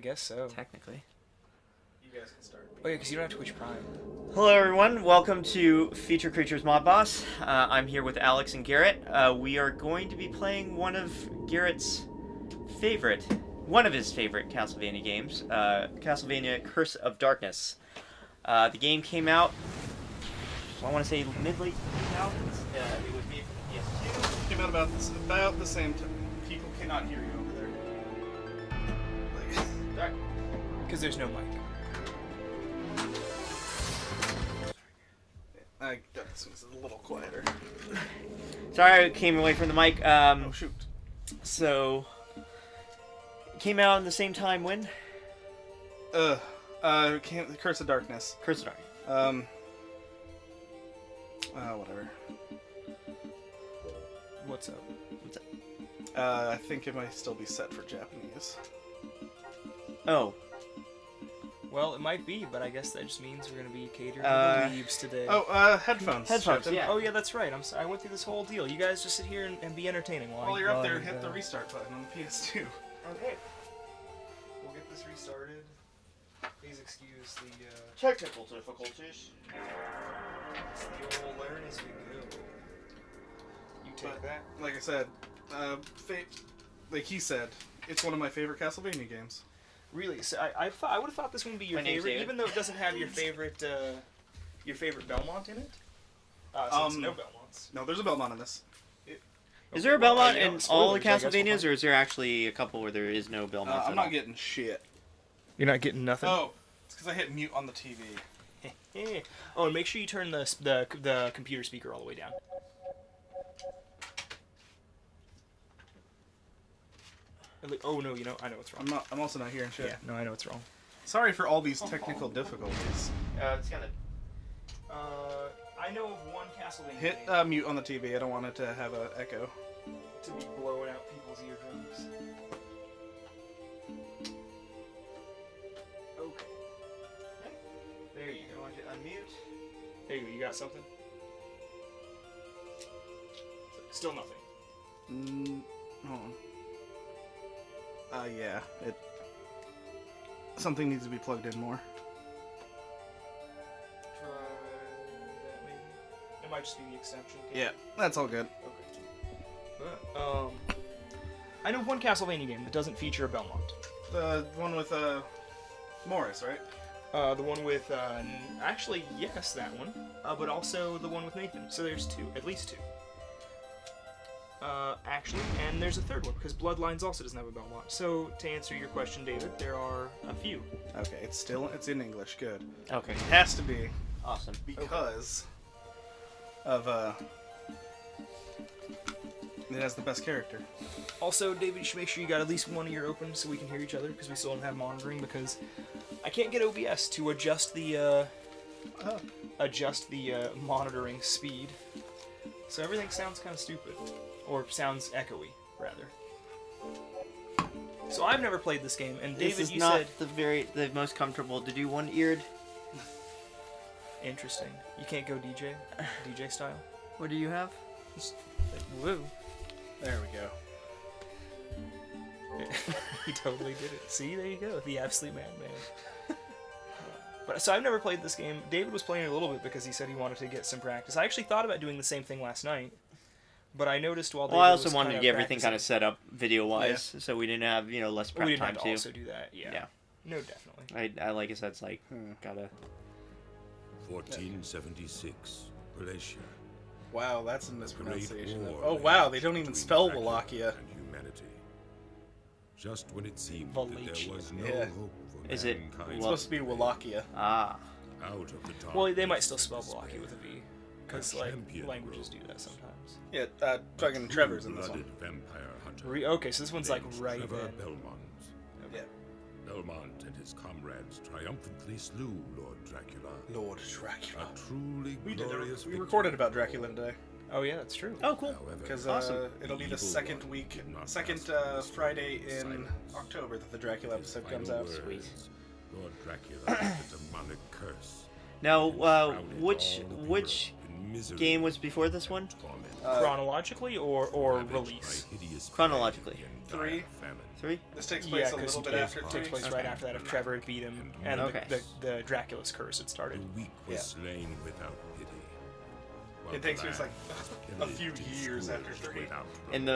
guess so. Technically. You guys can start. Oh yeah, because you don't have Twitch Prime. Hello everyone, welcome to Feature Creatures Mod Boss. I'm here with Alex and Garrett. We are going to be playing one of Garrett's one of his favorite Castlevania games, Castlevania Curse of Darkness. The game came out, I want to say mid-late 2000s. It was made for the PS2. Came out about the same time. People cannot hear you over there. Because there's no mic. I guess this is a little quieter. Sorry I came away from the mic. Oh shoot. So, it came out in the same time when? Curse of Darkness. Curse of Darkness. Whatever. What's up? What's up? I think it might still be set for Japanese. Oh. Well, it might be, but I guess that just means we're going to be catering to the weebs today. Headphones. Headphones, yeah. Oh yeah, that's right. I went through this whole deal. You guys just sit here and be entertaining While you're up there, hit the restart button on the PS2. Okay. We'll get this restarted. Please excuse the Technical difficulties. the old learn as we go. You take that. Like I said, like he said, it's one of my favorite Castlevania games. Really? So I would have thought this one would be your My name's favorite, David. even though it doesn't have your favorite Belmont in it. Since no Belmonts. No, there's a Belmont in this. Is there a Belmont yeah, in all the spoilers, I guess we'll Castlevanias, find. or is there actually a couple where there is no Belmonts I'm at not all? getting shit. You're not getting nothing. Oh, it's because I hit mute on the TV. Oh, and make sure you turn the computer speaker all the way down. Oh no, I know what's wrong. I'm also not hearing shit. Yeah, no, I know what's wrong. Sorry for all these technical difficulties. It's gonna... I know of one Castlevania Hit game mute on the TV. I don't want it to have an echo. to be blowing out people's eardrums. Okay. There you go. Want to unmute? There you go. You got something? Still nothing. Hold on. Yeah. Something needs to be plugged in more. Try that maybe. It might just be the extension. Yeah, that's all good. Okay. But, I know of one Castlevania game that doesn't feature a Belmont. The one with Morris, right? The one with, actually, yes, that one. But also the one with Nathan. So there's two, at least two. Actually, and there's a third one, because Bloodlines also doesn't have a Belmont. So, to answer your question, David, there are a few. Okay, it's in English. Good. Okay. It has to be Awesome. because of it has the best character. Also, David, you should make sure you got at least one ear open so we can hear each other, because we still don't have monitoring, because I can't get OBS to adjust the monitoring speed. So everything sounds kind of stupid. Or sounds echoey, rather. So I've never played this game, and David, This is you not said... the most comfortable to do one-eared. Interesting. You can't go DJ style? What do you have? Woo. There we go. He totally did it. See, there you go. The absolute madman. But so I've never played this game. David was playing it a little bit because he said he wanted to get some practice. I actually thought about doing the same thing last night, but I noticed while David Well, I also was wanted kind to of get everything kind of practicing- set up video-wise, so we didn't have, less prep we didn't time have to too. also do that. Yeah. Yeah. No, definitely. I like I said, it's like, gotta... 1476, Wallachia. Wow, that's a Great mispronunciation. war Oh wow, they raged don't even between spell Dracula Wallachia. and humanity. Just when it seemed Wallachia. that there was no Yeah. hope for Is it mankind, It's supposed to be Wallachia. Ah. out of the Well, they darkness might still of spell despair, Wallachia with a V, because a like champion languages do rose. that sometimes. Yeah, fucking Trevor's in this one. Blooded vampire hunter. Okay, so this one's like named right Trevor then. Belmont. Yeah. Belmont and his comrades triumphantly slew Lord Dracula. Lord Dracula. A truly We glorious we victory. recorded about Dracula today Oh yeah, that's true. Oh, cool. However, because Awesome. it'll be the evil second one week, did not second last Friday in silence. October that the Dracula His episode comes final out. words, Sweet. Lord Dracula left a demonic curse. Now, Shrouded which all of which Europe in misery game was before this one? and torment. Chronologically or Ravaged by release? hideous Chronologically. plague and 3. Famine. 3? This takes place a 'cause little bit it after 3. takes place right after that if Trevor had beat him and Okay. the Dracula's curse had The started. weak were Yeah. slain without pity. while It takes place like the a few pillaged years after scourged 3. without And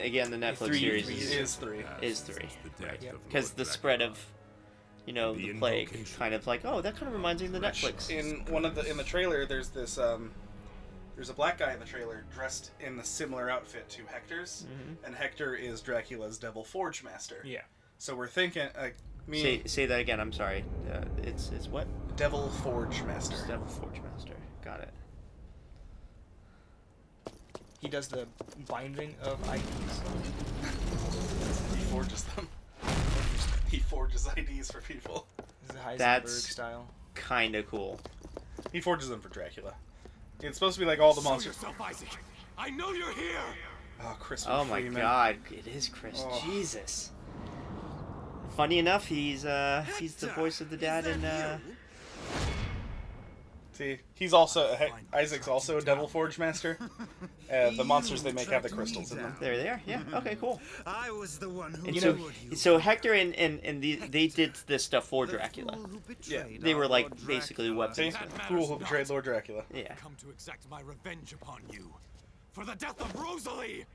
again the Netflix three- series three is, 3. is 3. the death Right. of Because Lord the spread Dracula. of, the The plague invocation. kind of like, oh, that kind of reminds me of the Netflix. In in the trailer, there's this there's a black guy in the trailer dressed in a similar outfit to Hector's, and Hector is Dracula's Devil Forge master. Yeah. So we're thinking, Say that again. I'm sorry. It's what? Devil Forge master. Devil Forge Master. Got it. He does the binding of IDs. He forges them. He forges IDs for people. This is Heisenberg That's- style. Kind of cool. He forges them for Dracula. It's supposed to be like all the Show monsters. yourself, Isaac. I know you're here. Oh, Chris. Oh my Freeman. God! It is Chris. Oh. Jesus. Funny enough, he's the voice of the dad in. See, he's also Isaac's also a Devil Forge master. The monsters they make have the crystals in them. There they are. Yeah. Okay. Cool. I was the one who And know, so Hector and they did this stuff for Dracula. Yeah. They were like basically See, weapons. fool who betrayed Lord Dracula. Yeah. Come to exact my revenge upon you for the death of Rosalie.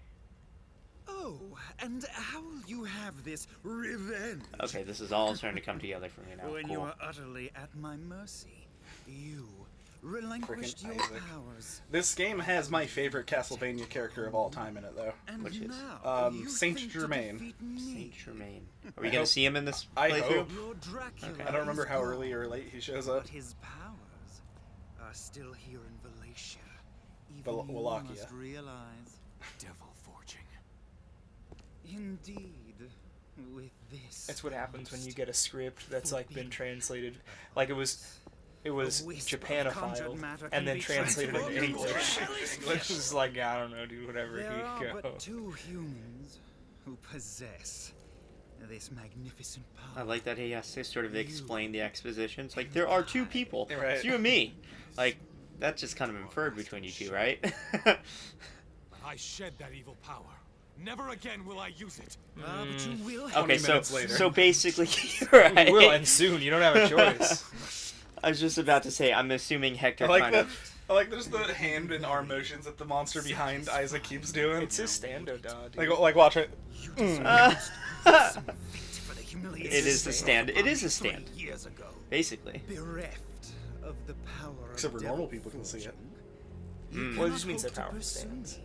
Oh, and how will you have this revenge? Okay, this is all starting to come together for me now. When you Cool. are utterly at my mercy, you relinquished Frickin' your Isaac. powers. This game has my favorite Castlevania character of all time in it, though. And Which is? now you Saint think to Germain. defeat me. Saint Germain. Are we I gonna hope- see him in this I playthrough? hope. Your Dracula Okay. I don't remember is how gone, early or late he shows up. but his powers are still here in Valencia. Even Val- you Wallachia. must realize. Devil forging. Indeed, with this. That's what happens when you ghost, get a script that's like been translated. Like it was A wisp of Japanophiled conjured matter and can then be translated into transformed into English. a English is like, I don't know, dude, whatever. There Here are you go. but two humans who possess this magnificent power. I like that he has to sort of explain the exposition. It's like there are two people. Right. It's you and me. Like that's just kind of inferred between you two, right? I shed that evil power. Never again will I use it. But you will have 20 Okay, so minutes later. so basically, right? You will, and soon. You don't have a choice. I was just about to say, I'm assuming Hector I like kind the, of. I like there's the hand and arm motions that the monster behind Isaac keeps doing. It's his stando, dog. Dude. Like watch it. for the humiliation. It is a stand. It is a stand, 3 years ago. basically. Bereft of the power Except for of normal devil people can see it. forging, you Well, it just cannot means hope they're to powerful pursue stands. me.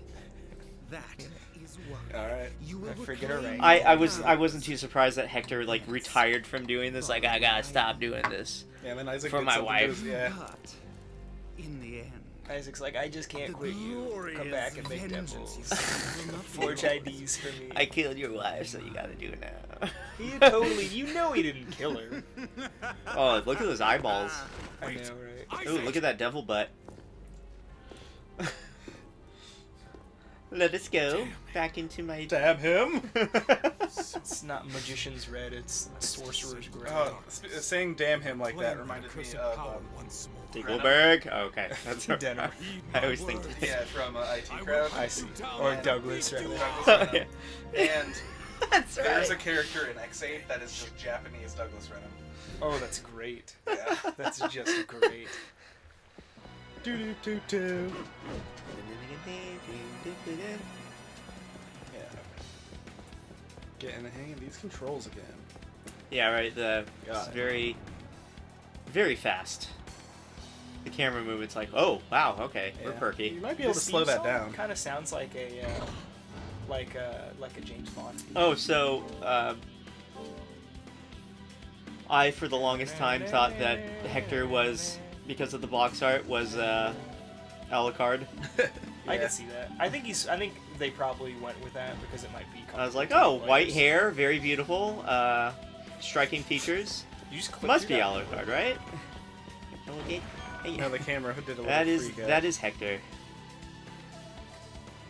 That is why All right. you will Forget her reclaim rank. I your wasn't too surprised that Hector like retired from doing this. Like I gotta stop doing this. Yeah, and then Isaac For did my something to wife. his- yeah. But in the end, Isaac's like, I just can't the quit you. glorious Come back and make vengeance devils. you seek will not be Forge yours. IDs for me. I killed your wife, so you gotta do it now. He totally, you know he didn't kill her. Oh, look at those eyeballs. I know, right? Ooh, look at that devil butt. Let us go back into my. Dab him. It's not Magician's Red, it's Sorcerer's Gray. Saying "damn him" like that Claim reminded me cursed of power once more. Dingleberg? Oh, okay. That's Denver. I always think. yeah from IT I will Crowd. I see. Or Douglas, right? Oh, yeah. And That's there's a right. character in X8 that is just Japanese Douglas Renham. Oh, that's great. Yeah. That's just great. Do do do do. Yeah. Getting the hang of these controls again. Yeah, right. It's God. very, very fast. The camera movement's like, oh wow, okay, we're You perky. might be able to slow that down. Kind of sounds like a like a James Bond. Oh, so I for the longest time thought that Hector was, because of the box art, was Alucard. I can see that. I think they probably went with that because it might be. I was like, comfortable oh, to white players. hair, very beautiful, striking features. You just click Must through be that. Alucard, right? Okay. Hey, No, the camera did a little that is freak out. that is Hector.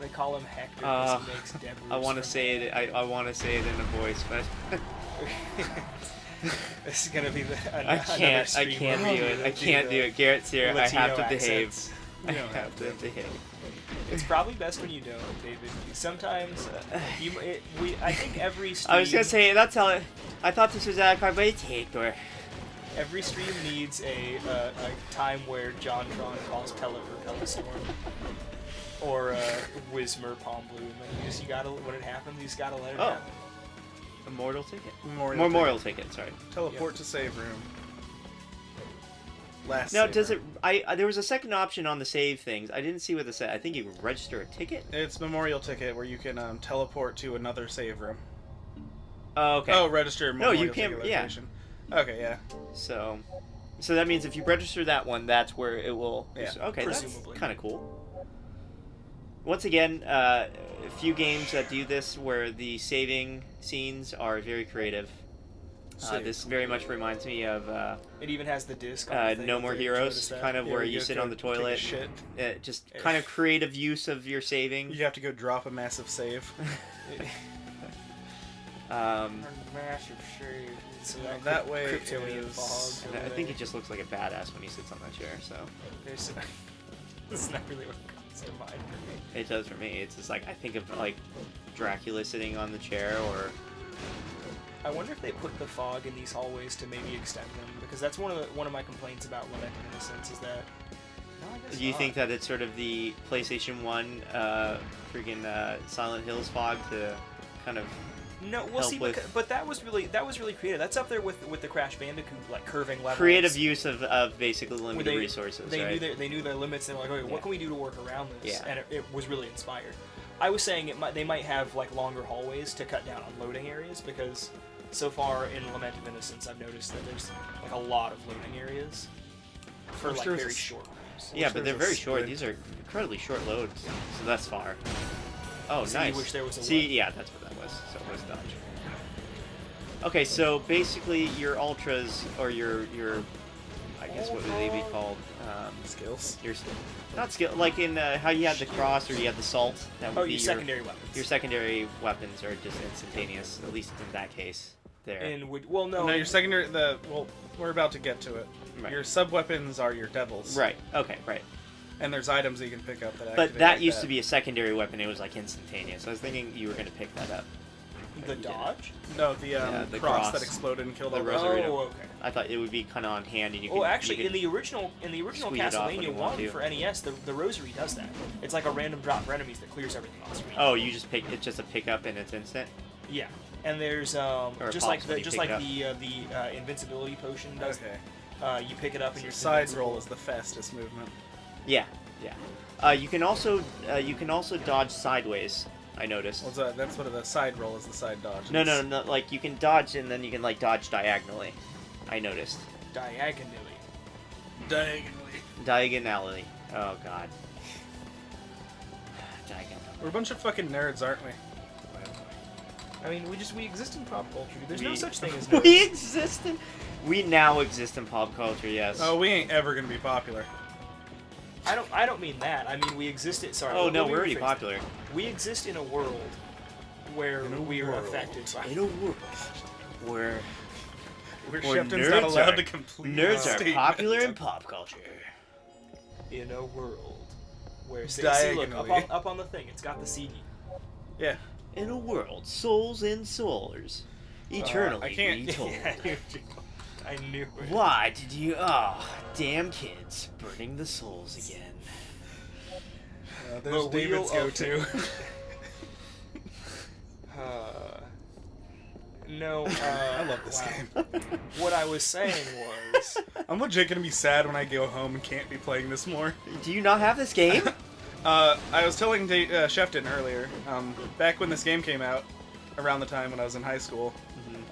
They call him Hector because he makes Deborah's I want to from- say it. I want to say it in a voice, but This is gonna be the. I can't. I can't do it. I can't do it. Garrett's here. I have to behave. You don't have to. It's probably best when you don't, David. Sometimes I think every stream. I was gonna say that's how. I thought this was acrobatic. Every stream needs a time where JonTron calls Pellet for Pellistorm. Or Whismer Palm Bloom. And you gotta, when it happens, you just gotta let it happen. Immortal ticket? Memorial ticket, sorry. Teleport to save room. Last Now, save does room. it... there was a second option on the save things. I didn't see what it said. I think you can register a ticket? It's memorial ticket where you can teleport to another save room. Oh, okay. Oh, register memorial you can't- ticket yeah. location. Okay, yeah. So that means if you register that one, that's where it will... Yeah, okay, presumably. that's kind of cool. Once again, a few games that do this where the saving scenes are very creative. This very much reminds me of it even has the disc. On the thing No if More they Heroes, notice that. kind of where you go sit on the take a toilet. shit. Just kind of creative use of your saving. You have to go drop a massive save. Massive shade. So that way Kryptonian is- fog. And I think it just looks like a badass when he sits on that chair, so... This is not really what comes to mind for me. It does for me. It's just like, I think of like Dracula sitting on the chair, or... I wonder if they put the fog in these hallways to maybe extend them, because that's one of my complaints about Lament of Innocence is that. No, I guess Do you not. think that it's sort of the PlayStation 1 freaking Silent Hills fog to kind of... No, we'll help see, with- but that was really creative. That's up there with the Crash Bandicoot like curving levels. creative use of basically Where limited resources, They right? knew their limits. And they were like, okay, what can we do to work around this? Yeah. And it was really inspired. I was saying they might have like longer hallways to cut down on loading areas, because so far in Lament of Innocence, I've noticed that there's like a lot of loading areas for Wish like there was very a short rooms. Yeah, but they're there's a very short. split. These are incredibly short loads, so that's far. Oh, So nice. you wish there was a See, load. yeah, that's what that was. So it was dodge. Okay, so basically your ultras, or your I guess what would they be called? Skills. Your not skill, like in how you had the cross or you had the salt. That would Oh, be your secondary weapons. Your secondary weapons are just instantaneous, at least in that case. There. And well, no. No, your secondary. We're about to get to it. Right. Your sub weapons are your devils. Right. Okay. Right. And there's items that you can pick up that. But activate that like used to be a secondary weapon. It was like instantaneous. I was thinking you were going to pick that up. the dodge. No, the, the cross cross. that exploded and killed The all the Rosarito. Oh, okay. I thought it would be kind of on hand, and you could. Oh, actually, you could, in the original squeeze it off when you Castlevania want 1 to. for NES, the Rosary does that. It's like a random drop for enemies that clears everything on screen. Oh, you just pick. It's just a pickup and it's instant. Yeah, and there's Or it just pops like when you pick the invincibility potion does. Okay. You pick it up and So you're side invincible. roll is the fastest movement. Yeah. Yeah. You can also dodge sideways. I noticed. What's that? That's what the side roll is. The side dodge. No. Like you can dodge and then you can like dodge diagonally. I noticed. diagonally. Diagonally. Oh god. Diagonally. We're a bunch of fucking nerds, aren't we? I mean, we exist in pop culture. There's no We- such thing as We nerds. exist in. We now exist in pop culture. Yes. Oh, we ain't ever gonna be popular. I don't mean that. I mean we exist. Sorry. Oh let no, me we're already rephrase popular. that. We exist in a world where we are world. affected by. In a world where Where Or Shepton's not nerds allowed are- to complete. nerds his are statement. popular in pop culture. In a world where see, look Diagonally. up on the thing. It's got the CD. Yeah. In a world, souls and soulers, eternally I can't- retold. I knew it. Why did you? Oh, damn kids, burning the souls again. There's The David's wheel of go-to. No. I love this wow. game. What I was saying was, I'm legit gonna be sad when I go home and can't be playing this more. Do you not have this game? I was telling Shefton earlier, back when this game came out, around the time when I was in high school,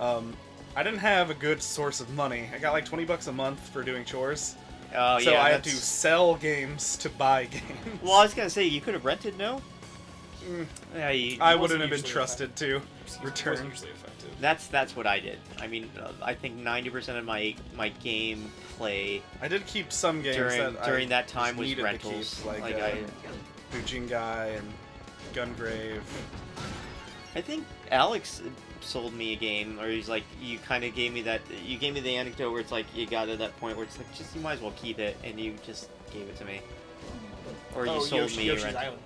I didn't have a good source of money. I got like $20 a month for doing chores. Oh So yeah, I had to that's- sell games to buy games. Well, I was gonna say you could have rented, no? Yeah, I wasn't wouldn't have been usually trusted to wasn't return. usually effective. that's what I did. I mean, I think 90% of my game play I did keep some games during that that time just was needed rentals. To keep, like I Bujingai and Gungrave. I think Alex sold me a game, or he's like, you kind of gave me that. You gave me the anecdote where it's like you got to that point where it's like, just you might as well keep it, and you just gave it to me. Or you sold me Yoshi's rental. Island.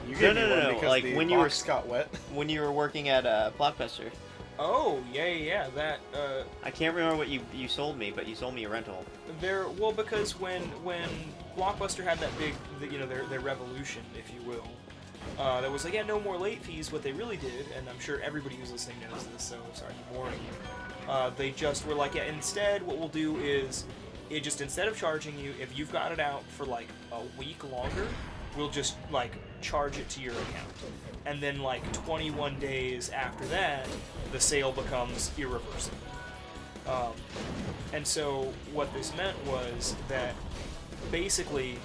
You No, gave no, me no, one no, because like, the when you were box got wet. When you were working at Blockbuster. Oh, yeah. That, I can't remember what you sold me, but you sold me a rental. well, because when Blockbuster had that big, their revolution, if you will, that was like, yeah, no more late fees. What they really did, and I'm sure everybody who's listening knows this, so sorry for boring you. They just were like, yeah, instead, what we'll do is, instead of charging you, if you've got it out for like a week longer, we'll just like charge it to your account. And then like 21 days after that, the sale becomes irreversible. And so what this meant was that basically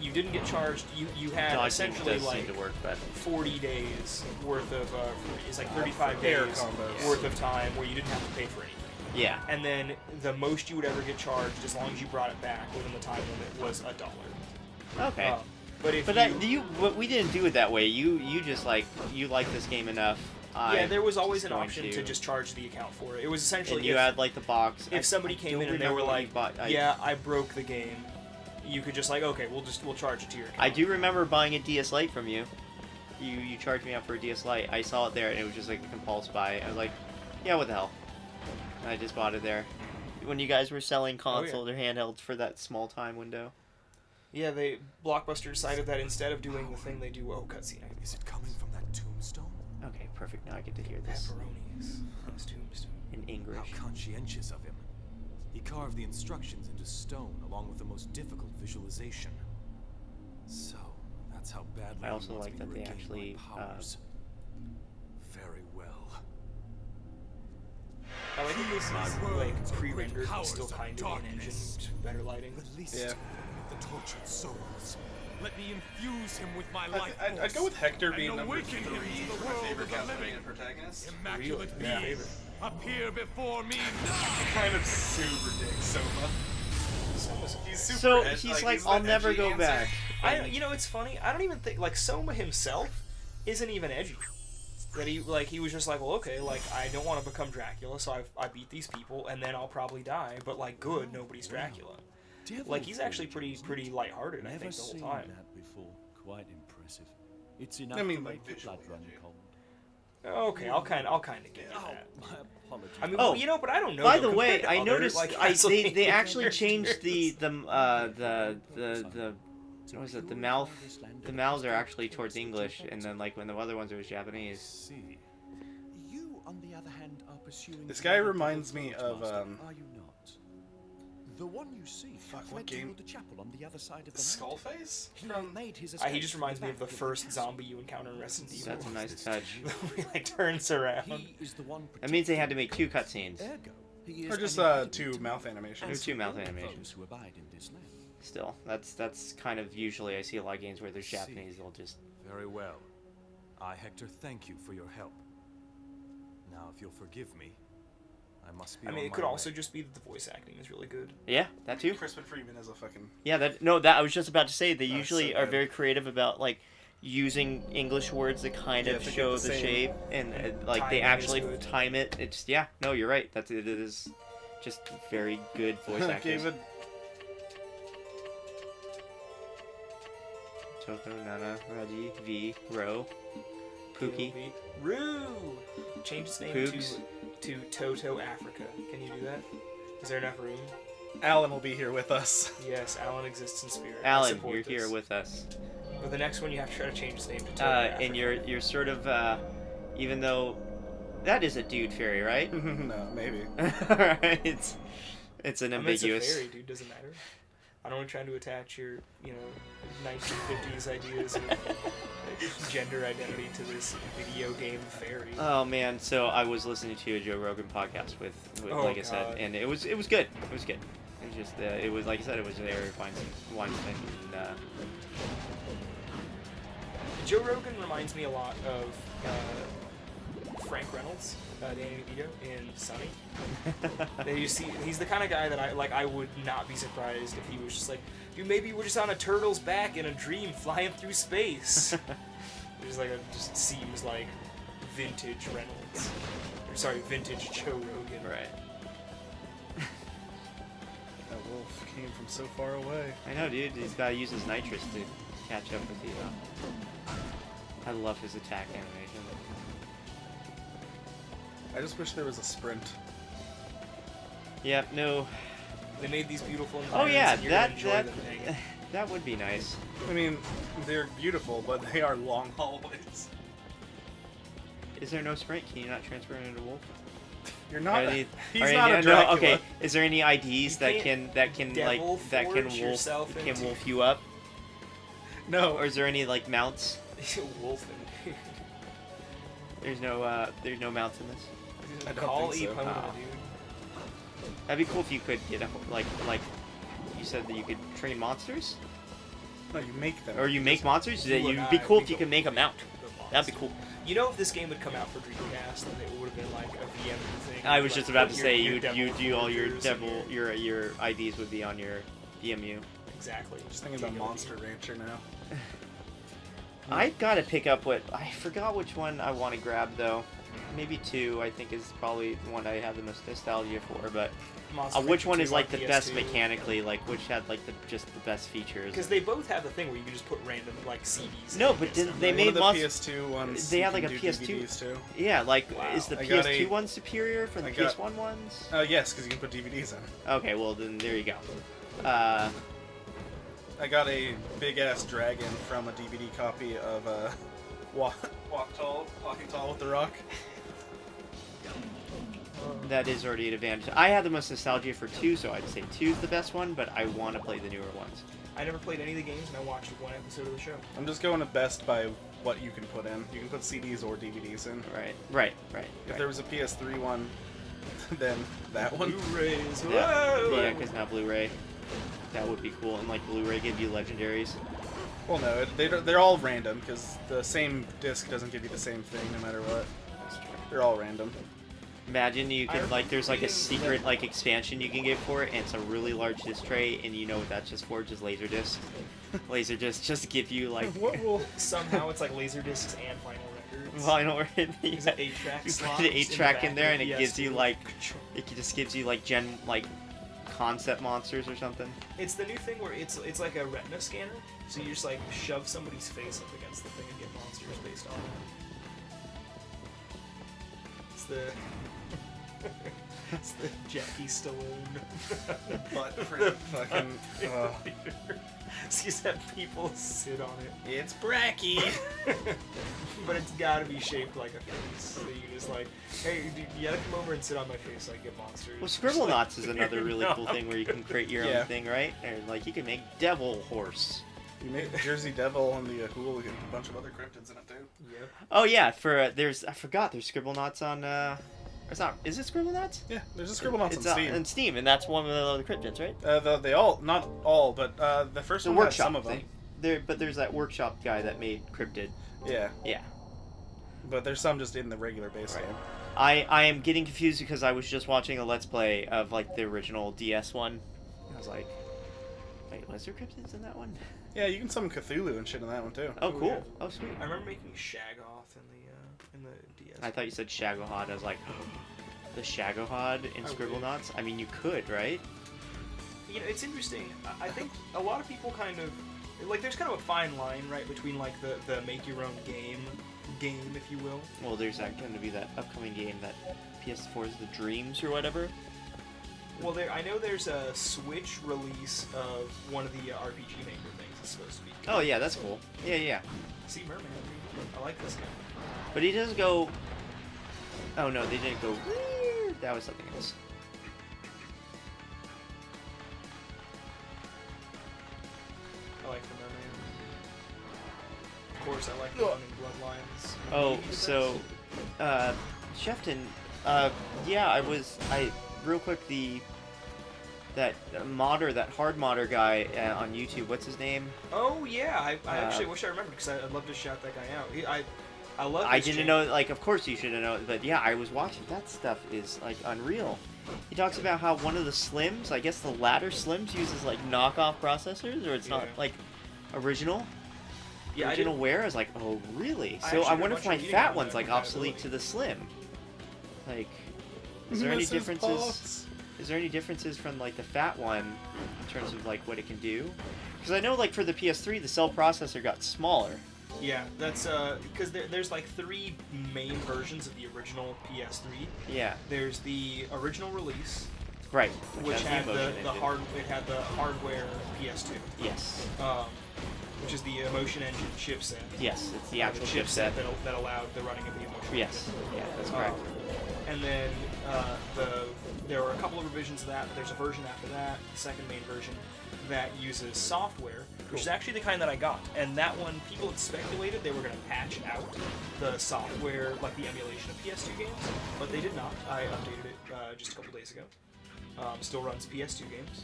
you didn't get charged. You had essentially like 40 days worth of it's like 35 days worth of time where you didn't have to pay for anything. Yeah. And then the most you would ever get charged, as long as you brought it back within the time limit, was $1. Okay. But if but we didn't do it that way. You just like this game enough. Yeah, there was always an option to just charge the account for it. It was essentially and you had like the box. If somebody came in and they were like, "Yeah, I broke the game," you could just like, "Okay, we'll charge it to your account." I do remember buying a DS Lite from you. You charged me up for a DS Lite. I saw it there and it was just like a compulse buy. I was like, "Yeah, what the hell?" And I just bought it there. When you guys were selling consoles or handhelds for that small time window. Yeah, Blockbuster decided that instead of doing the thing they do, cutscene. Is it coming from that tombstone? Okay, perfect. Now I get to hear this. Pepperonis. That's tombstone. In English. How conscientious of him. He carved the instructions into stone along with the most difficult visualization. So, that's how badly I also he wants like me that to they regain actually, my powers. Very well. I think this is like pre-rendered, but still kind of an engine with better lighting. Release Yeah. the tortured souls. Let me infuse him with my life I'd go with Hector and being number awaken 3 him to the for my world favorite of the living. Castlevania protagonist. Immaculate Yeah. beings, appear before me now. Kind of super dick Soma. He's super So ed- he's like I'll the never edgy go answer. back. It's funny. I don't even think like Soma himself isn't even edgy. That he was just like, well, okay, like I don't want to become Dracula, so I beat these people and then I'll probably die. But like, good, nobody's Dracula. Like he's actually pretty lighthearted. I think the whole time. That before. Quite impressive. It's enough I mean, to like, make the blood visually, run yeah. cold. Okay, I'll kind of give you that. My apologies. I mean, Oh, but I don't know. By though, the way, compared to I other, noticed like, they Castlevania actually characters. changed the what was it, the mouths are actually towards English, and then like when the other ones are Japanese. See. You, on the other hand, are pursuing. This guy reminds me of, Are you not? The one you see. Fuck, what fled game? toward the chapel on the other side of the Skullface? He From made his He escape just reminds me of the back first castle. zombie you encounter in Resident Evil. That's a nice touch. He like turns around. He is the one That means they had to make 2 cutscenes. Ergo, he is Or just an invited 2 to mouth and animations. There's 2 mouth those animations. who abide in this land. Still, that's kind of usually I see a lot of games where there's Japanese. They'll just Very well. I, Hector, thank you for your help. Now, if you'll forgive me, I must be I on mean, it my could also way. just be that the voice acting is really good. yeah, that too. Crispin Freeman is a fucking... Yeah, that I was just about to say they usually so are good. very creative about like using English words that kind Yeah, of to get show the the same- shape and like they timing is actually good. time it. It's no, you're right. It is just very good voice actors. David... Toto, Nana, Raji, V, Ro, Pookie. Roo! Change its name Pooks. to Toto Africa. Can you do that? Is there enough room? Alan will be here with us. Yes, Alan exists in spirit. I Alan, support you're this. here with us. But the next one you have to try to change its name to Toto Africa. And you're sort of even though that is a dude fairy, right? No, maybe. Alright, it's an I mean, it's a ambiguous. fairy, dude. Doesn't matter. I don't want trying to attach your, 1950s ideas of like, gender identity to this video game fairy. Oh man, so I was listening to a Joe Rogan podcast with Oh, like I said, God. and it was good. It was good. It was just it was like I said, it was Eric Weinstein. And, Joe Rogan reminds me a lot of Frank Reynolds, Danny DeVito in Sunny. He's the kind of guy that I would not be surprised if he was just like, dude, maybe we're just on a turtle's back in a dream flying through space. Just seems like vintage Reynolds. Or sorry, vintage Joe Rogan. right. A wolf came from so far away. I know, dude. He's got to use his nitrous to catch up with you. I love his attack animation. I just wish there was a sprint. Yep, no. They made these beautiful Oh environments, yeah, and you're gonna enjoy that them, dang it. that would be nice. I mean, they're beautiful, but they are long hallways. Is there no sprint? Can you not transfer into Wolf? You're not. Are they- He's are not any- a Dracula. Okay. Is there any IDs You that can devil forge wolf yourself can into- wolf you up? No. Or is there any like mounts? Wolfen. There's no mounts in this. I don't Call think so. Epona, Ah. dude. That'd be cool if you could get a like you said that you could train monsters, No, you make them. or you make monsters. That You and you'd be I, cool we if you go- could make a mount. That'd be cool. You know, if this game had come out for Dreamcast, then it would have been like a VM thing. I was Like, just about to your- say your you devil do all your forgers and devil your IDs would be on your DMU. Exactly. Just thinking about Monster Rancher now. I gotta pick up what I forgot which one I want to grab though. Maybe 2 I think is probably the one I have the most nostalgia for, but Monster which Rancher one 2 is like on the best PS2. mechanically, like which had like just the best features. Because they both have the thing where you can just put random like CDs. No, in but against did them. they One made of the Monster- PS2 ones. they you had, can like, a do PS2 DVDs too. Yeah, like Wow. is the I got PS2 a- one superior for the I got- PS1 ones? Yes, because you can put DVDs in. Okay, well then there you go. I got a big ass dragon from a DVD copy of Walking Tall with the Rock. That is already an advantage. I had the most nostalgia for 2, so I'd say 2 is the best one, but I want to play the newer ones. I never played any of the games, and I watched one episode of the show. I'm just going to best by what you can put in. You can put CDs or DVDs in. Right. If there was a PS3 one, then that one. Blu-rays. Yeah, whoa! because now Blu-ray. That would be cool, and like Blu-ray give you legendaries. Well, no, they're all random because the same disc doesn't give you the same thing no matter what. That's true. They're all random. Imagine you I could like there's like a remember secret reading like expansion you can get for it, and it's a really large disc tray, and you know what that's just for? Just Laserdisc. Laserdisc just give you like What will? Somehow it's like laser discs and vinyl records. vinyl. There's an 8-track You slot put an 8-track back in there, of and the it gives you PS2. like it just gives you like concept monsters or something. It's the new thing where it's like a retina scanner, so you just like shove somebody's face up against the thing and get monsters based on it. It's the it's the Jackie Stallone Butt print. Fucking. So you just have people sit on it, It's Bracky. but it's gotta be shaped like a face. So you just like, hey, dude, you gotta come over and sit on my face so I get monsters. Well, Just Scribble like, Knots is another you really know. cool thing where you can create your Yeah. own thing, right? And like you can make Devil Horse. You made the Jersey Devil and the Hooligan and a bunch of other cryptids in it too. Yep. Oh yeah, for I forgot there's Scribble Knots on. It's not. Is it Scribble Knots? Yeah, there's a Scribble Knots It's on Steam. on Steam, and that's one of the cryptids, right? They all, not all, but the first The one has workshop some of them. thing. But there's that workshop guy that made cryptid. Yeah, Yeah. but there's some just in the regular base Right. game. I am getting confused because I was just watching a Let's Play of like the original DS one. I was like, wait, was there cryptids in that one? Yeah, you can summon Cthulhu and shit in that one too. Oh, Oh, cool. yeah. Oh, sweet. I remember making Shagoth in the DS. I thought you said Shagohod. I was like, the Shagohod in I Scribble wish. Knots? I mean, you could, right? You know, it's interesting. I think a lot of people kind of like. There's kind of a fine line, right, between like the make your own game, if you will. Well, there's going to be that upcoming game that PS4 is the Dreams or whatever. Well, I know there's a Switch release of one of the RPG Maker things. It's supposed to be. Oh, yeah, that's cool. Yeah. See, Merman. I like this guy. But he doesn't go... Oh, no, they didn't go... That was something else. I like the Merman. Of course, I like the one in Bloodlines. Oh, Maybe the so... Shefton... yeah, real quick, that hard modder guy on YouTube, what's his name? Oh yeah, I actually Uh, wish I remembered because I'd love to shout that guy out. I love. I this didn't channel. know, like, of course you should have known, but yeah, I was watching. That stuff is, like, unreal. He talks about how one of the Slims, I guess the latter Slims, uses, like, knockoff processors, or it's not, Yeah. like, original. Yeah, I Original didn't- wear? I was like, oh, really? I So actually I did a wonder bunch if of my reading fat on one's, the like, obsolete compatibility. to the Slim. Like, is there any Mrs. differences? Potts. Is there any differences from like the fat one in terms of like what it can do? Because I know like for the PS3, the cell processor got smaller. Yeah, that's because there's like 3 main versions of the original PS3. Yeah. There's the original release, Right. which has had emotion the engine. hardware PS2. Yes. Which is the Emotion Engine chipset. Yes, it's the actual chipset chipset. that allowed the running of the Emotion. Yes. Yeah, that's correct. And then there were a couple of revisions of that, but there's a version after that, the second main version, that uses software, which is actually the kind that I got. And that one, people had speculated they were going to patch out the software, like the emulation of PS2 games, but they did not. I updated it just a couple days ago. Still runs PS2 games.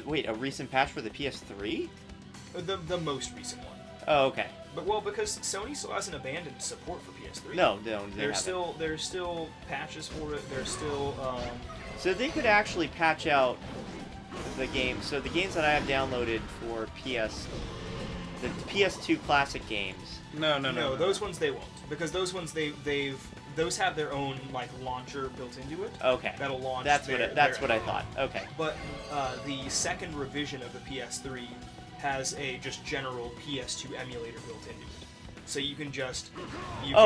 Wait, a recent patch for the PS3? The most recent one. Oh, okay. But well, because Sony still hasn't abandoned support for PS3. No, they There's haven't. there's still patches for it. There's still So they could actually patch out the games. So the games that I have downloaded for the PS2 classic games. no, those ones they won't, because those ones those have their own like launcher built into it. Okay. That'll launch. That's their what I thought. Okay. But the second revision of the PS3 has a just general PS2 emulator built into it, so you can just.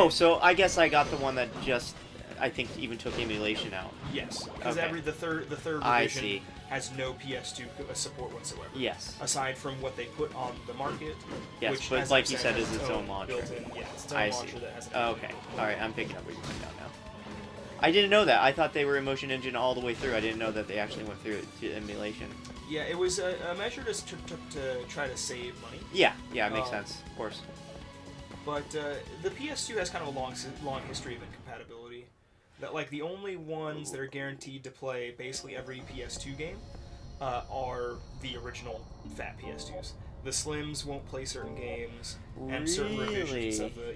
So I guess I got the one that just, I think, even took emulation out. Yes, because Okay. the third I revision see. has no PS2 support whatsoever. Yes. Aside from what they put on the market. Yes, which, but as like I've you said, said, has is its own launcher. Built-in, yeah, it's its own I launcher see. that has an Oh, okay. All right, I'm picking up what you're putting down now. I didn't know that. I thought they were Emotion Engine all the way through. I didn't know that they actually went through it to emulation. Yeah, it was a measure to try to save money. Yeah, it makes sense, of course. But the PS2 has kind of a long history of incompatibility. That like the only ones that are guaranteed to play basically every PS2 game are the original fat PS2s. The Slims won't play certain games, and certain revisions of the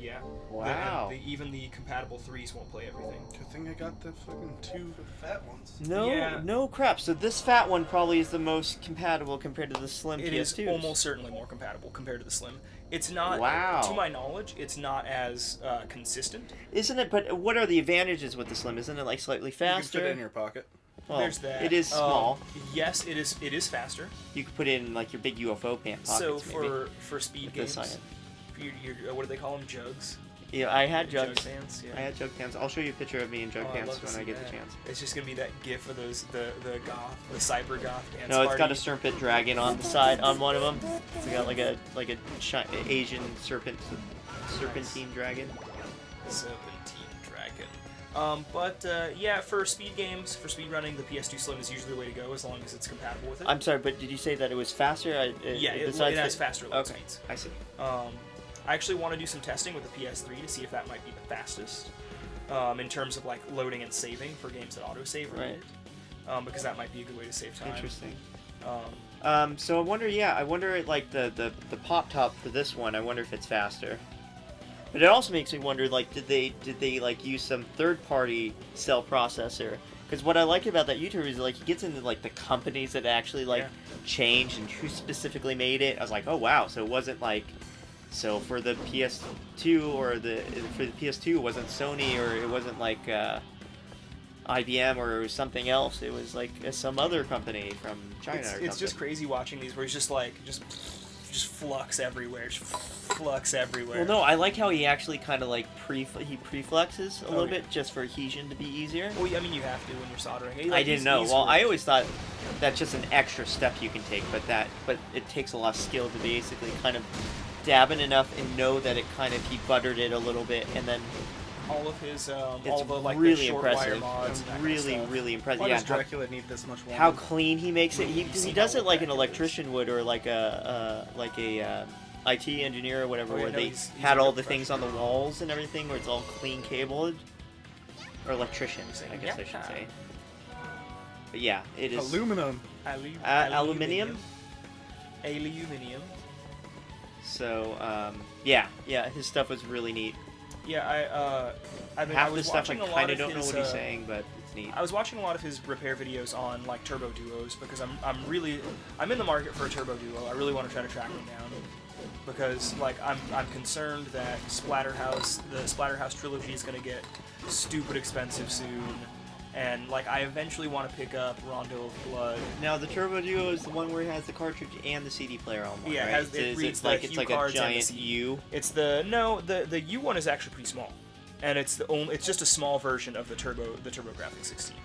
Wow. even the compatible 3s won't play everything. Good thing I got the fucking 2 fat ones. No crap. So this fat one probably is the most compatible compared to the slim It PS2s. is almost certainly more compatible compared to the Slim. It's not. Wow. To my knowledge, it's not as consistent. Isn't it? But what are the advantages with the slim? Isn't it like slightly You can faster? fit it in your pocket. Well, There's that. It is small. Yes, it is. It is faster. You could put it in like your big UFO pockets. So maybe. for speed With games, this on it. what do they call them? Jugs. Yeah, I had Jug jugs. pants. Yeah. I had jug pants. I'll show you a picture of me in jug Oh, I'd pants love to when see I get that. the chance. It's just gonna be that gif of those the goth, the cyber goth dance No, it's party. got a serpent dragon on the side on one of them. It's got like a Asian serpentine dragon. Serpentine dragon. Yeah, for speed games, for speed running, the PS2 Slim is usually the way to go as long as it's compatible with it. I'm sorry, but did you say that it was faster? It has faster load Okay, speeds. I see. I actually want to do some testing with the PS3 to see if that might be the fastest in terms of like loading and saving for games that autosave Right. because that might be a good way to save time. Interesting. Um, So I wonder like the pop top for this one. I wonder if it's faster. But it also makes me wonder, like, did they like use some third-party cell processor? Because what I like about that YouTuber is like he gets into like the companies that actually like changed and who specifically made it. I was like, oh wow, so it wasn't like, so for the PS2 for the PS2 it wasn't Sony or it wasn't like IBM or something else. It was like some other company from China. it's just crazy watching these where he's just like just flux everywhere, Well, no, I like how he actually kind of like preflexes a little bit just for adhesion to be easier. Well, I mean, you have to when you're soldering. I didn't know. Well, I always thought that's just an extra step you can take, but it takes a lot of skill to basically kind of dab it enough and know that it kind of he buttered it a little bit, and then all of his it's all the like really the short wire impressive. mods and that kind of Really, stuff. really impressive. Why Yeah, does Dracula need this much water? how clean he makes it. He see does how it like an wet that electrician would, or like a IT engineer or whatever, Oh, yeah, where no, they he's had a all good the things on the walls and everything, where it's all clean cabled. Or electricians, I guess I should say. But yeah, it is. Aluminum. Aluminium? Aluminium. So, yeah, his stuff was really neat. Yeah, I mean, Half I the was stuff I watching a lot kind of of don't know his, what he's saying, but it's neat. I was watching a lot of his repair videos on like turbo duos because I'm in the market for a turbo duo. I really want to try to track them down because like I'm concerned that the Splatterhouse trilogy is going to get stupid expensive soon, And like I eventually want to pick up Rondo of Blood. Now the Turbo Duo is the one where it has the cartridge and the CD player on one, Yeah, right? it reads it's the like Hue it's like a cards and the giant CD. U. It's the U one is actually pretty small, and it's just a small version of the TurboGrafx 16.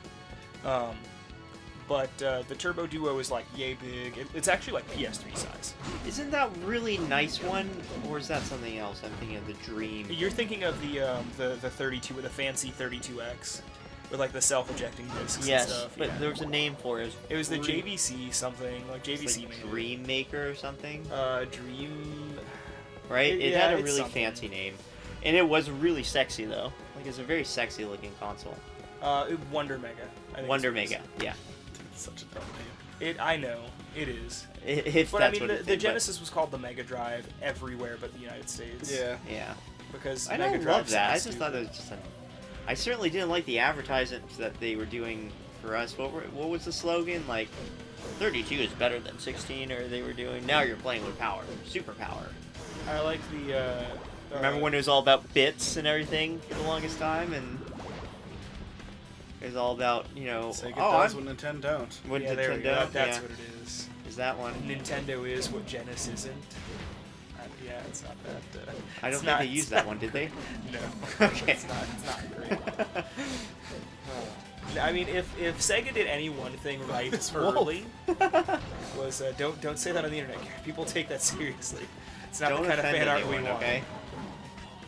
But the Turbo Duo is like yay big. It's actually like PS3 size. Isn't that really nice one, or is that something else? I'm thinking of the Dream. You're thinking of the 32 with the fancy 32X with like the self-ejecting discs Yes, and stuff. but Yeah. there was a name for it. It was the Dream- JVC something, like it's JVC like made it. Dream Maker or something, Dream. right? It yeah, had a it's really something. fancy name, and it was really sexy though. Like it's a very sexy looking console. Wonder Mega. I think Wonder is what it Mega, yeah. It's such a dumb name. is. I know it is. If But that's I mean, what the it did, but- Genesis was called the Mega Drive everywhere but the United States. Yeah. Yeah. Because I Mega don't Drive love that. I sounds just thought it stupid. was just I certainly didn't like the advertisements that they were doing for us. What was the slogan? Like, 32 is better than 16, or they were doing, now you're playing with power, super power. I like the. Remember when it was all about bits and everything for the longest time, and it was all about, you know, Sega oh, does what Nintendo don't. when Yeah, there we go. Nintendo, That's yeah, what it is. is that one? Nintendo is what Genesis isn't. Yeah, it's not that. I don't it's think not- they used it's that not one, did they? No. Okay. It's not great. I mean, if Sega did any one thing right It's morally, was don't say that on the internet. People take that seriously. It's not Don't the kind of offend fan art we anyone, want. okay?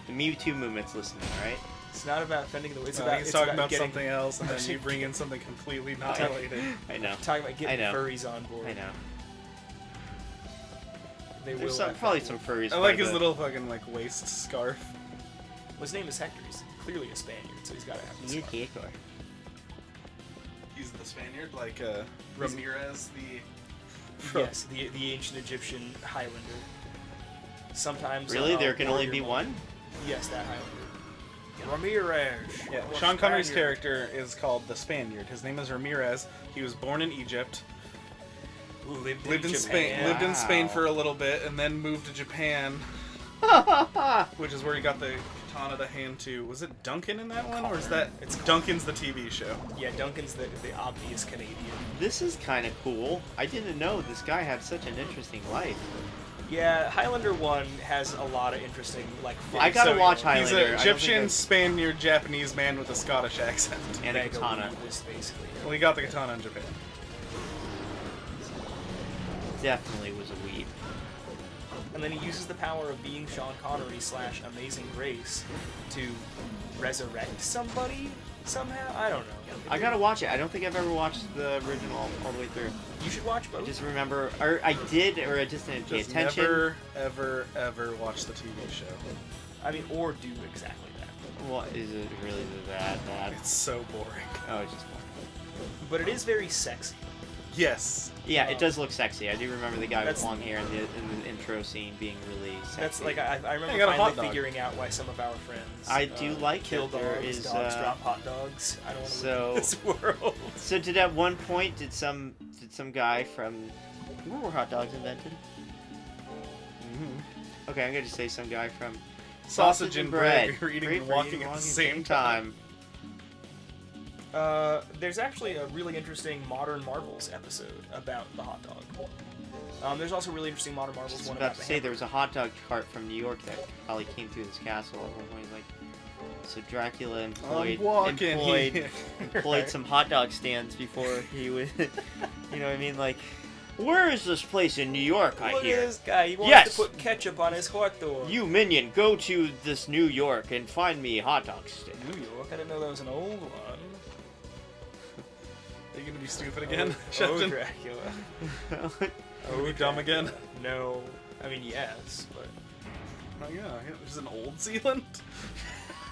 The Me Too movement's listening, alright? It's not about offending the. It's No, about. he's It's talking about about getting, something else, and then you bring in something completely not I- related. I know. Talking about getting I know. furries on board. I know. They There's will some, laugh probably at some you. furries. I like by his the- little fucking like waist scarf. Well, his name is Hector. He's clearly a Spaniard, so he's got to have. This Yeah, scarf. Hector. He's the Spaniard, like Ramirez, the Yes, the ancient Egyptian Highlander. Sometimes. Really? There a can only warrior be monk. one? Yes, that Highlander. Ramirez. Yeah, Or Sean Connery's Spaniard. character is called the Spaniard. His name is Ramirez. He was born in Egypt, lived in Spain, lived in Spain Wow. for a little bit, and then moved to Japan, which is where he got the katana to hand to. Was it Duncan in that one, or is that it's Duncan's the TV show? Yeah, Duncan's the obvious Canadian. This is kind of cool. I didn't know this guy had such an interesting life. Yeah, Highlander 1 has a lot of interesting, like, I gotta watch He's Highlander. an I don't think Egyptian, I've- Spaniard, Japanese man with a Scottish accent. And a katana. This basically. Well, he got the katana in Japan. Definitely was a weeb. And then he uses the power of being Sean Connery / Amazing Grace to resurrect somebody somehow. I don't know. I gotta watch it. I don't think I've ever watched the original all the way through. You should watch I both. just remember, or I did, or I just didn't pay Just attention. never, ever, ever watch the TV show. I mean, or do exactly that. What is it really that bad? It's so boring. Oh, it's just boring. But it is very sexy. Yes. Yeah, it does look sexy. I do remember the guy with That's- long hair in the intro scene being really sexy. That's like I remember Hey, got a hot finally dog. figuring out why some of our friends. I do like kill that there dogs. is, Dogs uh, drop hot dogs. I don't want to so- live in this world. So did at one point did some guy from where were hot dogs invented? Okay, I'm gonna just say some guy from Sausage and bread. We were eating Great and for walking at the same time. There's actually a really interesting Modern Marvels episode about the hot dog. There's also a really interesting Modern Marvels Just one about about to the say there was a hot dog cart from New York that probably came through this castle at one point. Like, so Dracula employed walking. some hot dog stands before he would, you know what I mean? Like, where is this place in New York? I Look hear. at this guy. He wants Yes! to put ketchup on his hot dog. You minion, go to this New York and find me a hot dog stand. New York? I didn't know that was an old one. Are you gonna be stupid again, Oh, Shepton? Dracula. Are we dumb again? No. I mean, yes, but... Oh yeah, there's an old Zealand.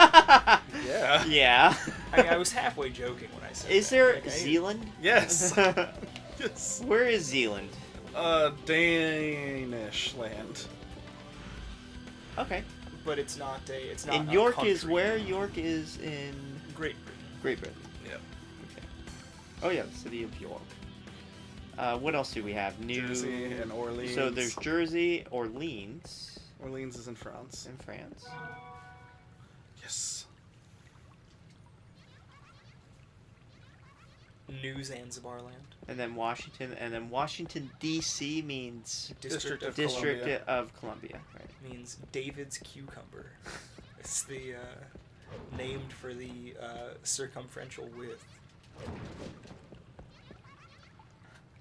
Yeah. Yeah. I mean, I was halfway joking when I said Is that. there Like, I- Zealand? Yes. Yes. Where is Zealand? Danish land. Okay. But it's not a... It's not And a York is country. where? York is in Great Britain. Great Britain. Yep. Okay. Oh yeah, the city of York. What else do we have? Jersey and Orleans. So there's Jersey, Orleans Orleans is in France. in France. Yes. New Zanzibar land. And then Washington D.C. means District of District Columbia. of Columbia. Right. Means David's cucumber. It's the named for the circumferential width.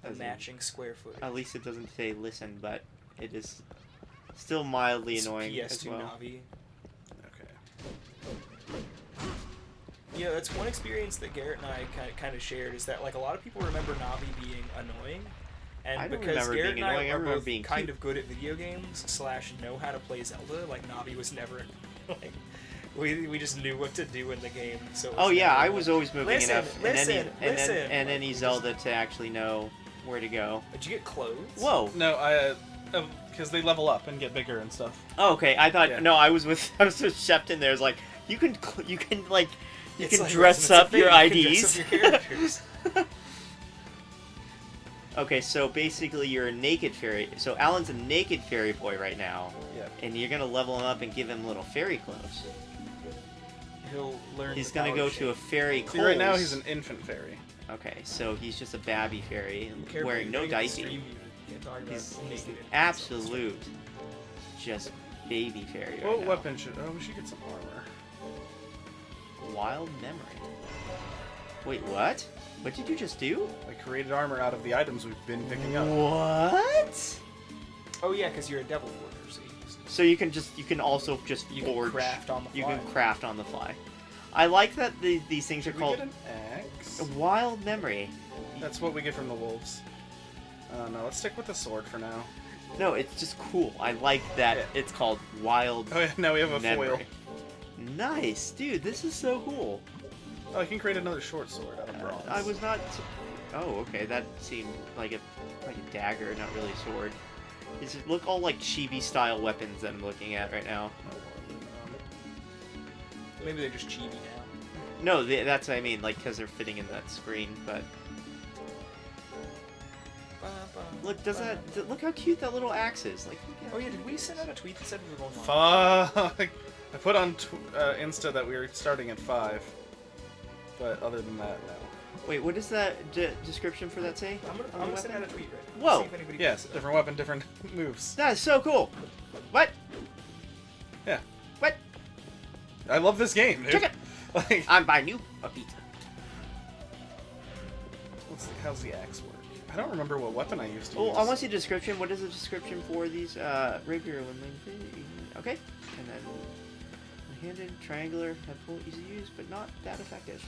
A As in- matching square footage. At least it doesn't say listen, but it is still mildly It's annoying PS2 as well. Navi. Okay. You know, that's one experience that Garrett and I kind of shared, is that like a lot of people remember Navi being annoying, and I don't because remember Garrett being and I annoying, I are remember both being kind cute. of good at video games / know how to play Zelda, like Navi was never like we just knew what to do in the game. So it was Oh yeah, never I like, was always moving listen, enough listen, in listen. any Zelda to actually know where to go. Did you get clothes? Whoa. No, I because they level up and get bigger and stuff. Oh, okay. I thought Yeah. no. I was with Shepton. There's like you can like you It's can like dress Resident up your Evil, you can IDs. dress up your characters. Okay, so basically you're a naked fairy. So Alan's a naked fairy boy right now, Yeah. and you're gonna level him up and give him little fairy clothes. He'll learn. He's the gonna power go of to a shape. fairy See, clothes. right now he's an infant fairy. Okay, so he's just a babby fairy Careful, wearing no you're gonna get diaper. stream muted. Can't talk about He's naked infants. absolute just baby fairy right What now. weapon should? Oh, we should get some armor. Wild memory. Wait, what? What did you just do? I created armor out of the items we've been picking up. What? Oh yeah, because you're a devil warrior, so So you can also just you can forge. craft on the You fly. can craft on the fly. I like that these things Should are we called get an axe? wild memory. That's what we get from the wolves. No, let's stick with the sword for now. No, it's just cool. I like that Yeah. it's called wild Oh yeah, now we have a memory. foil. Nice, dude. This is so cool. Oh, I can create another short sword out of bronze. I was not. Oh, okay. That seemed like a dagger, not really a sword. These look all like chibi style weapons that I'm looking at right now. Maybe they're just chibi now. No, that's what I mean, like because they're fitting in that screen. But look, look how cute that little axe is. Like, look how Oh yeah, cute did we it send is. out a tweet that said we were going live? Fuck! I put on Insta that we were starting at 5. But other than that, no. Wait, what does that description for that say? I'm gonna send out a tweet right now. Whoa. See if anybody Yes, gets it. different weapon, different moves. That is so cool. What? Yeah. What? I love this game, dude. Check it. Like, I'm buying you a pizza. how's the axe work? I don't remember what weapon I used to Oh, use. I want to see the description. What is the description for these rapier? Okay, and then one-handed, triangular, helpful, easy to use, but not that effective.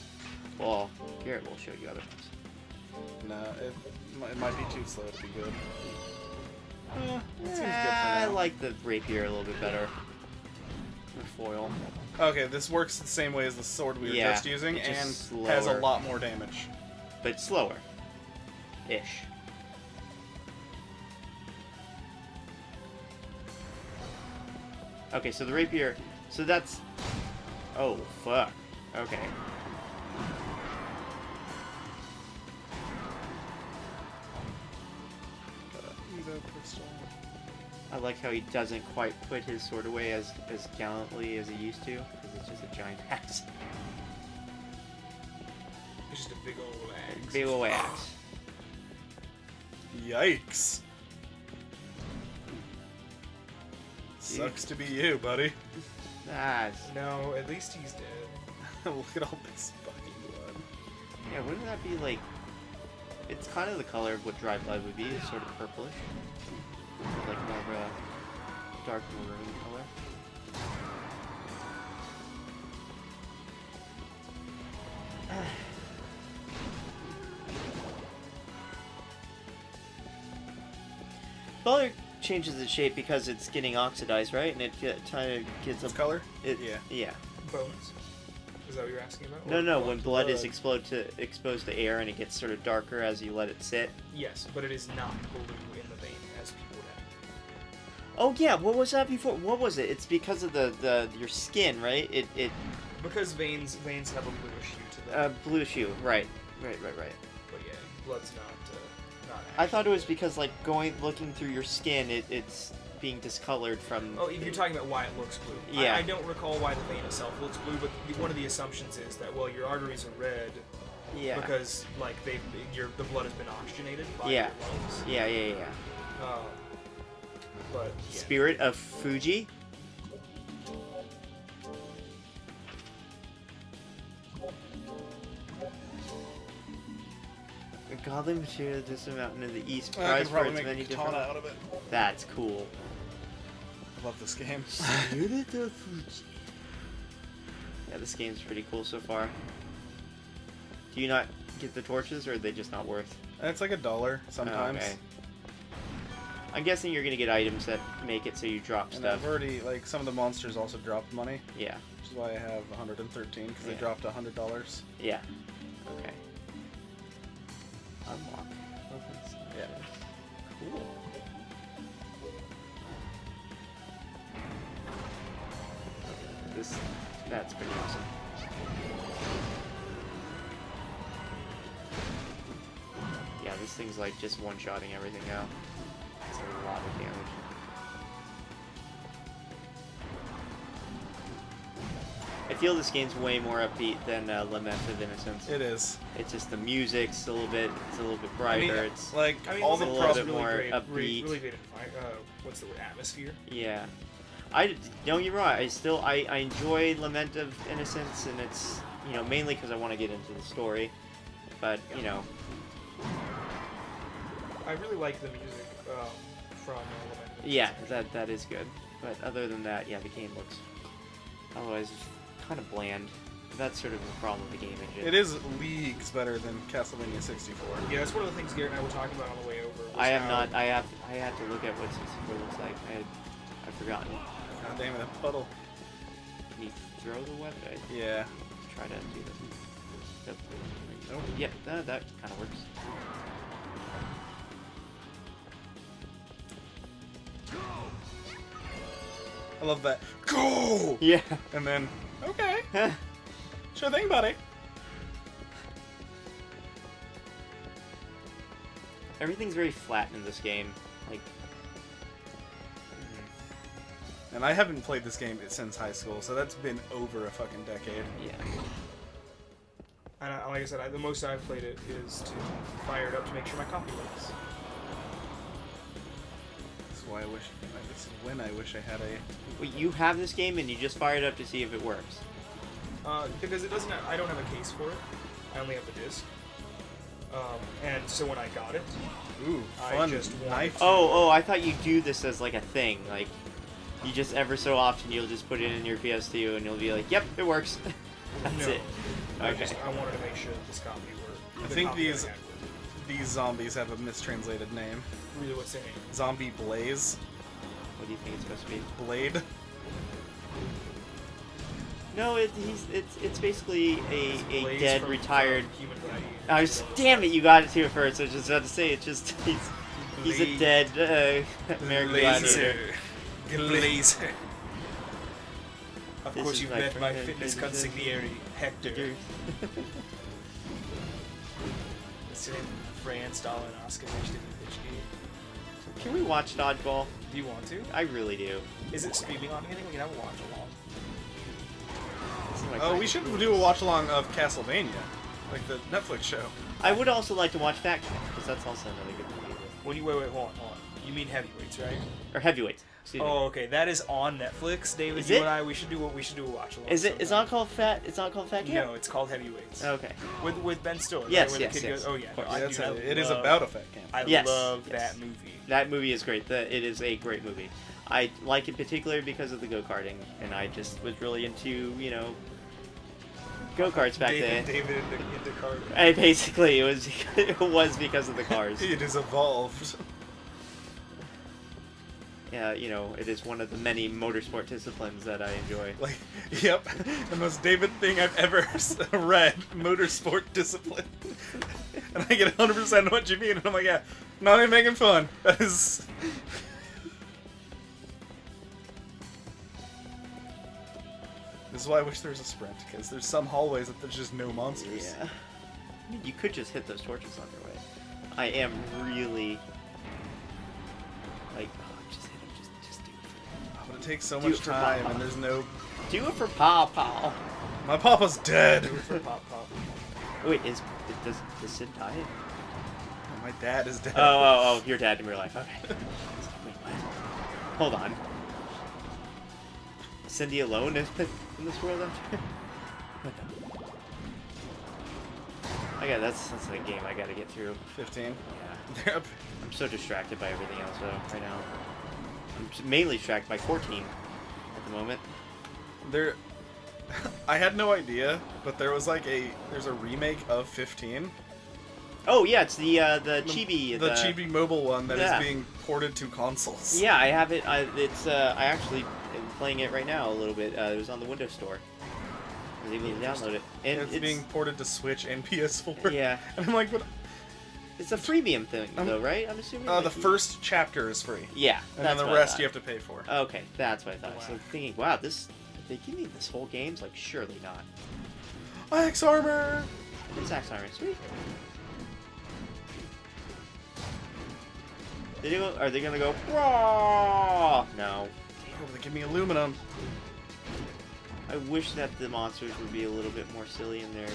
Well, Garrett will show you other ones. No, it might be too slow to be good. It seems good for I now. like the rapier a little bit better. The foil. Okay, this works the same way as the sword we were Yeah, just using, it's and just has a slower. lot more damage. But slower. Ish. Okay, so the rapier. So that's. Oh, fuck. Okay. Got a Evo pistol. I like how he doesn't quite put his sword away as gallantly as he used to, because it's just a giant axe. It's just a big old axe. Big ol' axe. Yikes. Sucks to be you, buddy. Nice. No, at least he's dead. Look at all this fucking blood. Yeah, wouldn't that be like... It's kind of the color of what dry blood would be, it's sort of purplish. Like more of a dark maroon color. Color changes its shape because it's getting oxidized, right? And it kind of gets Its a color? It, Yeah. Yeah. Bones. Is that what you're asking about? No, Or no. When blood is blood? exposed to air and it gets sort of darker as you let it sit. Yes, but it is not blue in the vein as people would have. Oh yeah, what was that before? What was it? It's because of the your skin, right? It Because veins have a bluish hue to them. bluish hue. Right. Right. But yeah, blood's not I thought it was because like looking through your skin, it's being discolored from. Oh, if you're talking about why it looks blue. Yeah. I don't recall why the vein itself looks blue, but one of the assumptions is that, well, your arteries are red, Yeah. Because like the blood has been oxygenated by Yeah. your lungs. Yeah. But yeah. Spirit of Fuji. A godly material distant mountain in the east, I prized can for probably its make many a katana different. out of it. That's cool. I love this game. Spirit of Fuji. Yeah, this game's pretty cool so far. Do you not get the torches, or are they just not worth? It's like $1 sometimes. Okay. I'm guessing you're gonna get items that make it so you drop And stuff. I've already, like, some of the monsters also dropped money, Yeah. which is why I have 113, because they Yeah. dropped $100. Yeah. Okay. Unlock. Open slashes. Yeah. Cool. That's pretty awesome. Yeah, this thing's like just one-shotting everything out. It's a lot of damage. I feel this game's way more upbeat than Lament of Innocence. It is. It's just the music's a little bit brighter. It's like, I mean, all it's the a Lament little is bit really more great, upbeat. really great. What's the word? Atmosphere. Yeah. I don't get me wrong. I enjoy Lament of Innocence, and it's mainly because I want to get into the story. But I really like the music from Lament. yeah, that is good. But other than that, yeah, the game looks otherwise kind of bland. That's sort of the problem with the game engine. It is leagues better than Castlevania 64. Yeah, that's one of the things Garrett and I were talking about on the way over. I have not. I had to look at what 64 looks like. I've forgotten. God damn it, a puddle. Can you throw the weapon? Yeah. Try to do this. Yep. Nope. Yep, that kind of works. I love that. Go! Yeah. And then, okay. Sure thing, buddy. Everything's very flat in this game. Like, And I haven't played this game since high school, so that's been over a fucking decade. yeah. And like I said, the most I've played it is to fire it up to make sure my copy works. This is why I wish. This is when I wish I had a. Well, you have this game and you just fire it up to see if it works. Because it doesn't. I don't have a case for it. I only have the disc. And so when I got it, Ooh, I fun just wanted knife. to- Oh, I thought you do this as like a thing. Like, you just ever so often you'll just put it in your PS2 and you'll be like, yep, it works. That's No. it. I Okay. wanted to make sure that this copy worked. I the think copy that these I had worked. these zombies have a mistranslated name. Really, what's their name? Zombie Blaze. What do you think it's supposed to be? Blade. No, it's basically a Blaze dead from retired. Human Gladiator. I was damn it, you got it to it first. I was just about to say it's just he's a Blaze. dead American gladiator. Glazer. Of This course, is you've my met my friend, fitness Hector. consigliere, Hector. Dude. Listen, Fran, Stalin, Oscar, Hitchcock. Can we watch Dodgeball? Do you want to? I really do. Is it streaming on anything? We can have a watch along. This is my Oh, kind we of should cool. do a watch along of Castlevania, like the Netflix show. I would also like to watch Faction because that's also another good movie. When you wait, hold on. You mean Heavyweights, right? Or Heavyweight. Excuse me. Oh, okay. That is on Netflix, David. Is you it? and I, we should do a watch along. Is it? It's sometime. not called Fat. It's not called Fat Camp. No, it's called Heavyweights. Okay. With Ben Stiller. right? Yes, Where yes, the kid yes, Goes, oh yeah. of course. No, I Yeah, do it is love- about a fat camp. I Yes, love yes. that movie. That movie is great. It is a great movie. I like it particularly because of the go-karting, and I just was really into go-karts back then. David into car. I basically it was because of the cars. It is evolved. Yeah, it is one of the many motorsport disciplines that I enjoy. Like, yep, the most David thing I've ever read, motorsport discipline. And I get 100% what you mean, and I'm like, yeah, not even making fun. That is... This is why I wish there was a sprint, because there's some hallways that there's just no monsters. Yeah. I mean, you could just hit those torches on your way. I am really like, just hit them, just do it. But it takes so Do much it for time, Papa. and there's no... Do it for Paw Paw. My papa's dead! For Pop Pop. Wait, is Does Sid die? Oh, my dad is dead. Oh, your dad in real life. Okay. Wait, what? Hold on. Cindy alone in this world after? What the? That's a game I gotta get through. 15. Yeah. I'm so distracted by everything else though right now. I'm mainly distracted by 14 at the moment. I had no idea, but there's a remake of 15. Oh yeah, it's the chibi. The chibi mobile one that Yeah. is being ported to consoles. Yeah, I have it. I actually am playing it right now a little bit. It was on the Windows Store. I was able to download it, and It's being ported to Switch and PS4. Yeah, And I'm like, what? it's a freemium thing though, right? I'm assuming. The like, first chapter is free. Yeah, And then that's the what I rest thought. you have to pay for. Okay, that's what I thought. So thinking, wow, if they give me this whole game, it's like surely not. Axe armor! It's Axe Armor, sweet. Are they gonna go? Raw? No. Oh, they give me aluminum. I wish that the monsters would be a little bit more silly in their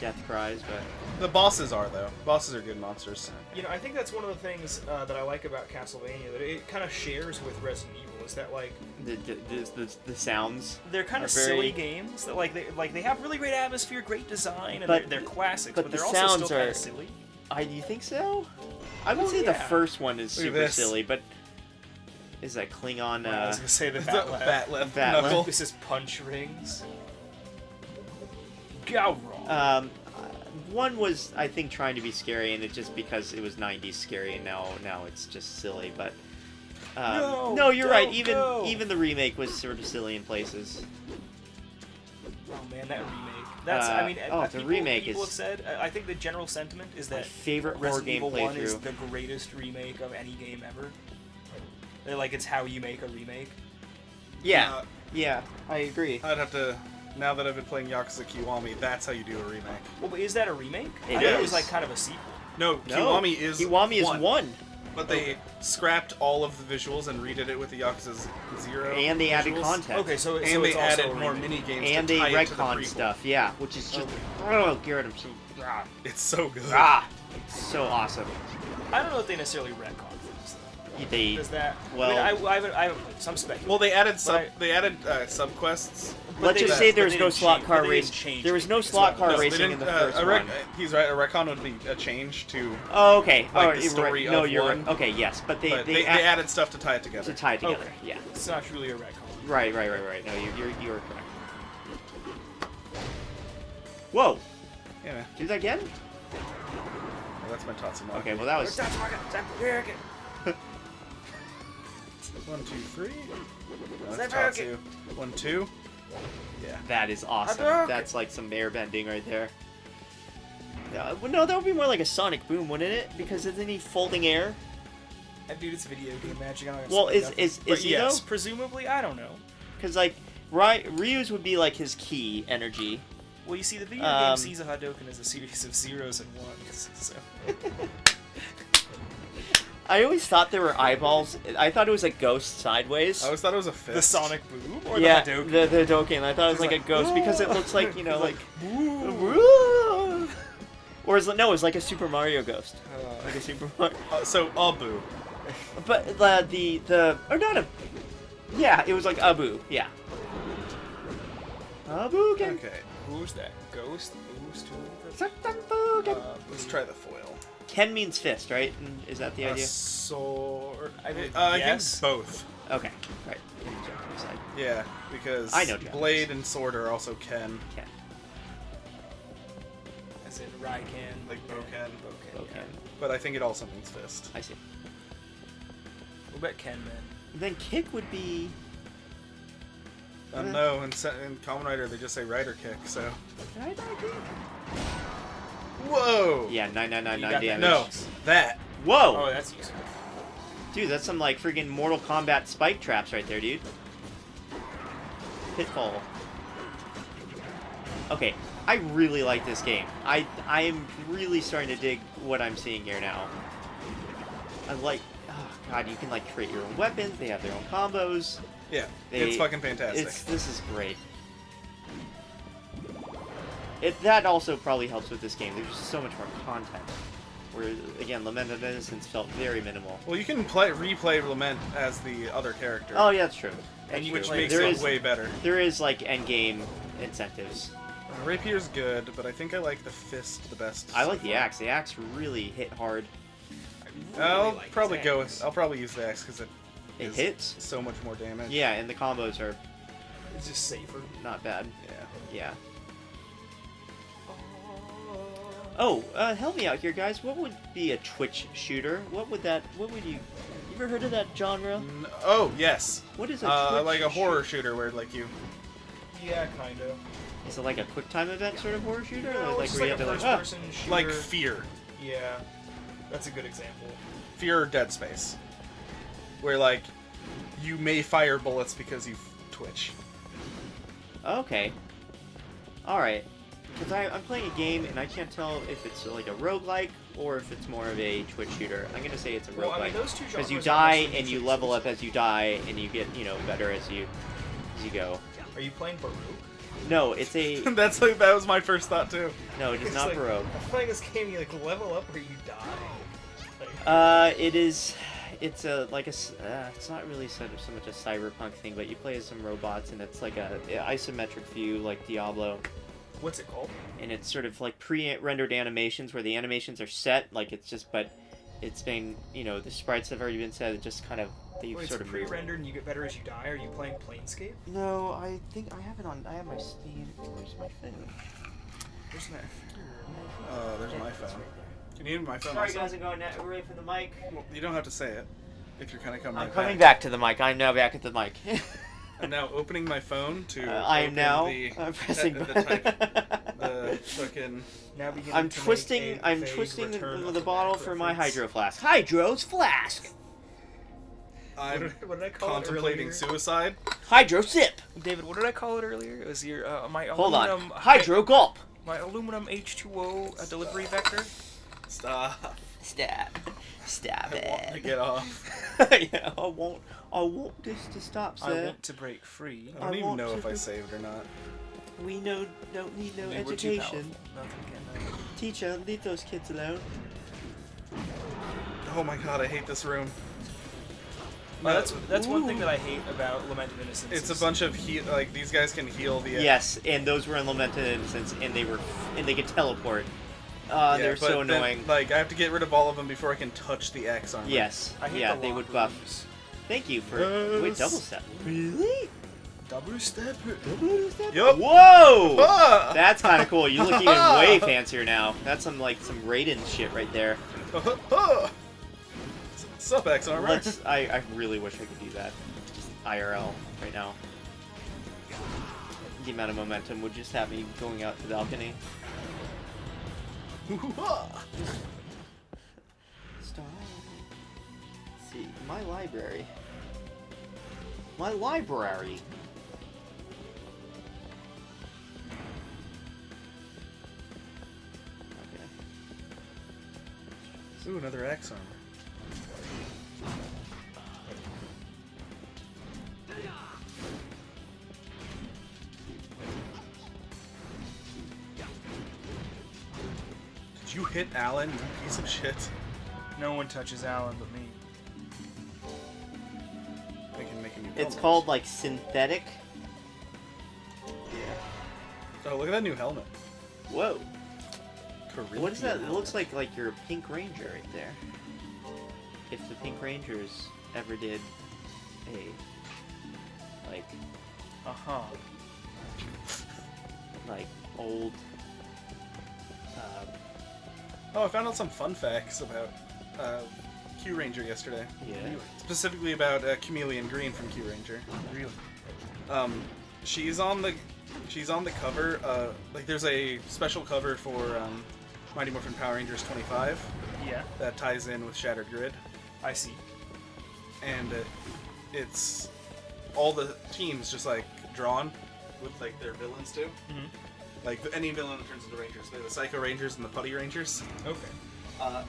death cries, but The bosses are, though. Bosses are good monsters. You know, I think that's one of the things that I like about Castlevania, that it kind of shares with Resident Evil, is that, like, the sounds. they're kind are of very- silly games that they have really great atmosphere, great design, and But- they're classics, but but the they're also sounds still kind are- of silly. Do you think so? I would Oh, say the yeah. first one is Look at super this. silly, but is that Klingon? I was gonna say the It's bat a left. bat left Bat knuckle. left. This is punch rings. Gowron. One was, I think, trying to be scary, and it just because it was 90s scary, and now it's just silly. But no, you're right. Even the remake was sort of silly in places. Oh man, that remake. That's I mean, the remake people is- have said. I think the general sentiment is My that favorite horror Resident game Evil 1 is playthrough. the greatest remake of any game ever. They're like, it's how you make a remake. Yeah, yeah, I agree. I'd have to... Now that I've been playing Yakuza Kiwami, that's how you do a remake. Well, but is that a remake? It I thought it is. was like kind of a sequel. No, No, Kiwami is one. But they scrapped all of the visuals and redid it with the Yakuza 0 And they added visuals. content. Okay, so And so they it's also added a more remake. mini games And to they tie it to the retcon prequel. stuff, yeah, which is just Garrett, I'm so It's so good. so awesome. I don't know if they necessarily retcon things though. They Does that? well- I mean, I haven't played some speculation. Well, they added But subquests. let's they- just say but there was they no didn't slot change- car but they didn't racing. change There was no anything. slot So- car No, they racing didn't, in the first one. He's right. A retcon would be a change to, Oh, okay. like, Oh, the you're story right. No, of you're one. right. Okay, yes, but but they added stuff to tie it together. to tie it together. Okay. Yeah. It's not really a retcon. Right. No, you're correct. Whoa! Yeah, man. Do that again? Oh, that's my Tatsumaki. Okay, well that was. 1, 2, 3. No, That's that's Tatsu. 1, 2. Yeah. That is awesome. Hadouken! That's like some air bending right there. Well, no, that would be more like a sonic boom, wouldn't it? Because isn't he folding air? Dude, it's video game magic. I'm not gonna Well, say is nothing. is But he yes, though? presumably, I don't know. Because like Ryu's would be like his key energy. Well, you see, the video Um, game sees a Hadouken as a series of zeros and ones. So I always thought there were eyeballs. I thought it was a ghost sideways. I always thought it was a fist. the sonic boom or Yeah, the Hadouken. the Hadouken. I thought it was like a like, ghost because it looks like, you know, like. Ooh. Or is it, no, it's like a Super Mario ghost. Like a Super Mario. So, Abu. But or not a. Yeah, it was like Abu. Yeah. Abu again. Okay. Who's that? Ghost? Who's to Let's try the foil. Ken means fist, right? Is that the A idea? sword. I I yes. think both. Okay, right. Let me jump to the side. Yeah, because I know Japanese. blade and sword are also Ken. Ken. As in Raiken. Like Boken. Boken. Okay. But I think it also means fist. I see. We'll bet Ken then. Then kick would be. No, in Kamen Rider they just say rider kick, so. Right, I think. Whoa! Yeah, 999 You got that. damage. No, that. Whoa! Oh, that's useful. Dude, that's some like freaking Mortal Kombat spike traps right there, dude. Pitfall. Okay, I really like this game. I am really starting to dig what I'm seeing here now. I like, oh god, you can like create your own weapons. They have their own combos. Yeah, They- it's fucking fantastic. This is great. That also probably helps with this game. There's just so much more content. Where, again, Lament of Innocence felt very minimal. Well, you can replay Lament as the other character. Oh, yeah, that's true. That's which true. makes There it is- way better. There is, like, endgame incentives. Rapier's good, but I think I like the fist the best. I like the axe. The axe really hit hard. I'll like probably his go axe. with. I'll probably use the axe because it It is hits. so much more damage. Yeah, and the combos are It's just safer. not bad. Yeah. Yeah. Oh, help me out here, guys. What would be a Twitch shooter? What would you ever heard of that genre? Oh yes. What is a Twitch like a horror shooter? shooter where like you. Yeah, kind of. Is it like a quick time event sort of horror shooter? No, Or it's where like you a have to like, first-person shooter. Like Fear. Yeah, that's a good example. Fear or Dead Space. Where like you may fire bullets because you twitch. Okay. Alright. Because I'm playing a game and I can't tell if it's like a roguelike or if it's more of a Twitch shooter. I'm gonna say it's a Well, I roguelike. mean, those two Because you genres are die mostly and you choices. level up as you die and you get, better as you go. Are you playing Baroque? No, it's a That was my first thought too. no, it is It's not like, Baroque. I'm playing this game, you like level up or you die. Like, It is. It's it's not really so much a cyberpunk thing, but you play as some robots, and it's like a isometric view, like Diablo, what's it called? and it's sort of like pre-rendered animations where the animations are set, like it's just, but it's been, the sprites have already been set. It just kind of they Wait, sort it's of pre-rendered and you get better as you die. Are you playing Planescape? No, I think I have it on. I have my Steam. Where's my phone? Where's that? There's my phone. Can you need my phone? Sorry, also? guys, I'm going away from the mic. Well, you don't have to say it. If you're kind of coming. I'm right coming back to the mic. I'm now back at the mic. I'm now opening my phone to. I am open now the, pressing. the type, the fucking. Now beginning I'm to twisting. make a I'm vague twisting Return the of bottle Mac for my reference. hydro flask. Hydro's flask. I'm What did I call it contemplating earlier? suicide. Hydro sip. David, what did I call it earlier? It was your my Hold aluminum. on. Hydro gulp. My aluminum H2O delivery vector. Stop. Stab. Stab I want to it. get off. Yeah, I want this to stop, I sir. want to break free. I don't I even want know to if I be- saved or not. We don't need no Dude, we're too education. powerful. Nothing can. Teacher, leave those kids alone. Oh my god, I hate this room. That's one thing that I hate about Lament of Innocence. It's a is- bunch of like these guys can heal the. Yes, and those were in Lamented Innocence, and they could teleport. Yeah, They're but so then, annoying. like I have to get rid of all of them before I can touch the X armor. Yes, I hate yeah, the they lock would buff. rooms. Thank you for wait, Yes. double step. Really? Double step. Double step? Yup. Whoa! Ah! That's kind of cool. You look even way fancier now. That's some Raiden shit right there. Sup, X armor? I really wish I could do that. Just IRL right now. The amount of momentum would just have me going out to the balcony. Stop. Let's see, my library. My library. Okay. Ooh, another X armor. Did you hit Alan, you piece of shit? No one touches Alan but me. I can make a new It's helmet. called like synthetic. Oh, look at that new helmet. Whoa. What is that? It Corinthian looks helmet. like your Pink Ranger right there. If the Pink Rangers ever did a Uh-huh. like old Oh, I found out some fun facts about Q Ranger yesterday. yeah. Specifically about Chameleon Green from Q Ranger. Really? She's on the cover. Like there's a special cover for Mighty Morphin Power Rangers 25 Yeah. that ties in with Shattered Grid, I see. and it's all the teams just like drawn with like their villains too. Mhm. Like any villain that turns into Rangers. They're the Psycho Rangers and the Putty Rangers. Okay.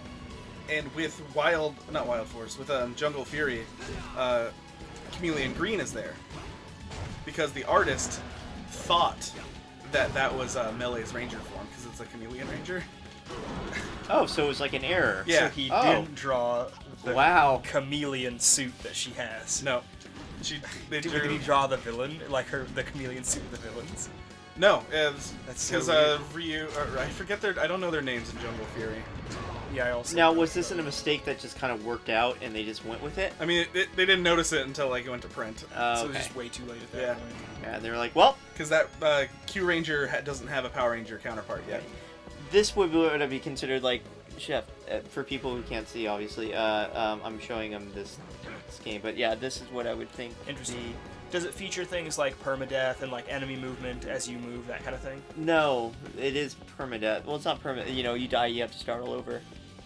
And with not Wild Force, with Jungle Fury, Chameleon Green is there because the artist thought that was Melee's ranger form because it's a chameleon ranger. Oh, so it was like an error. Yeah. So he Oh. didn't draw the Wow. chameleon suit that she has. No, they Did drew. he draw the villain, like the chameleon suit of the villains? No, That's because so Ryu. I forget I don't know their names in Jungle Fury. Yeah, I also. Now, was this a mistake that just kind of worked out and they just went with it? I mean, they didn't notice it until like it went to print. So Oh, it was okay. just way too late at that Yeah. point. Yeah, they were like, well, Because that Q Ranger doesn't have a Power Ranger counterpart yet. this would be considered like, Chef, for people who can't see, obviously, I'm showing them this game, but yeah, this is what I would think. Interesting. Does it feature things like permadeath and like enemy movement as you move, that kind of thing? No, it is permadeath. Well, it's not permadeath. You know, you die, you have to start all over.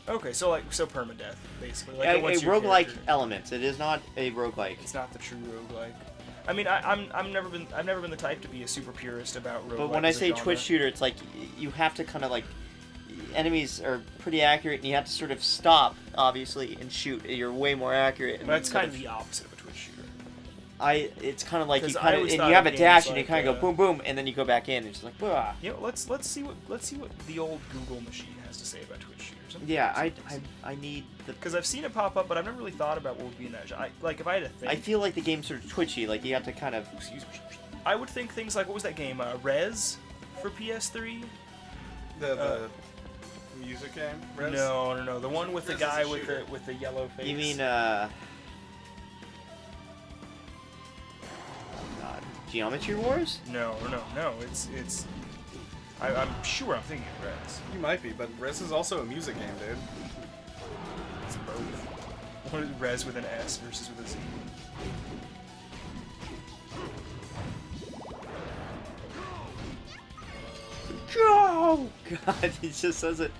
Okay, so permadeath, basically. Like A once your roguelike character- elements. It is not a roguelike. It's not the true roguelike. I mean, I've never been the type to be a super purist about roguelike. But when I as a say genre. twitch shooter, it's like you have to kind of like enemies are pretty accurate, and you have to sort of stop, obviously, and shoot. You're way more accurate. But it's kind of the opposite of a twitch shooter. It's kind of like you 'Cause I kind of always and thought you have of a dash, games and you like, kind of go boom boom, and then you go back in, and it's just like wah. You know, let's see what the old Google machine has to say about twitch shooters. Yeah, I need the. Because I've seen it pop up, but I've never really thought about what would be in that genre. Like if I had to think, I feel like the game's sort of twitchy. Like you have to kind of. excuse me, I would think things like what was that game, Rez, for PS3? The music game. Rez? No, the one with the Rez is a guy with shooter. the yellow face. You mean God, Geometry Wars? No. It's. I'm sure I'm thinking of Rez. You might be, but Rez is also a music game, dude. It's both. What is Rez with an S versus with a Z? Go! God, he just says it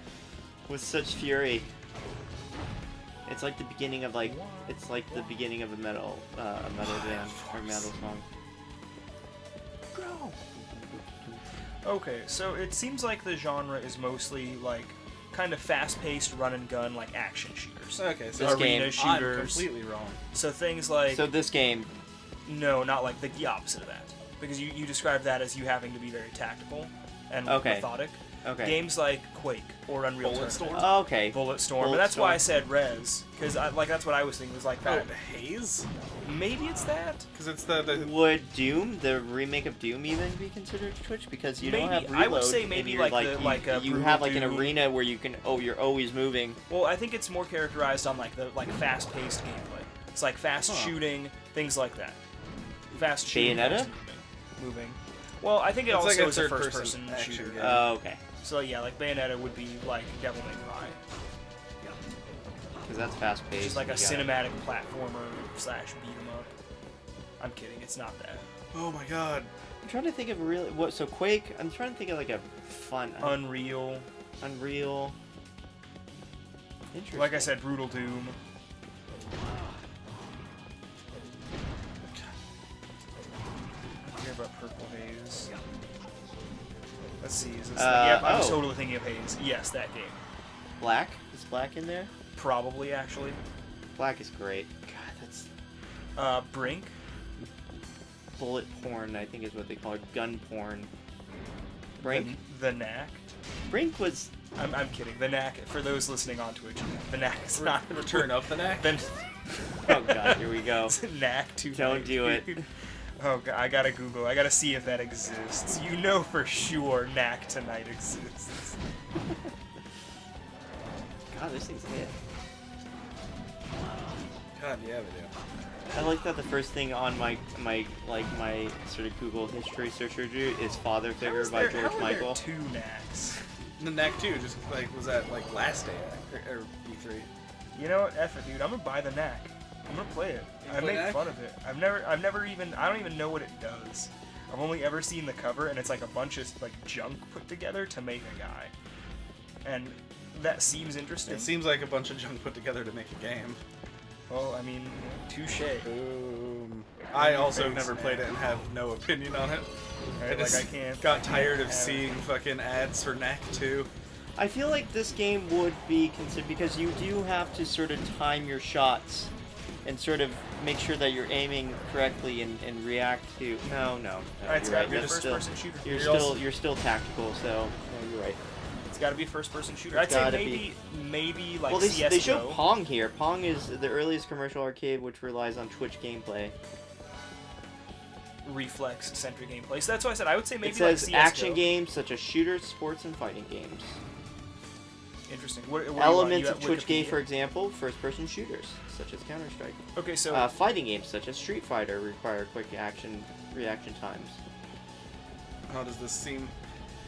with such fury. It's like the beginning of it's like the beginning of a metal band or metal song. Go! Okay, so it seems like the genre is mostly like kind of fast-paced run and gun like action shooters. Okay, so This Arena game- shooters. I'm completely wrong. So things like So this game, no, not like the opposite of that. Because you described that as you having to be very tactical and Okay. methodic. okay. Games like Quake or Unreal Bullet Tournament. Storm? Okay. Bulletstorm. Bulletstorm. And that's why I said Rez, because that's what I was thinking was like Oh, that. Haze? Maybe it's that. Because it's the Would Doom, the remake of Doom, even be considered Twitch? Because you don't Maybe. have reload. I would say and maybe you're like a you Brutal have like an Doom. arena where you can you're always moving. Well, I think it's more characterized on like the fast-paced gameplay. It's like fast shooting, things like that. Fast shooting, Bayonetta? fast moving. Well, I think it It's also like a is a third-person first-person action shooter. game. Oh, okay. So yeah, like Bayonetta would be like Devil May Cry, Because that's fast which paced. is like a cinematic platformer / beat 'em up. I'm kidding, it's not that. Oh my god. I'm trying to think of really what. So Quake. I'm trying to think of like a fun Unreal. Unreal. Interesting. Like I said, Brutal Doom. I hear about Purple Haze. Let's see, is this yeah, I was oh. totally thinking of Haze. Yes, that game. Black. Is Black in there? Probably, actually. Black is great. God, that's Brink. bullet porn. I think is what they call it. Gun porn. Brink. The Knack. Brink was. I'm kidding. The Knack, for those listening on Twitch, the Knack is not Return of the Knack? Then Oh god, here we go. Knack 2. Don't do it. Oh god, I gotta Google. I gotta see if that exists. You know for sure Knack Tonight exists. God, this thing's hit. God, yeah, they do. I like that the first thing on my sort of Google history search do is Father Figure by George Michael. Two Knacks. The Knack 2 just was that last day or E3. You know what? F it, dude. I'm gonna buy the Knack. I'm gonna play it. I play make Knack? fun of it. I don't even know what it does. I've only ever seen the cover, and it's like a bunch of like junk put together to make a guy. And that seems interesting. It seems like a bunch of junk put together to make a game. Well, I mean, touche. Boom. I also Thanks, never played man. it and have no opinion on it. Right? just Like I can't. got tired of have it. seeing fucking ads for Knack 2. I feel like this game would be considered because you do have to sort of time your shots and sort of make sure that you're aiming correctly and react to. No. Alright, it's you're gotta right. be a That's first-person shooter. You're still tactical, so no, you're right. It's got to be a first-person shooter. It's I'd say gotta maybe like Well, they CS:GO. show Pong here. Pong is the earliest commercial arcade which relies on Twitch gameplay. Reflex-centric gameplay. So that's why I said I would say maybe It says like CS:GO. action games such as shooters, sports, and fighting games. Interesting. What do you want? Elements You of have Twitch game, Wikipedia? for example, first-person shooters such as Counter-Strike. Okay, so Fighting games such as Street Fighter require quick reaction times. How does this seem?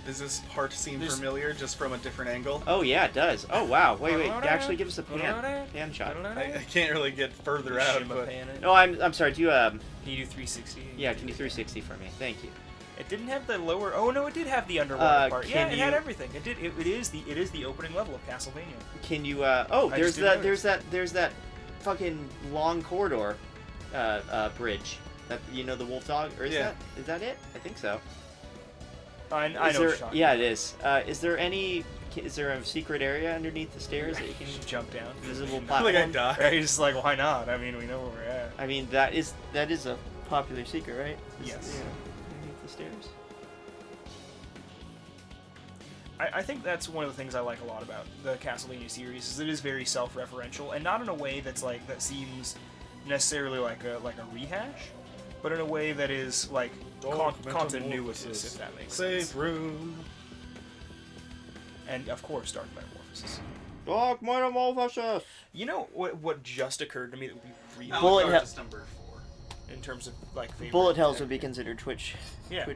Does this part seem familiar just from a different angle? Oh yeah, it does. Oh wow, wait, actually give us a pan shot. I can't really get further out, Shimma but pan it. No, I'm sorry. Do you Can you do 360? Yeah, can you 360 for me? Thank you. It didn't have the lower. Oh no, it did have the underwater part. Yeah, can it had you- everything. It did. It is the opening level of Castlevania. Can you? Oh, I there's just didn't there's that fucking long corridor, bridge. That the wolf dog, or is that it? I think so. I know what you're talking Yeah, about. it is. Is there a secret area underneath the stairs that you can Just jump down. visible I feel platform? like I died. Right, just like why not? I mean, we know where we're at. I mean, that is a popular secret, right? Yes. Underneath the stairs. I think that's one of the things I like a lot about the Castlevania series is it is very self-referential and not in a way that seems necessarily like a rehash, but in a way that is like continuous, if that makes sense. Safe room. And of course, Dark Metamorphosis. Dark Metamorphosis. You know what just occurred to me that would be really Bullet hell. number 4. in terms of like favorite. Bullet hells would be considered Twitch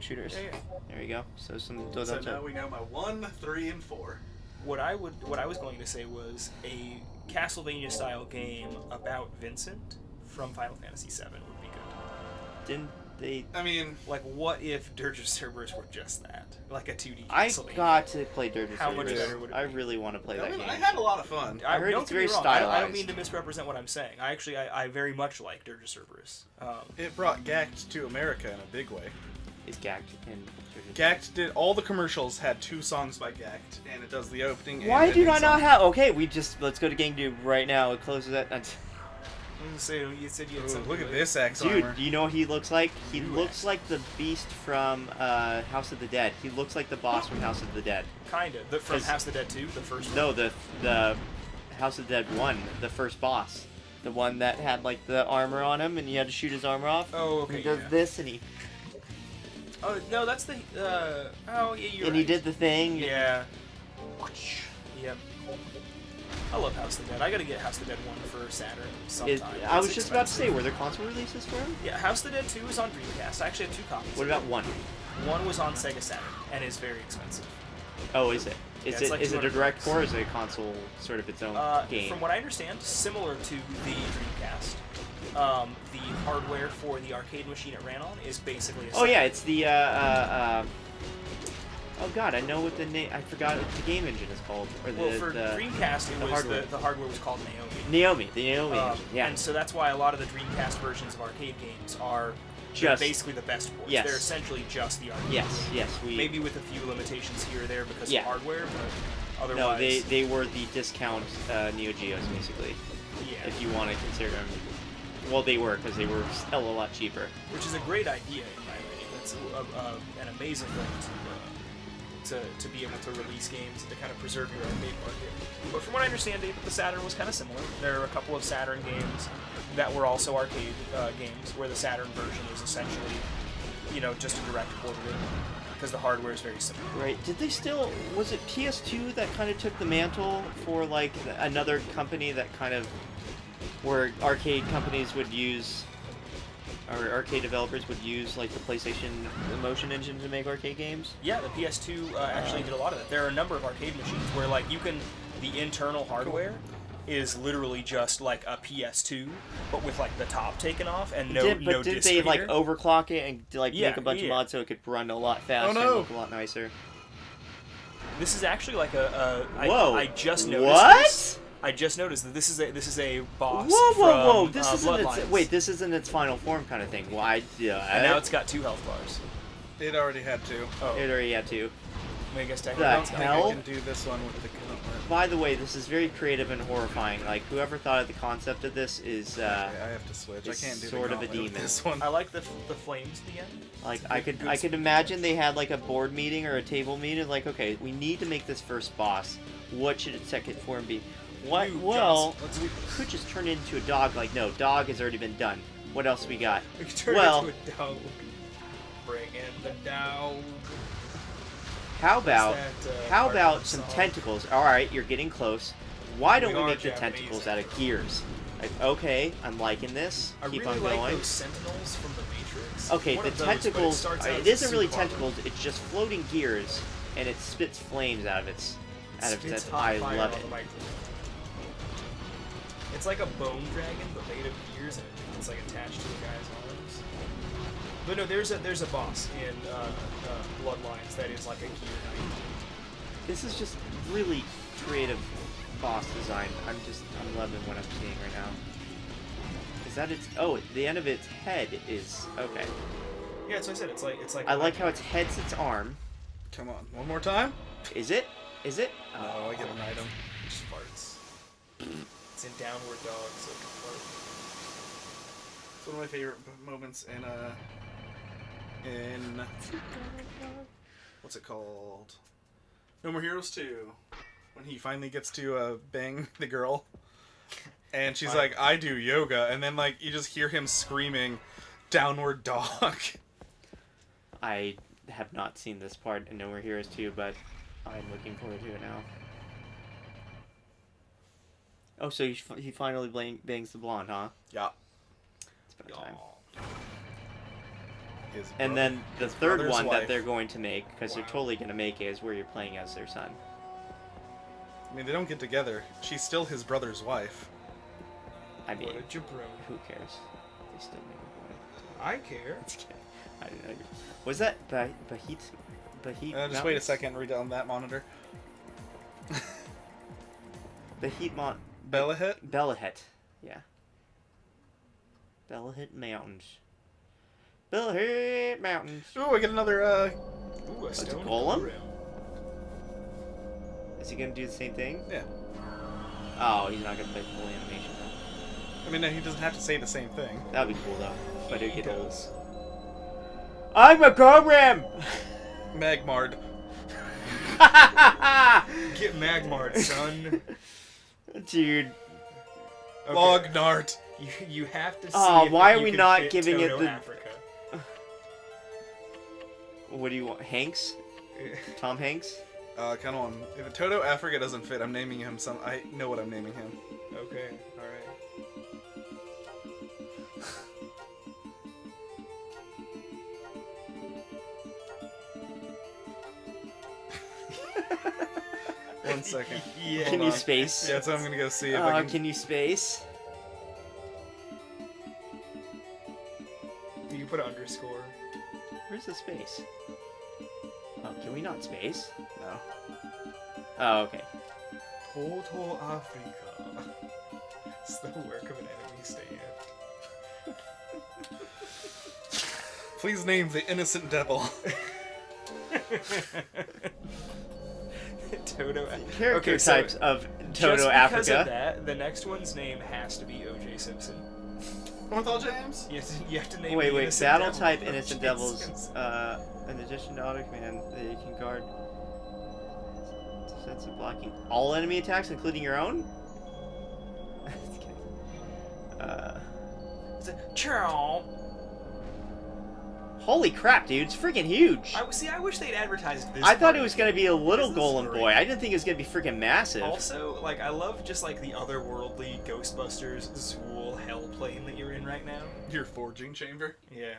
shooters. Yeah. There you go. So So now we know my 1, 3, and 4. What I was going to say was a Castlevania style game about Vincent from Final Fantasy VII would be good. Didn't they? I mean, Like, what if Dirge of Cerberus were just that? Like a 2D I Castlevania. got to play Dirge of How much Cerberus. better would it I be? really want to play I that mean, game. I had a lot of fun. I heard don't it's get me very wrong, I don't stylized. mean to misrepresent what I'm saying. I very much like Dirge of Cerberus. It brought Gact to America in a big way. Is Gact in Dirge of Gact did all the commercials had 2 songs by Gact, and it does the opening. Why and do ending I not song. have? Okay, let's go to GameTube right now. It closes at. You said you had Ooh, something look at to- this axe Dude, armor. do you know what he looks like? He Ooh, looks like the beast from House of the Dead. He looks like the boss from House of the Dead. Kinda. From 'Cause- House of the Dead 2, the first one. No, the House of the Dead 1, the first boss. The one that had like the armor on him and you had to shoot his armor off. Oh, And okay. he does yeah. this and he Oh no, that's the. Oh yeah, you're and right. he did the thing. Yeah. Yep. I love House of the Dead. I gotta get House of the Dead 1 for Saturn sometime. I was It's just about to say, expensive. were there console releases for him? Yeah, House of the Dead 2 is on Dreamcast. I actually have 2 copies. What about 1? One was on Sega Saturn and is very expensive. Oh, is it? Yeah, Is it's it like is it a 200 direct bucks. port or is it a console sort of its own game? From what I understand, similar to the Dreamcast, the hardware for the arcade machine it ran on is basically a Oh yeah, it's the oh god, I know what the name. I forgot what the game engine is called. Or the, Well, for the Dreamcast, the it was hardware. the hardware was called Naomi. The Naomi engine. Yeah. And so that's why a lot of the Dreamcast versions of arcade games are Just- basically the best ports. Yes. They're essentially just the arcade. Yes, we Maybe with a few limitations here or there because Yeah. of hardware, but no, otherwise. they were the discount Neo Geos basically. Yeah. If you want to consider them. Well, they were because they were hell a lot cheaper. Which is a great idea in my opinion. That's an amazing way to be able to release games and to kind of preserve your arcade market. But from what I understand, David, the Saturn was kind of similar. There are a couple of Saturn games that were also arcade games, where the Saturn version is essentially, just a direct port of it, because the hardware is very similar. Right. Did they still? Was it PS2 that kind of took the mantle for like another company that kind of, where arcade companies would use, or arcade developers would use like the PlayStation motion engine to make arcade games? Yeah, the PS2 actually did a lot of that. There are a number of arcade machines where the internal hardware is literally just like a PS2, but with like the top taken off and no Did disc they like reader. overclock it and like Yeah, make a bunch of yeah. mods so it could run a lot faster no. and look a lot nicer? This is actually like I just noticed What? this. I just noticed that this is a boss. Whoa! from, This isn't its, Bloodlines. wait. This isn't its final form kind of thing. Why? And now it's got 2 health bars. It already had 2. Oh, It already had to. I guess The technically. I don't think hell? I can do this one with the gauntlet. by the way, this is very creative and horrifying. Like, whoever thought of the concept of this is, Okay, I have to switch. I it's can't do sort the of a gauntlet with demon. this one. I like the flames at the end. like, Good I could imagine they had, like, a board meeting or a table meeting, like, okay, we need to make this first boss. What should its second form be? What? You Well, just- we could just turn it into a dog. Like, no, dog has already been done. What else we got? We can turn Well- it into a dog. Bring in the dog. How about that, how part about of the some song? tentacles? All right, you're getting close. Why don't We we are make the Japanese. tentacles out of gears? Like, okay, I'm liking this. I Keep really on like going. those sentinels from the Matrix. Okay, One the of those, but tentacles. starts out It as isn't really soup armor. tentacles. It's just floating gears, and it spits flames out of its. Spits hot I fire love on it. the microphone. It's like a bone dragon, but made of gears, and it's like attached to a guy's arms. But no, there's a boss in Bloodlines that is like a gear knight. This is just really creative boss design. I'm loving what I'm seeing right now. Is that its? Oh, the end of its head is okay. Yeah, that's what I said. It's like. I like how its head's its arm. Come on, one more time. Is it? Is it? No, I get an item. Just farts. It's in Downward Dog, so it can fart. It's one of my favorite moments in what's it called? No More Heroes 2. When he finally gets to bang the girl, and she's like, "I do yoga," and then like you just hear him screaming, "Downward Dog." I have not seen this part in No More Heroes 2, but I'm looking forward to it now. Oh, so he finally bangs the blonde, huh? Yeah. It's about time. His And brother- then the his third brother's one wife. that they're going to make, because they're Wow. totally going to make it, is where you're playing as their son. I mean, they don't get together. She's still his brother's wife. I mean, What a jabroni. who cares? They still make a boy. I care. I don't know. Was that Bahit? Just wait a second. Read on that monitor. Bahit Belahit. Belahit. Yeah. Belahit Mountains. Belahit Mountains. Ooh, I get another. Ooh, a stone golem? guru. Is he gonna do the same thing? Yeah. Oh, he's not gonna play full animation though. I mean, no, he doesn't have to say the same thing. That'd be cool though. But it'd He get old. does. I'm a Cobram! Magmard. Get Magmart, son. Dude. Okay. Lognart. You have to see. Oh, if why you are we can not fit giving it Toto the- Africa. What do you want? Hanks? Tom Hanks? Come on. If a Toto Africa doesn't fit, I'm naming him some. I know what I'm naming him. Okay, all right. One second. Yeah. Can Hold you on. space? Yeah, so I'm gonna go see if I Can you space? You put an underscore. Where's the space? Oh, can we not space? No. Oh, okay. Toto Africa. It's the work of an enemy stand. Please name the innocent devil. Toto. Character Okay, so types of just Toto because Africa. of that, the next one's name has to be O.J. Simpson. Orthol James? You have to name. Wait, the wait. innocent Battle devil type O.J. innocent devils. Simpson. In addition to auto command, they can guard defensive blocking all enemy attacks, including your own. Just kidding. It's a chow. Holy crap, dude! It's freaking huge. I wish they'd advertised this. I thought part it was of gonna be a little This is golem great. boy. I didn't think it was gonna be freaking massive. Also, like, I love just like the otherworldly Ghostbusters Zool hell plane that you're in right now. Your forging chamber? Yeah.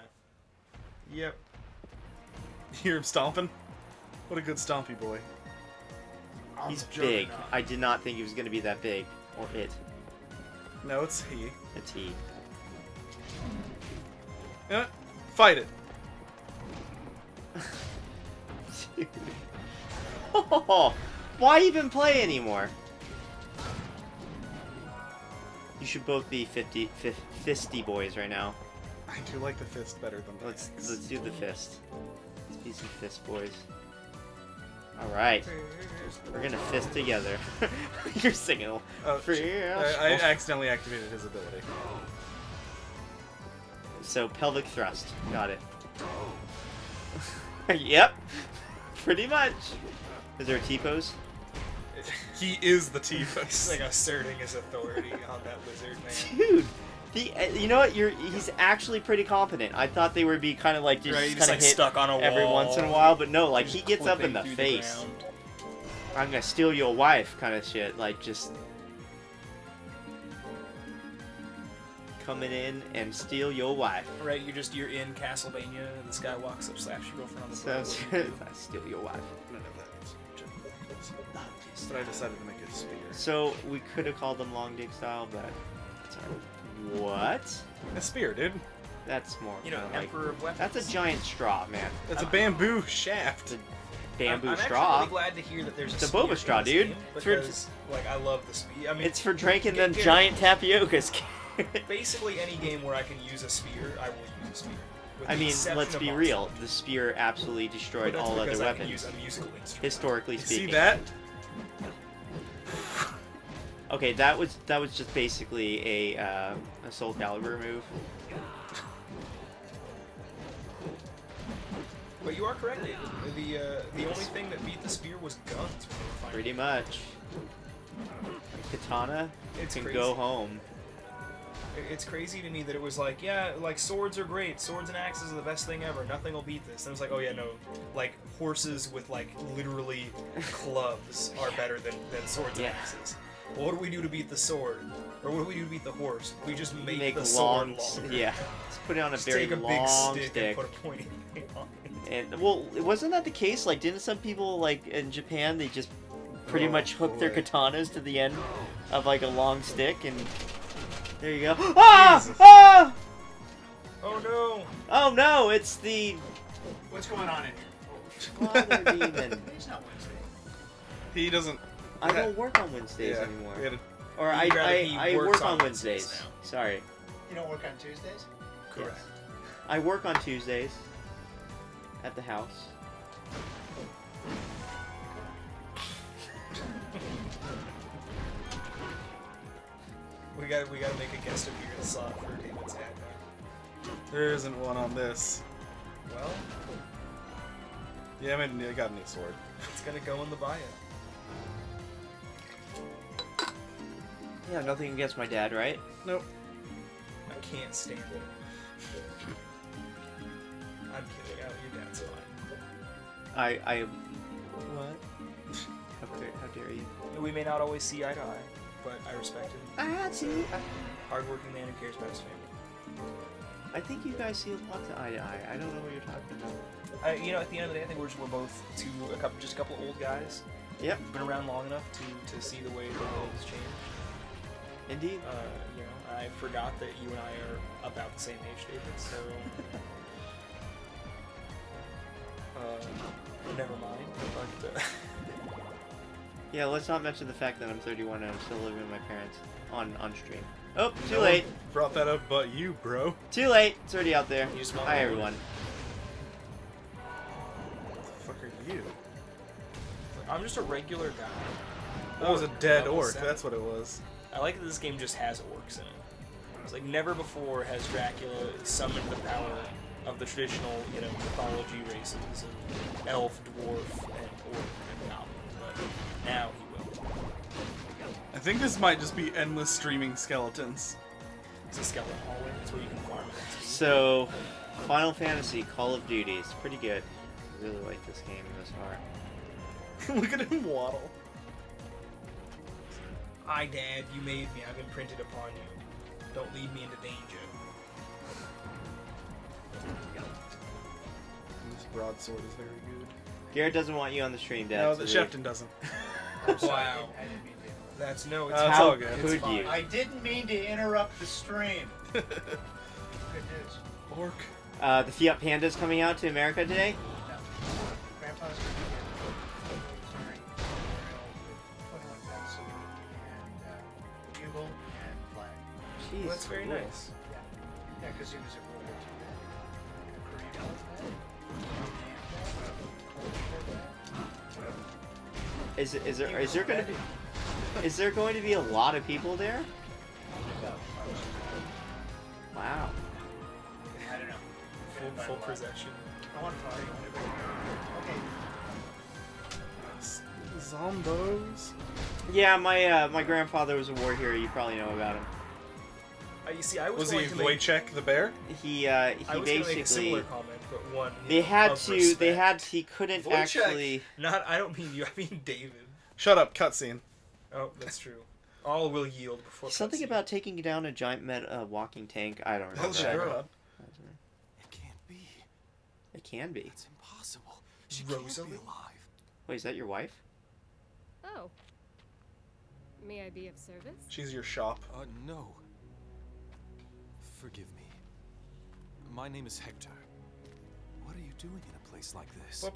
Yep. You hear him stomping? What a good stompy boy. He's I'm big. Juggernaut. I did not think he was gonna be that big. Or it. No, it's he. It's he. You know what? Fight it. Dude. Why even play anymore? You should both be fisty boys right now. I do like the fist better than the Let's axe. do the fist. Let's be some fist boys. Alright. We're gonna fist together. You're singing. Oh, I accidentally activated his ability. So, pelvic thrust. Got it. Yep. Pretty much. Is there a T-pose? He is the He's T-pose. like asserting his authority on that lizard man. Dude. You know what? He's actually pretty competent. I thought they would be kind of like just Right, kind just of like hit stuck on a every wall. once in a while, but no, like Just he gets up in clipping the through face. ground. I'm gonna steal your wife, kind of shit. Like just coming in and steal your wife. Right, you're in Castlevania, and this guy walks up, slaps your girlfriend on the Sounds butt. good. I steal your wife. None of that. But I decided to make it a spear. So we could have called them long dick style, but sorry. What? A spear, dude. That's more. You know, kinda like, Emperor of Weapons. that's a giant straw, man. That's a bamboo shaft. It's a bamboo I'm straw. actually really glad to hear that there's It's a spear boba in straw, this dude. game, It's for- because, like, I love the spear. I mean, It's for drinking them Garrett, giant tapiocas. basically any game where I can use a spear, I will use a spear. With I the mean, exception let's of be Monster real. Hunter. The spear absolutely But destroyed that's all other because I can use weapons, a musical instrument. historically You speaking. see that? Okay, that was just basically a Soul Calibur move. But you are correct, David. The only thing that beat the spear was guns when they were fighting. Pretty much. Katana It's can crazy. go home. It's crazy to me that it was like, yeah, like swords are great. Swords and axes are the best thing ever. Nothing will beat this. And it was like, oh yeah, no, like horses with like literally clubs are better than swords and Yeah. axes. Well, what do we do to beat the sword? Or what do we do to beat the horse? We just make the long, sword longer. yeah. Let's put it on a Just very take a big long stick, stick. and put a pointy thing on it. And well, wasn't that the case? Like, didn't some people like in Japan they just pretty Oh, much hook their boy. katanas to the end of like a long stick, and there you go. Ah! Jesus. Ah! Oh no! Oh no! It's the What's going on in here? water demon. It's not Wednesday. He doesn't. I don't work on Wednesdays Yeah. anymore. We had a, Or You'd rather he I works work on on Wednesdays. Wednesdays Sorry. You don't work on Tuesdays? Correct. I work on Tuesdays at the house. We gotta make a guest appearance slot for David's dad now. there isn't one on this. Well, Yeah, I got a new sword. it's gonna go in the bio. Yeah, nothing against my dad, right? Nope. I can't stand it. I'm kidding. Your dad's fine. I what? How dare you? We may not always see eye to eye, but I respect him. I had to. Hardworking man who cares about his family. I think you guys see lots of eye to eye. I don't know what you're talking about. You know, at the end of the day, I think we're both just a couple old guys. Yep. Been around long enough to see the way the world has changed. Indeed. You know, I forgot that you and I are about the same age, David. So, never mind. But Yeah, let's not mention the fact that I'm 31 and I'm still living with my parents on stream. Oh, too No late. one brought that up but you, bro. Too late. It's already out there. You just want Hi, to- everyone. What the fuck are you? I'm just a regular guy. That was a dead Level orc. 7. That's what it was. I like that this game just has orcs in it. It's like never before has Dracula summoned the power of the traditional, you know, mythology races of elf, dwarf, and orc and goblin, but now he will. I think this might just be endless streaming skeletons. It's a skeleton hallway. It's where you can farm it. So, Final Fantasy Call of Duty is pretty good. I really like this game this far. Look at him waddle. Hi, Dad. You made me. I've imprinted upon you. Don't lead me into danger. This broadsword is very good. Garrett doesn't want you on the stream, Dad. No, so the there- Shefton doesn't. Wow. I didn't mean to. That's no. It's It's How all good. could It's fine. you? I didn't mean to interrupt the stream. Good news. Orc. The Fiat Panda's coming out to America today. No. Grandpa's going to get very old 21 pence a week and bugle and flag. Jeez, That's very cool. nice. Yeah, because he was at World War II. Korean. Is there going to be a lot of people there? Wow. I don't know. Full procession. I want to party. Okay. Zombos. Yeah, my grandfather was a war hero. You probably know about him. You see, I was, Was going he to make, Wojciech the bear? He I was going to make a basically similar comment, but one. they had of to respect. he couldn't Wojciech. actually. Not, I don't mean you. I mean David. Shut up, cutscene. Oh, that's true. All will yield before. Something cutscene. about taking down a giant walking tank. I don't remember. Hell's your that. girl. It can't be. It can be. It's impossible. She Rosalie? can't be alive. Wait, is that your wife? Oh. May I be of service? She's your shop. No. Forgive me. My name is Hector. What are you doing in a place like this? I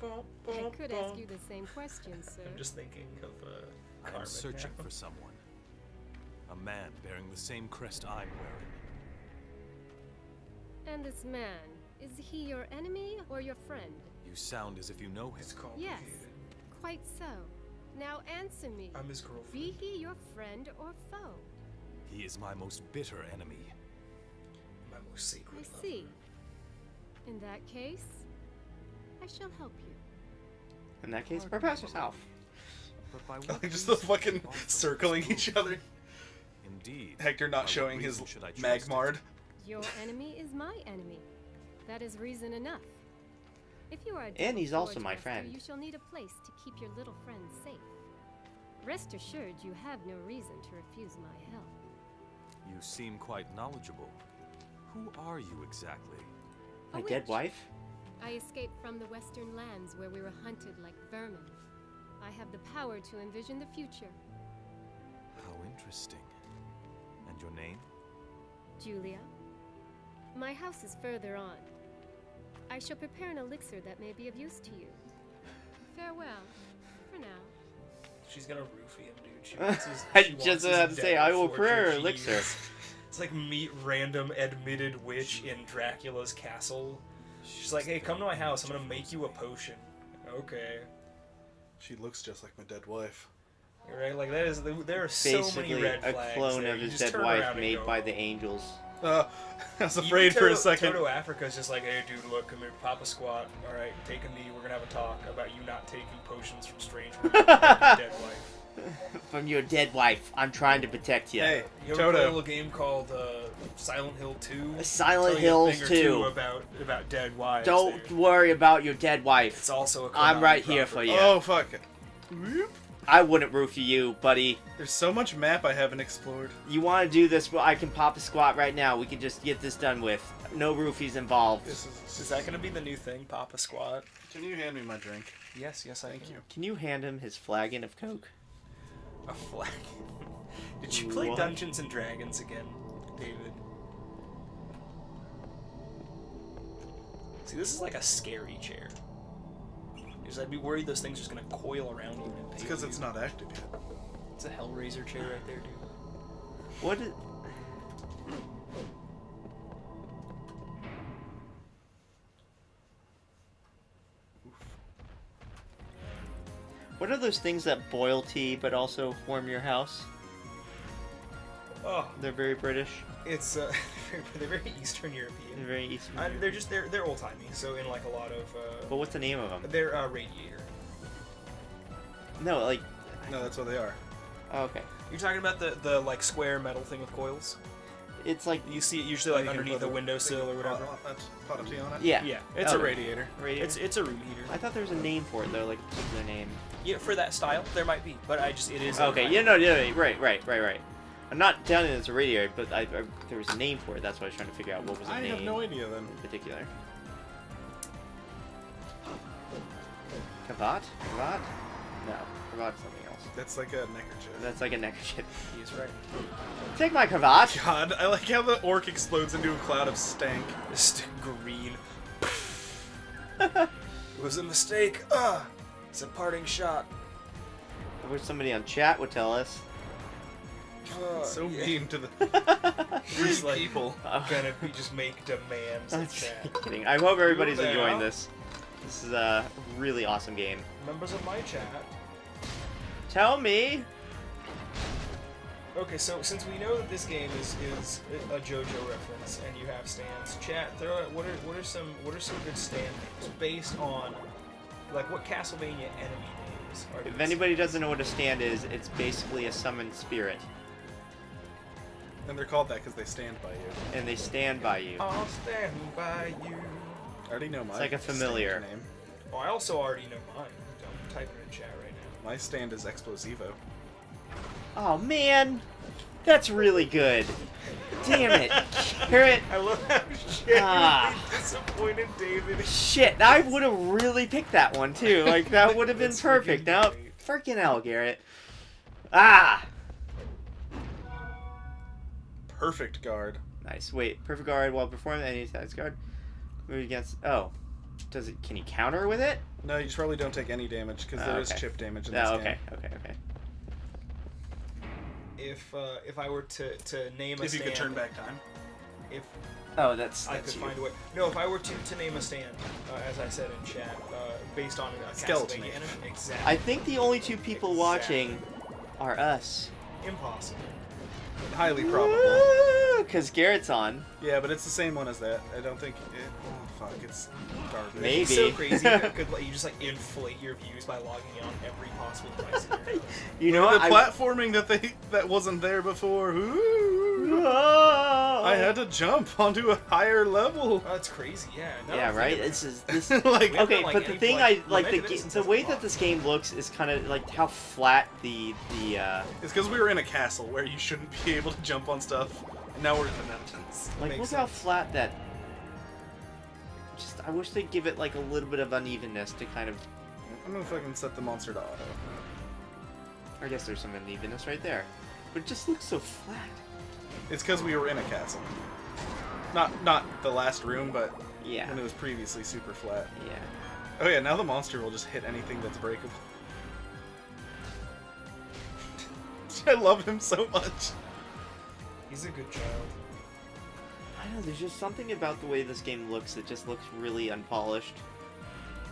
could ask you the same question, sir. I'm just thinking of I am Carmen searching now. for someone. A man bearing the same crest I'm wearing. And this man, is he your enemy or your friend? You sound as if you know him. It's complicated. Yes, quite so. Now answer me. I'm his girlfriend. Be he your friend or foe? He is my most bitter enemy. My most sacred I love. see. In that case, I shall help you. In that case, prepare yourself. But by I what like just the reason fucking should I offer circling this each other. Indeed. Hector By not what showing his reason should I trust it? Magmard. Your enemy is my enemy. That is reason enough. If you are a And he's Devil also Forge my master, friend. you shall need a place to keep your little friends safe. Rest assured, you have no reason to refuse my help. You seem quite knowledgeable. Who are you exactly? A My dead witch. wife? I escaped from the western lands where we were hunted like vermin. I have the power to envision the future. How interesting. And your name? Julia. My house is further on. I shall prepare an elixir that may be of use to you. Farewell, for now. She's gonna roofie him, dude. She wants his, I she wants just his had to say, Devil I will Forge prayer cheese. elixir. It's like meet random admitted witch in Dracula's castle. She's like, hey, come to my house. I'm gonna make you a potion. Okay. She looks just like my dead wife. You're right. Like that is. There are so many Basically, red a flags clone there. of You his just dead turn wife around and made go, by the angels. I was Even afraid for a Toto- second. Toto Africa's just like, hey, dude, look, come here, Papa Squat. All right, take a knee. We're gonna have a talk about you not taking potions from strangers. Like your dead wife. From your dead wife, I'm trying to protect you. Hey, You ever play a Toto. little game called Silent Hill 2? Silent Tell you a Hills thing or two 2. about dead wives. Don't there. worry about your dead wife. It's also a I'm Konami right here property. for you. Oh fuck. I wouldn't roofie you, buddy. There's so much map I haven't explored. You want to do this? Well, I can pop a squat right now. We can just get this done with. No roofies involved. Is that gonna be the new thing, Papa Squat? Can you hand me my drink? Yes, I Thank you. Can you hand him his flagon of Coke? A flag. Did you play What? Dungeons and Dragons again, David? See, this is like a scary chair. Because I'd be worried those things are just gonna coil around you and It's impale because you. it's not active yet. It's a Hellraiser chair right there, dude. What? What are those things that boil tea but also warm your house? Oh, They're very British. it's they're very Eastern European. They're very Eastern. They're old timey. So in like a lot of But what's the name of them? they're radiator. No, like. No, that's what they are. Oh, okay. You're talking about the like square metal thing with coils. It's like. You see it usually Oh, like you can underneath put a windowsill or whatever. Pot of tea on it? Yeah. Yeah, it's Okay. a radiator. Radiator? It's a room heater. I thought there was a name for it though, like a particular name. Yeah, for that style, there might be, but it is. Okay, yeah, no, yeah, right. I'm not telling you it's a radiator, but there was a name for it. That's why I was trying to figure out what was the I name have no idea then. in particular. Kavat? Kavat? No, Kavat's something else. That's like a neckerchief. That's like a neckerchief. He is right. Take my Kavat! God, I like how the orc explodes into a cloud of stank. Just green. It was a mistake. It's a parting shot. I wish somebody on chat would tell us. So yeah. mean to the Just like people. gonna be just make demands in I'm chat. kidding. I hope everybody's there. enjoying this. This is a really awesome game. Members of my chat. Tell me. Okay, so since we know that this game is a JoJo reference and you have stands, chat, throw out what are some good stand names based on like what Castlevania enemy names are. If anybody doesn't know what a stand is, it's basically a summoned spirit, And they're called that because they stand by you. and they stand by you. I'll stand by you. I already know my like a familiar. stand name. Oh, I also already know mine. I'm typing in chat right now. My stand is Explosivo. Oh man, that's really good. Damn it, Garrett. I love how genuinely disappointed David is. Shit, I would have really picked that one too. Like that would have been That's perfect. freaking Now, great. freaking hell, Garrett. Ah, Perfect guard. nice. Wait, perfect guard while performing any attacks guard. Move against. Oh, does it? Can you counter with it? No, you probably don't take any damage because there is okay. chip damage in this Oh, game. okay. If I were to name a If you stand, could turn back time. if Oh, that's I could you. find a way. No, if I were to name a stand, as I said in chat, based on a Skeleton Castlevania Age. enemy, exactly. I think the only two people Exactly. watching are us. Impossible. Highly probable. Because Garrett's on. Yeah, but it's the same one as that. I don't think it... Oh, fuck. It's garbage. Maybe. It's so crazy that it could let you just like inflate your views by logging in on every possible device in your house. You know The what? platforming that wasn't there before. Ooh. Oh. I had to jump onto a higher level. Oh, that's crazy. Yeah. No, Yeah, think right. of it. This is this. Like, We haven't Okay, done, like, but the any, thing like, I like lamented it since the it's way a that lot. this game looks is kind of like how flat the It's because we were in a castle where you shouldn't be able to jump on stuff, and now we're in the mountains. like Makes look how sense. flat that. Just I wish they'd give it like a little bit of unevenness to kind of. I'm gonna fucking set the monster to auto. I guess there's some unevenness right there, but it just looks so flat. It's because we were in a castle. Not the last room, but Yeah. when it was previously super flat. Yeah. Oh yeah, now the monster will just hit anything that's breakable. I love him so much. He's a good child. I don't know. There's just something about the way this game looks. It just looks really unpolished.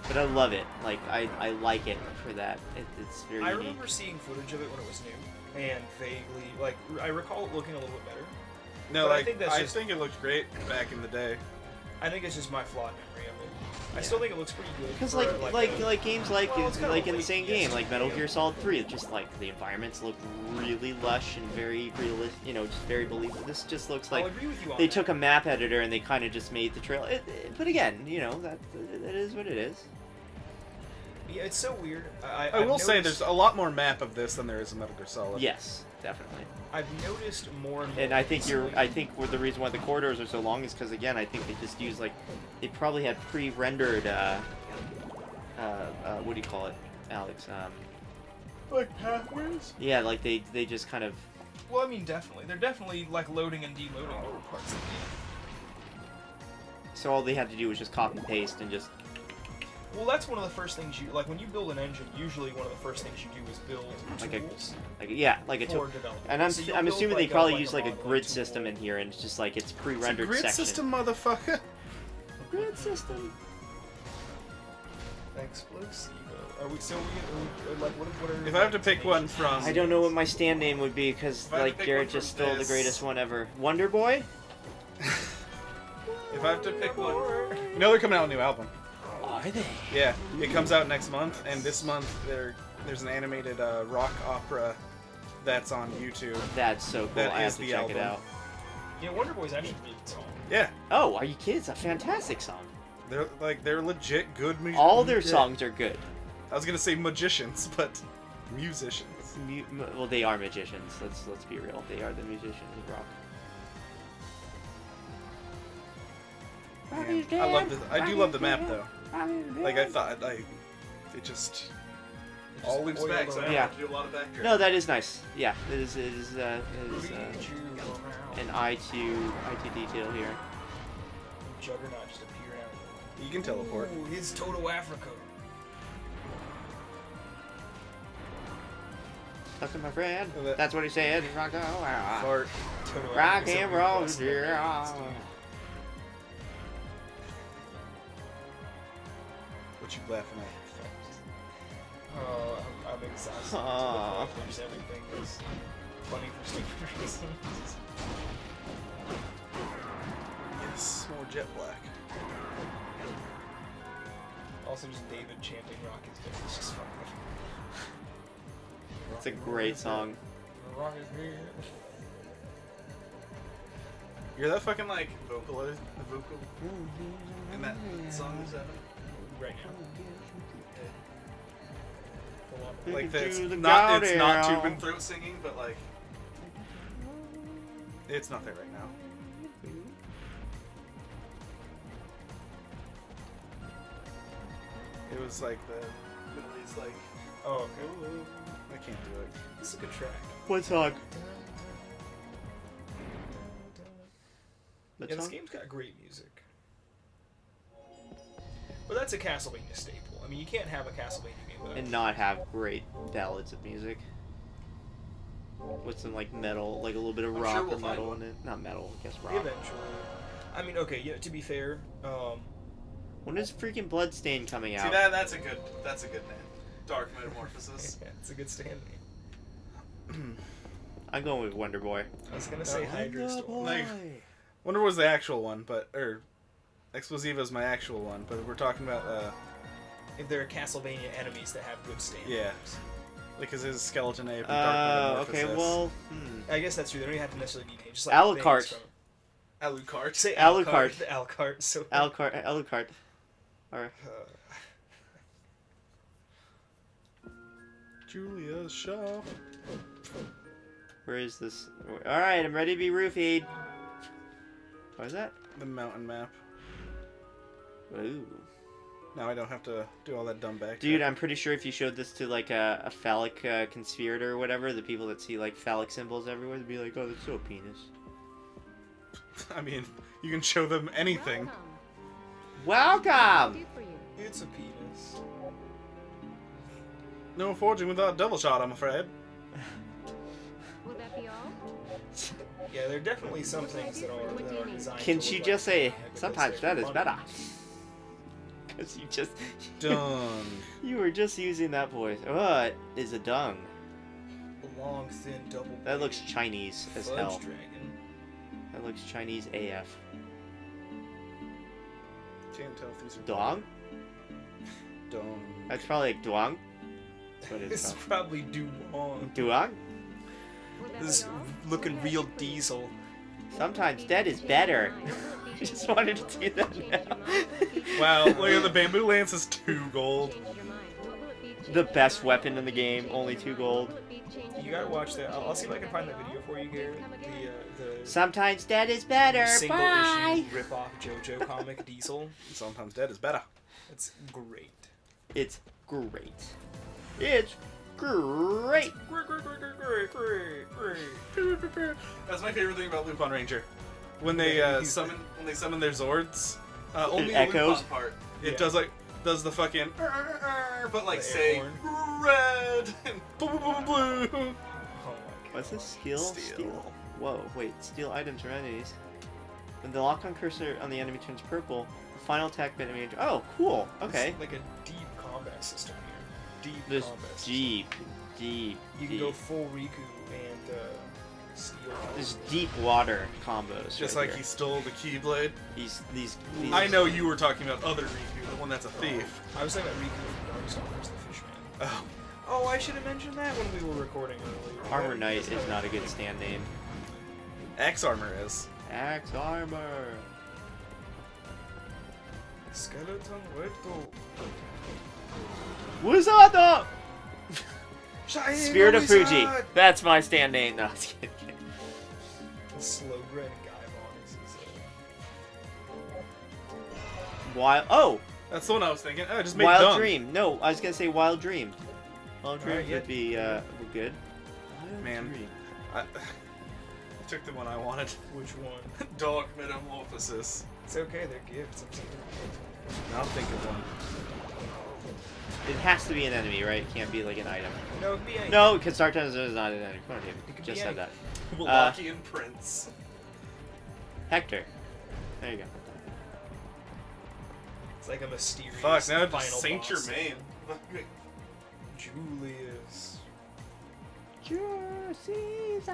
But I love it. Like I like it for that. It's very I unique. remember seeing footage of it when it was new, and vaguely, like, I recall it looking a little bit better. No, But I like think that's just- think it looked great back in the day. I think it's just my flawed memory of it. I still think it looks pretty good. Because for, like games like Well, it's kinda like in the late same PS2 game, like Metal game. Gear Solid 3, it's just like the environments look really lush and very realistic, just very believable. This just looks I'll like agree with you on they that. took a map editor and they kind of just made the trail. But again, that is what it is. Yeah, it's so weird. I I've will say noticed- there's a lot more map of this than there is in Metal Gear Solid. Yes, definitely. I've noticed more and more. And I think recently- the reason why the corridors are so long is because again, I think they just use they probably had pre-rendered what do you call it, Alex? Like pathways? Yeah, like they just kind of. Well, I mean, definitely. They're definitely like loading and deloading parts of the game. So all they had to do was just copy paste and just. Well, that's one of the first things you like when you build an engine. Usually, one of the first things you do is build Like a- tools like for tool. development. And I'm So you'll I'm build, assuming they like, probably like use like a model grid tool. system in here, and it's just like it's It's a pre-rendered grid section. system, motherfucker. Grid system. Explosivo. Are we so like what are? If I have to pick one from... I don't know what my stand name would be because If I had to like pick Garrett one from just stole the this- greatest one ever. Wonder Boy. If I have to pick one... You know they're coming out with a new album. Are they? Yeah, it comes out next month, and this month there's an animated rock opera that's on YouTube. That's so cool. That I have is to the check it album. out. You know, Wonder Boy's actually a really good song. Yeah, Oh, are you kidding? It's a fantastic song. they're legit good music. All their songs are good. I was gonna say magicians, but musicians. Well, they are magicians. Let's be real. They are the musicians of rock. Man, I love this. I do love the map though. Like I thought, it just all loops oiled back, so I don't Yeah. have to do a lot of backtrack. No, that is nice. Yeah, it is Lead you around. an eye to detail here. Juggernaut just appeared out. You can teleport. Ooh, his Toto Africa. That's my friend. That- That's what he said. Rock Fart. Toto Rock Africa's and a roll, request. yeah. What you laughing at? I'm exhausted. Aw. There's everything that's funny for stupid reasons. Yes, more jet black. Also, just David chanting Rocky's Day. It's just funny. It's a great song. Rocky's Day. You're that fucking like vocal in that song is that? Right now. Like It's that's not tube and throat singing, but like it's not there right now. It was like the Middle East like Oh, okay. I can't do it. This is a good track. What song? Yeah, this game's got great music. But that's a Castlevania staple. I mean, you can't have a Castlevania game without And not have great ballads of music. With some like metal, like a little bit of I'm rock sure we'll or find metal one. in it. Not metal, I guess rock. Eventually. I mean, okay, yeah, to be fair, When is freaking Bloodstain coming See out? that's a good name. Dark Metamorphosis. yeah, it's a good stand name. I'm going with Wonder Boy. I was gonna say Hydra Storm. Like Wonder was the actual one, but Explosiva's my actual one, but we're talking about If there are Castlevania enemies that have good stand yeah. names. Because his skeleton ape and Dark Okay, Metamorphosis. well, I guess that's true. They don't have to necessarily be named. Just like Alucard. things from- Alucard. Say Alucard. Alucard. Alucard. So. Alucard. Alright. Julia's shop. Where is this? Alright, I'm ready to be roofied. What is that? The mountain map. Ooh. Now I don't have to do all that dumb back. Dude, I'm pretty sure if you showed this to like a phallic conspirator or whatever, the people that see like phallic symbols everywhere would be like, oh, that's so penis. I mean, you can show them anything. Welcome! Do for you. It's a penis. No forging without a double shot, I'm afraid. Will that be all? Yeah, there are definitely some things that are designed. Can to she look just like say, fun because sometimes they're that is fun. better? Because you just... Dung. You were just using that voice. What is a dung? A long, thin, double. That looks Chinese as fudge hell. dragon. That looks Chinese AF. Can't tell if these are Dong? Dung. That's probably like Duang. That's what This it's is probably Duong. Duang? Will that This is be all? looking real diesel. Sometimes that is better. I just wanted to do that now. Wow, look at the bamboo lance is 2 gold. The best weapon in the game, only 2 gold. You gotta watch that. I'll see if I can find that video for you, Garrett. The Sometimes that is better. single Bye. issue rip-off JoJo comic Diesel. Sometimes dead is better. It's great. It's great. It's great. That's my favorite thing about Lupin Ranger. When they summon their Zords, only the echoes? Lupin part. It Yeah. does the fucking but like The say air red and blue. Oh my god. What's this? Skill? Steel. Whoa, wait. Steal items or enemies. When the lock-on cursor on the enemy turns purple, the final attack by enemy... Oh, cool. Okay. It's like a deep combat system here. Deep This combat system. deep. You can go full Riku and steal. There's deep water combos. Just right like here. he stole the Keyblade. These I know you were talking about other Riku, the one that's a thief. I was talking about Riku from Darkstalkers, the Fishman. Oh. Oh, I should have mentioned that when we were recording earlier. Armor Knight is not a good stand name. X Armor is. Axe Armor. Skeleton Weto. Wuzada! Spirit of Fuji. That's my stand name. No, I was kidding. Slowbred Gaimon is Wild. Oh, That's the one I was thinking. Oh, just make Wild dung. Dream. No, I was gonna say Wild Dream. Wild Dream Alright, yeah. would be good. Wild Man. Dream. I took the one I wanted. Which one? Dark Metamorphosis. It's okay, they're gifts. I'm saying. I'll think of one. It has to be an enemy, right? It can't be like an item. No, it could be anything. No, because Dark Times is not an enemy. Come on, David. It could Just be said that. Wallachian Prince. Hector. There you go. It's like a mysterious Fuck, now final just Saint boss. Germain. Julius. Julius Caesar.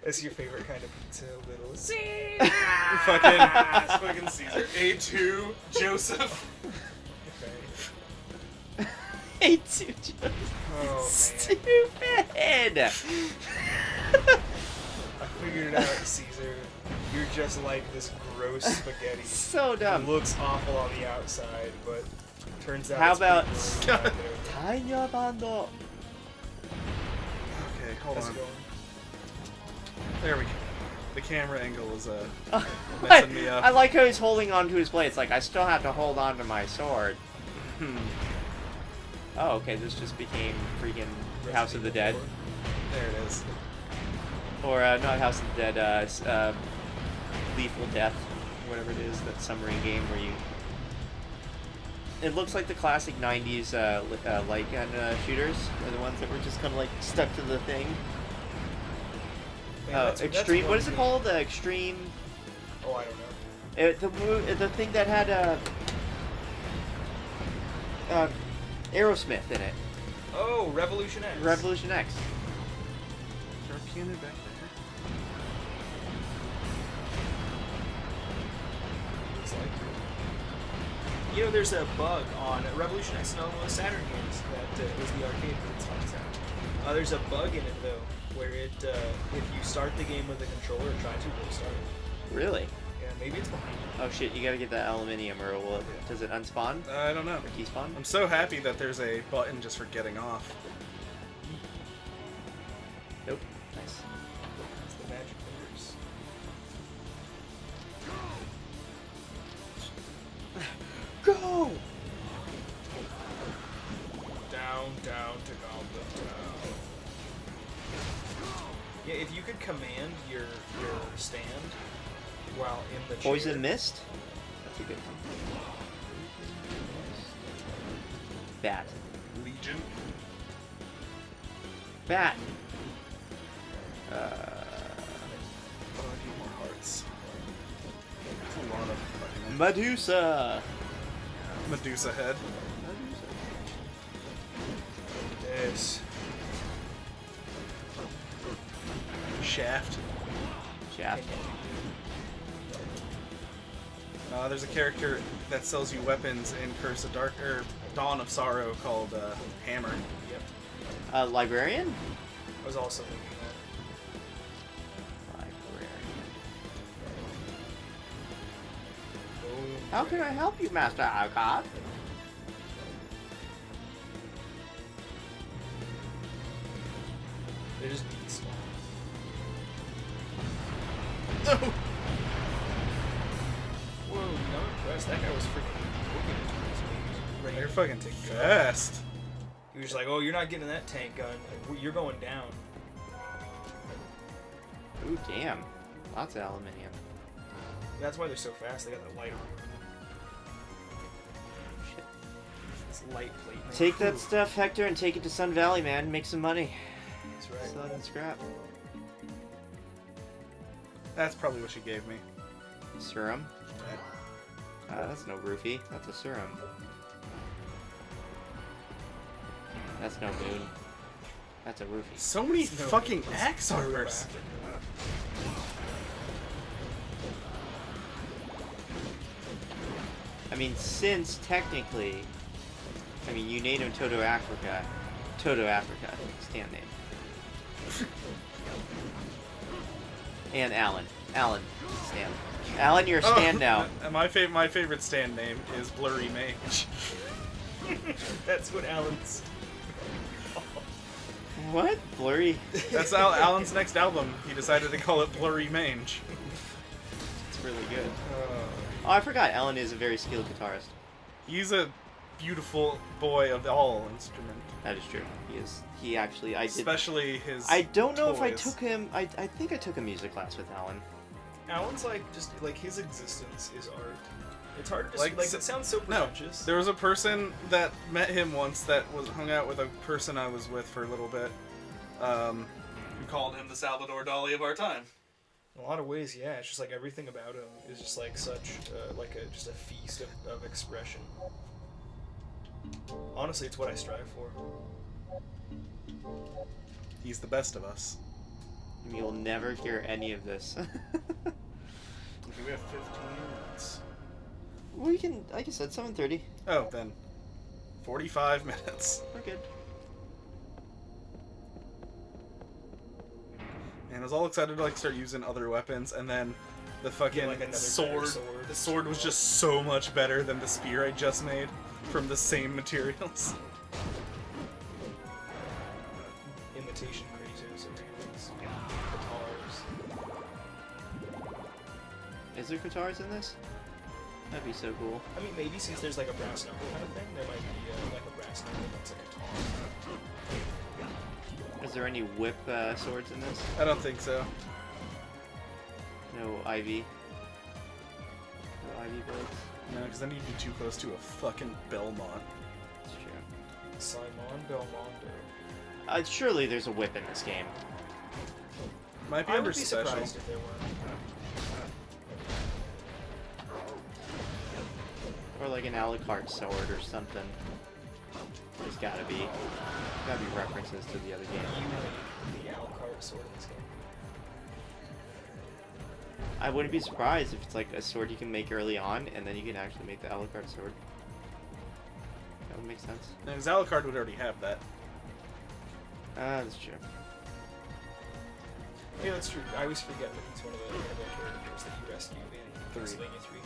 That's your favorite kind of pizza, little fucking Caesar. A2 Joseph. Okay. Hey, dude, Oh man. stupid. I figured it out, Caesar. You're just like this gross spaghetti. So It dumb. looks awful on the outside, but turns out How it's about pretty good inside there. Tanya Bando? Okay, hold How's on. it going? There we go. The camera angle is I messing me up. like how he's holding on to his blade. It's like I still have to hold on to my sword. Oh, okay. This just became freaking House of the Dead, There it is. or not House of the Dead. Lethal Death, whatever it is. That submarine game where you. It looks like the classic '90s light gun shooters, are the ones that were just kind of like stuck to the thing. Man, that's Extreme. one What is it thing- called? The Extreme. Oh, I don't know. The thing that had Aerosmith in it. Oh, Revolution X. Revolution X. Is there a piano back there? Looks like it. You know, there's a bug on Revolution X and all those Saturn games that was the arcade that it's on Saturn. There's a bug in it though, where it if you start the game with a controller, try to restart it. Really? Yeah, maybe it's behind you. Oh shit! You gotta get that aluminium, or will it, does it unspawn I don't know. or despawn? I'm so happy that there's a button just for getting off. Nope. Nice. It's the magic fingers. Go! Down to Goblin Town. Yeah, if you could command your stand while in the chair. Poison Mist. That's a good one. Bat. Legion. Bat. Oh, I need more hearts. That's a lot of fucking Medusa. Medusa head. Yes. Shaft. Shaft. There's a character that sells you weapons in Curse of Dark or Dawn of Sorrow called Hammer. Yep. Librarian. I was also thinking that. Librarian. Boom. How can I help you, Master Alcott? They're just beasts. Oh! Whoa, I'm impressed. That guy was freaking looking into his moves. Ready They're to fucking take fast. He was just like, oh, you're not getting that tank gun. You're going down. Ooh, damn. Lots of aluminium. That's why they're so fast. They got that light on. Shit. It's light plate. man. Take that Ooh, stuff, Hector, and take it to Sun Valley, man. Make some money. That's right. Sell it in scrap. That's probably what she gave me. Serum. That's no roofie. That's a serum. That's no moon. That's a roofie. So many No, fucking it's axe so armors. rapid. I mean, since technically, I mean, you named him Toto Africa. Toto Africa. Stand name. And Alan. Alan. Stand. Alan, you're a stand now. My favorite stand name is Blurry Mage. That's what Alan's. What? Blurry? That's Alan's next album. He decided to call it Blurry Mage. It's really good. Oh, I forgot. Alan is a very skilled guitarist. He's a beautiful boy of all instrument. That is true. He is. He actually. I did. Especially his. I don't know if I toys. took him. I think I took a music class with Alan. Alan's like just like his existence is art. It's hard to Like, like it sounds so No, pretentious. there was a person that met him once that was hung out with a person I was with for a little bit. Who called him the Salvador Dali of our time. In a lot of ways, yeah. It's just like everything about him is just like such, just a feast of expression. Honestly, it's what I strive for. He's the best of us. You'll never hear any of this. Okay, we have 15 minutes. We can, like I said, 7:30. Oh, then 45 minutes. We're good. And I was all excited to like start using other weapons, and then the fucking Yeah, like another sword. better sword. The sword was just so much better than the spear I just made from the same materials. Imitation creatures and guitars. Is there guitars in this? That'd be so cool. I mean, maybe since there's like a brass knuckle kind of thing, there might be like a brass knuckle that's a guitar. Is there any whip swords in this? I don't think so. No ivy. No ivy blades. No, because then you'd be too close to a fucking Belmont. That's true. Simon Belmondo. Surely there's a whip in this game. Might be I under would be special. surprised if there weren't. Or like an a la carte sword or something. There's gotta be references to the other game. You make the Alucard sword in this game. I wouldn't be surprised if it's like a sword you can make early on, and then you can actually make the a la carte sword. That would make sense. And Alucard would already have that. That's true. Yeah, that's true. I always forget that he's one of the characters that you rescue in Castlevania 3.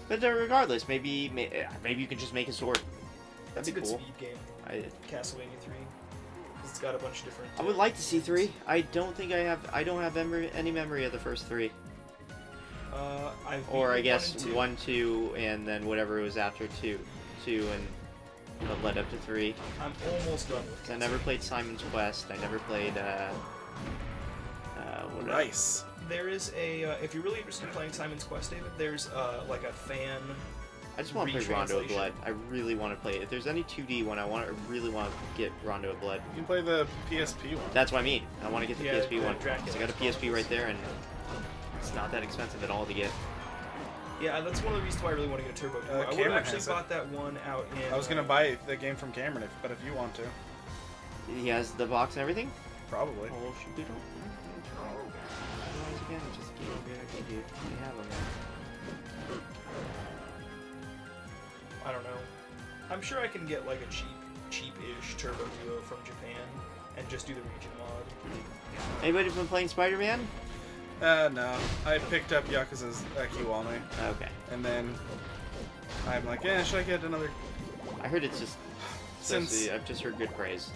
But regardless, maybe you can just make a sword. That's a That'd good be cool. speed game, I Castlevania 3. Because it's got a bunch of different... would like to see 3. I don't think I have any memory of the first 3. Or I guess 1, 2, and then whatever was after 2, and what led up to 3. I'm almost done with it. I never played Simon's Quest. I never played what Nice. There is a... if you're really interested in playing Simon's Quest, David, there's like a fan... I just want to play Rondo of retranslation. Blood. I really want to play it. If there's any 2D one, I really want to get Rondo of Blood. You can play the PSP one. That's what I mean. I want to get the Yeah, PSP one. Dracula. 'Cause I got a PSP right there, and it's not that expensive at all to get. Yeah, that's one of the reasons why I really want to get a Turbo Duo. I would have Cameron actually has it. bought that one out in... I was gonna buy the game from Cameron, but if you want to, He has the box and everything. probably. Oh, should we don't? Otherwise, again, just you have them. I don't know. I'm sure I can get like a cheap-ish Turbo Duo from Japan and just do the region mod. Anybody been playing Spider-Man? No. I picked up Yakuza's Kiwami, Okay. and then I'm like, yeah, should I get another? I heard it's just. Since I've just heard good praise.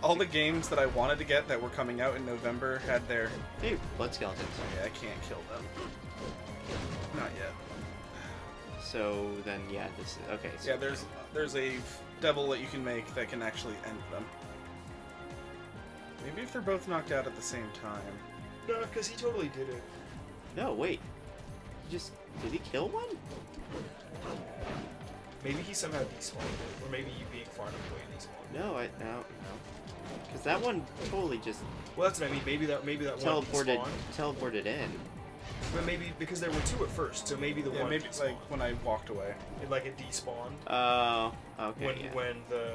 all the games that I wanted to get that were coming out in November had their, Hey, blood skeletons. yeah, I can't kill them. Not yet. So then, yeah, this is okay. So Yeah, there's a devil that you can make that can actually end them. Maybe if they're both knocked out at the same time. No, because he totally did it. No, wait. Did he kill one? Maybe he somehow despawned it, or maybe you being far enough away despawned it. No. Because that one totally just Well, that's what I mean. Maybe that one teleported in. But maybe because there were two at first, so maybe the Yeah, one maybe despawned. like when I walked away. It despawned Oh, okay. when yeah. when the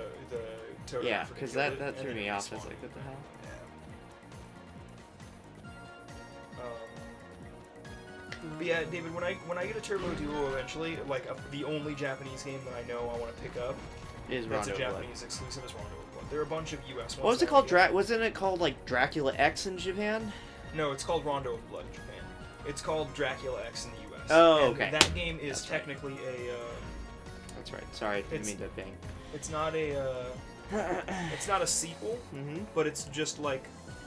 totem Yeah, freaking because killed that it, and threw then me it off. I was despawned. like, what the hell? But yeah, David, when I get a Turbo Duo eventually, like the only Japanese game that I know I want to pick up Is that's Rondo a of Blood. Japanese exclusive is Rondo of Blood. There are a bunch of US ones. What was it that called? I get. Wasn't it called like Dracula X in Japan? No, it's called Rondo of Blood in Japan. It's called Dracula X in the US. Oh, And okay. that game is That's right. technically a. That's right. Sorry, I didn't It's- mean to bang. It's not a. It's not a sequel, Mm-hmm. but it's just like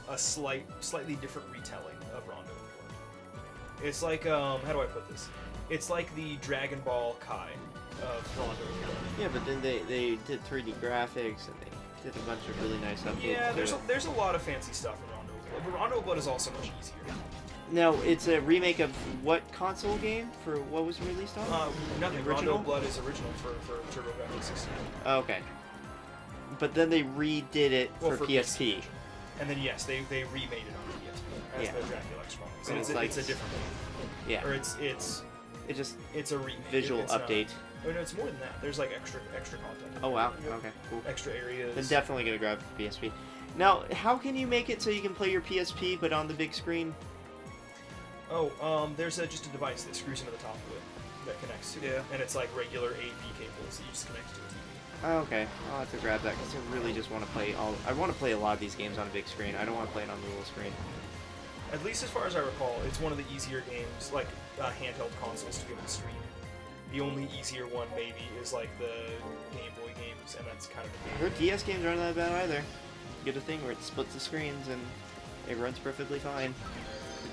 a slightly different retelling of Rondo of Blood. It's like how do I put this? It's like the Dragon Ball Kai of Rondo of Blood. Yeah, but then they did 3D graphics and they did a bunch of really nice updates. Yeah, to there's it. a lot of fancy stuff in Rondo of Blood, but Rondo of Blood is also much easier. No, it's a remake of what console game for what was released on? Nothing. Original? Rondo of Blood is original for TurboGrafx 16. Oh, okay. But then they redid it Well, for for PSP. PC. And then yes, they remade it on the PSP as Yeah. the Dracula X Chronicles. So And it's it's, like- it's a different game. Yeah. Or it's It just a remake. visual It's not- update. Oh no, it's more than that. There's like extra content. Oh wow. Okay. Cool. Extra areas. Then definitely gonna grab the PSP. Now, how can you make it so you can play your PSP but on the big screen? There's just a device that screws into the top of it that connects to it, and it's like regular AV cables that you just connect to a TV. Oh, okay. I'll have to grab that because I really just want to play I want to play a lot of these games on a big screen. I don't want to play it on the little screen. At least as far as I recall, it's one of the easier games, like handheld consoles, to be able to stream. The only easier one maybe is like the Game Boy games, and that's kind of I heard DS games aren't that bad either. You get a thing where it splits the screens and it runs perfectly fine.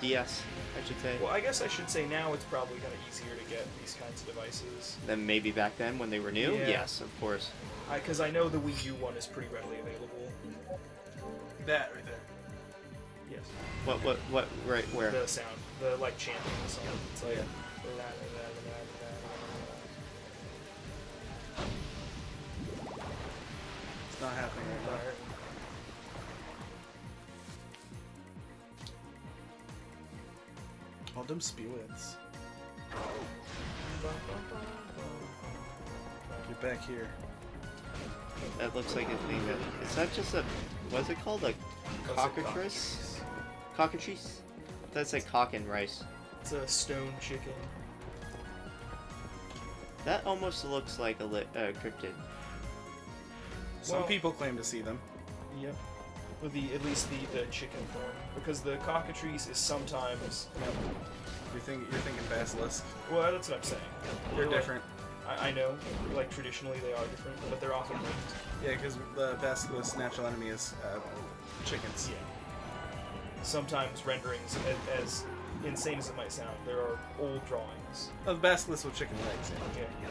The DS, I should say. Well, I guess I should say now it's probably kind of easier to get these kinds of devices. Then maybe back then when they were new? Yeah. Yes, of course. Because I know the Wii U one is pretty readily available. That right there. Yes. What, right, where? The sound, the like chanting the song. It's like. Yeah. La, la, la, la, la, la. It's not happening right now. All them spirits. Get back here. That looks like a thing that... Is that just a... What's it called? A cockatrice? Cockatrice? That's like cock and rice. It's a stone chicken. That almost looks like a cryptid. Some Well- people claim to see them. Yep. With at least the chicken form, because the cockatrice is sometimes. You're thinking basilisk. Well, that's what I'm saying. They're like- different. I know, like traditionally they are different, but they're often linked. Yeah, because the basilisk's natural enemy is chickens. Yeah. Sometimes renderings, as insane as it might sound, there are old drawings. Oh, the basilisk with chicken legs. Yeah. Yeah.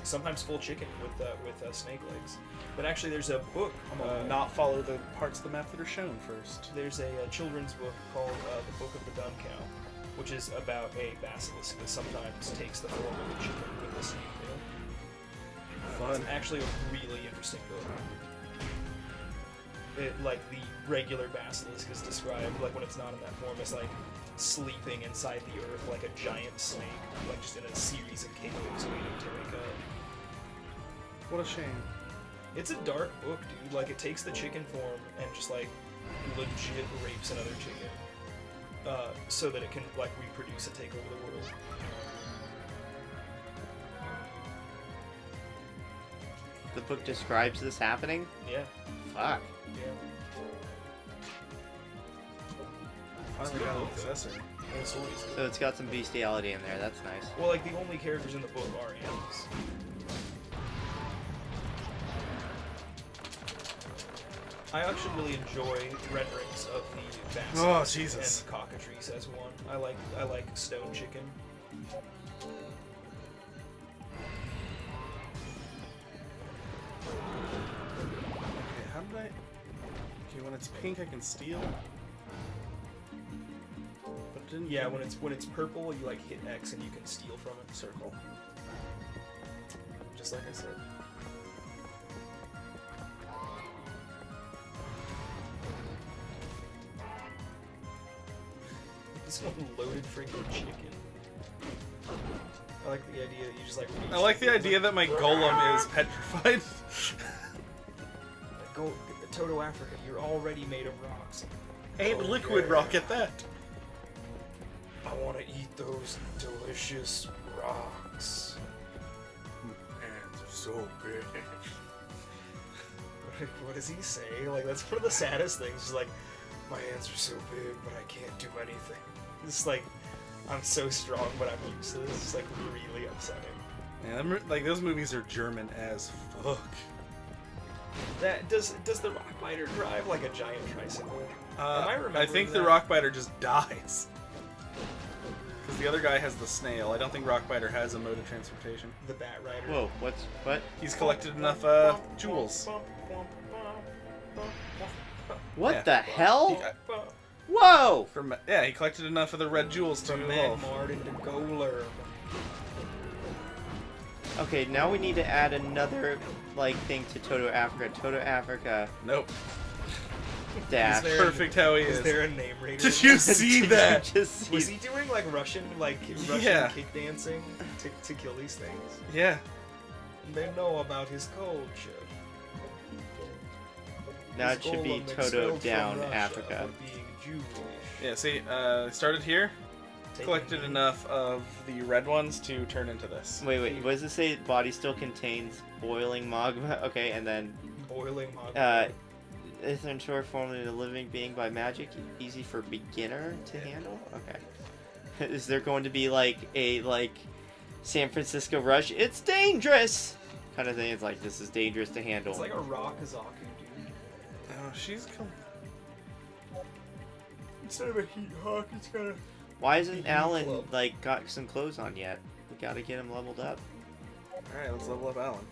Sometimes full chicken with snake legs. But actually, there's a book. Not follow the parts of the map that are shown first. There's a children's book called The Book of the Dumb Cow, which is about a basilisk that sometimes takes the form of a chicken with a snake tail. Fun. It's actually a really interesting book. Like the regular basilisk is described, like when it's not in that form, as like sleeping inside the earth like a giant snake, like just in a series of caves waiting to wake up. What a shame. It's a dark book, dude. Like, it takes the chicken form and just, like, legit rapes another chicken. So that it can, like, reproduce and take over the world. The book describes this happening? Yeah. Fuck. Yeah. Finally got a successor. And the stories. So it's got some bestiality in there, that's nice. Well, like, the only characters in the book are animals. I actually really enjoy renderings of the basilisk Oh, Jesus. and cockatrice as one. I like stone chicken. Okay, how did I... Okay, when it's pink I can steal. But it didn't... Yeah, when it's purple, you like hit X and you can steal from it. Circle. Just like I said. This one loaded freaking chicken. I like the idea that you just like. I like the idea that my golem is petrified. Go Toto Africa. You're already made of rocks. And Oh, liquid yeah. rock at that. I want to eat those delicious rocks. Hands are so big. What does he say? Like, that's one of the saddest things. Just like, my hands are so big, but I can't do anything. It's like, I'm so strong, but I'm useless. It's like really upsetting. Yeah, like those movies are German as fuck. That does the Rockbiter drive like a giant tricycle? Am I I remembering think the that? Rockbiter just dies. Because the other guy has the snail. I don't think Rockbiter has a mode of transportation. The Bat Rider. Whoa, what? He's collected enough jewels. What Yeah. the hell? He- Whoa! yeah, he collected enough of the red jewels to From evolve. Magmar into Golurb. Okay, now we need to add another, like, thing to Toto Africa. Toto Africa. Nope. Dash. there- Perfect how he Is is. there a name rating? Did you see that? Just see Was he doing like Russian Yeah. kick dancing to kill these things? Yeah. They know about his culture. Now His it should be golem Toto expelled from down Russia Africa. for being Jewish. Yeah, see, started here, collected enough of the red ones to turn into this. Wait, what does it say? Body still contains boiling magma. Okay, and then Boiling magma. is in short formerly a living being by magic, easy for beginner to handle. Okay. Is there going to be like a San Francisco Rush? It's dangerous kind of thing. It's like this is dangerous to handle. It's like a raw Kazaku, dude. Oh, she's Instead of a heat hawk, it's got a... Why isn't Alan club. like got some clothes on yet? We gotta get him leveled up. Alright, let's level up Alan.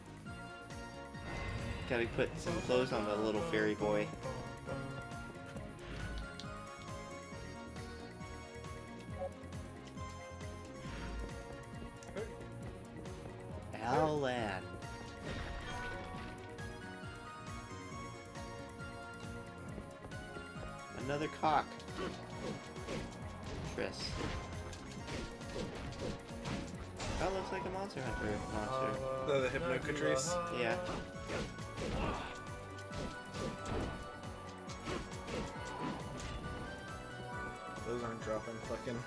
Gotta put some clothes on the little fairy boy. Alan. Another cock. Triss. That looks like a Monster Hunter monster. The Hypnocatrice. Yeah. Those aren't dropping fucking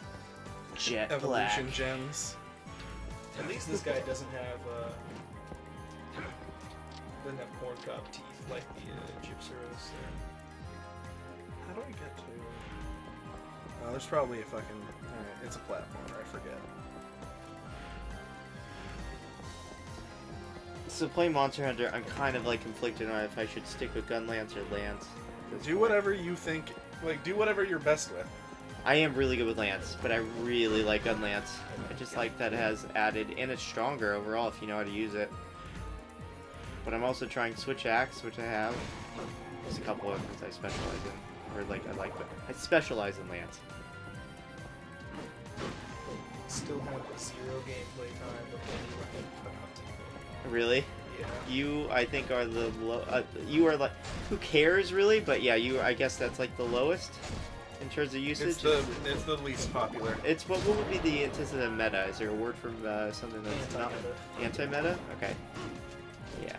Jet evolution black. gems. At least this guy doesn't have corn cob teeth like the Gypseros. How do I get to... Oh, there's probably a fucking... Alright, it's a platformer, I forget. So playing Monster Hunter, I'm kind of like conflicted on if I should stick with Gunlance or Lance. at this Do point. whatever you think... Like, do whatever you're best with. I am really good with Lance, but I really like Gunlance. I just like that it has added, and it's stronger overall if you know how to use it. But I'm also trying Switch Axe, which I have. There's a couple of weapons I specialize in. Or like, but I specialize in Lance. Still have 0 gameplay time before you run out. Really? Yeah. You, I think, are the low. You are like, who cares really? But yeah, you. I guess that's like the lowest in terms of usage. It's the least popular. It's what would be the antithesis of meta? Is there a word for something that's not anti-meta? Okay. Yeah.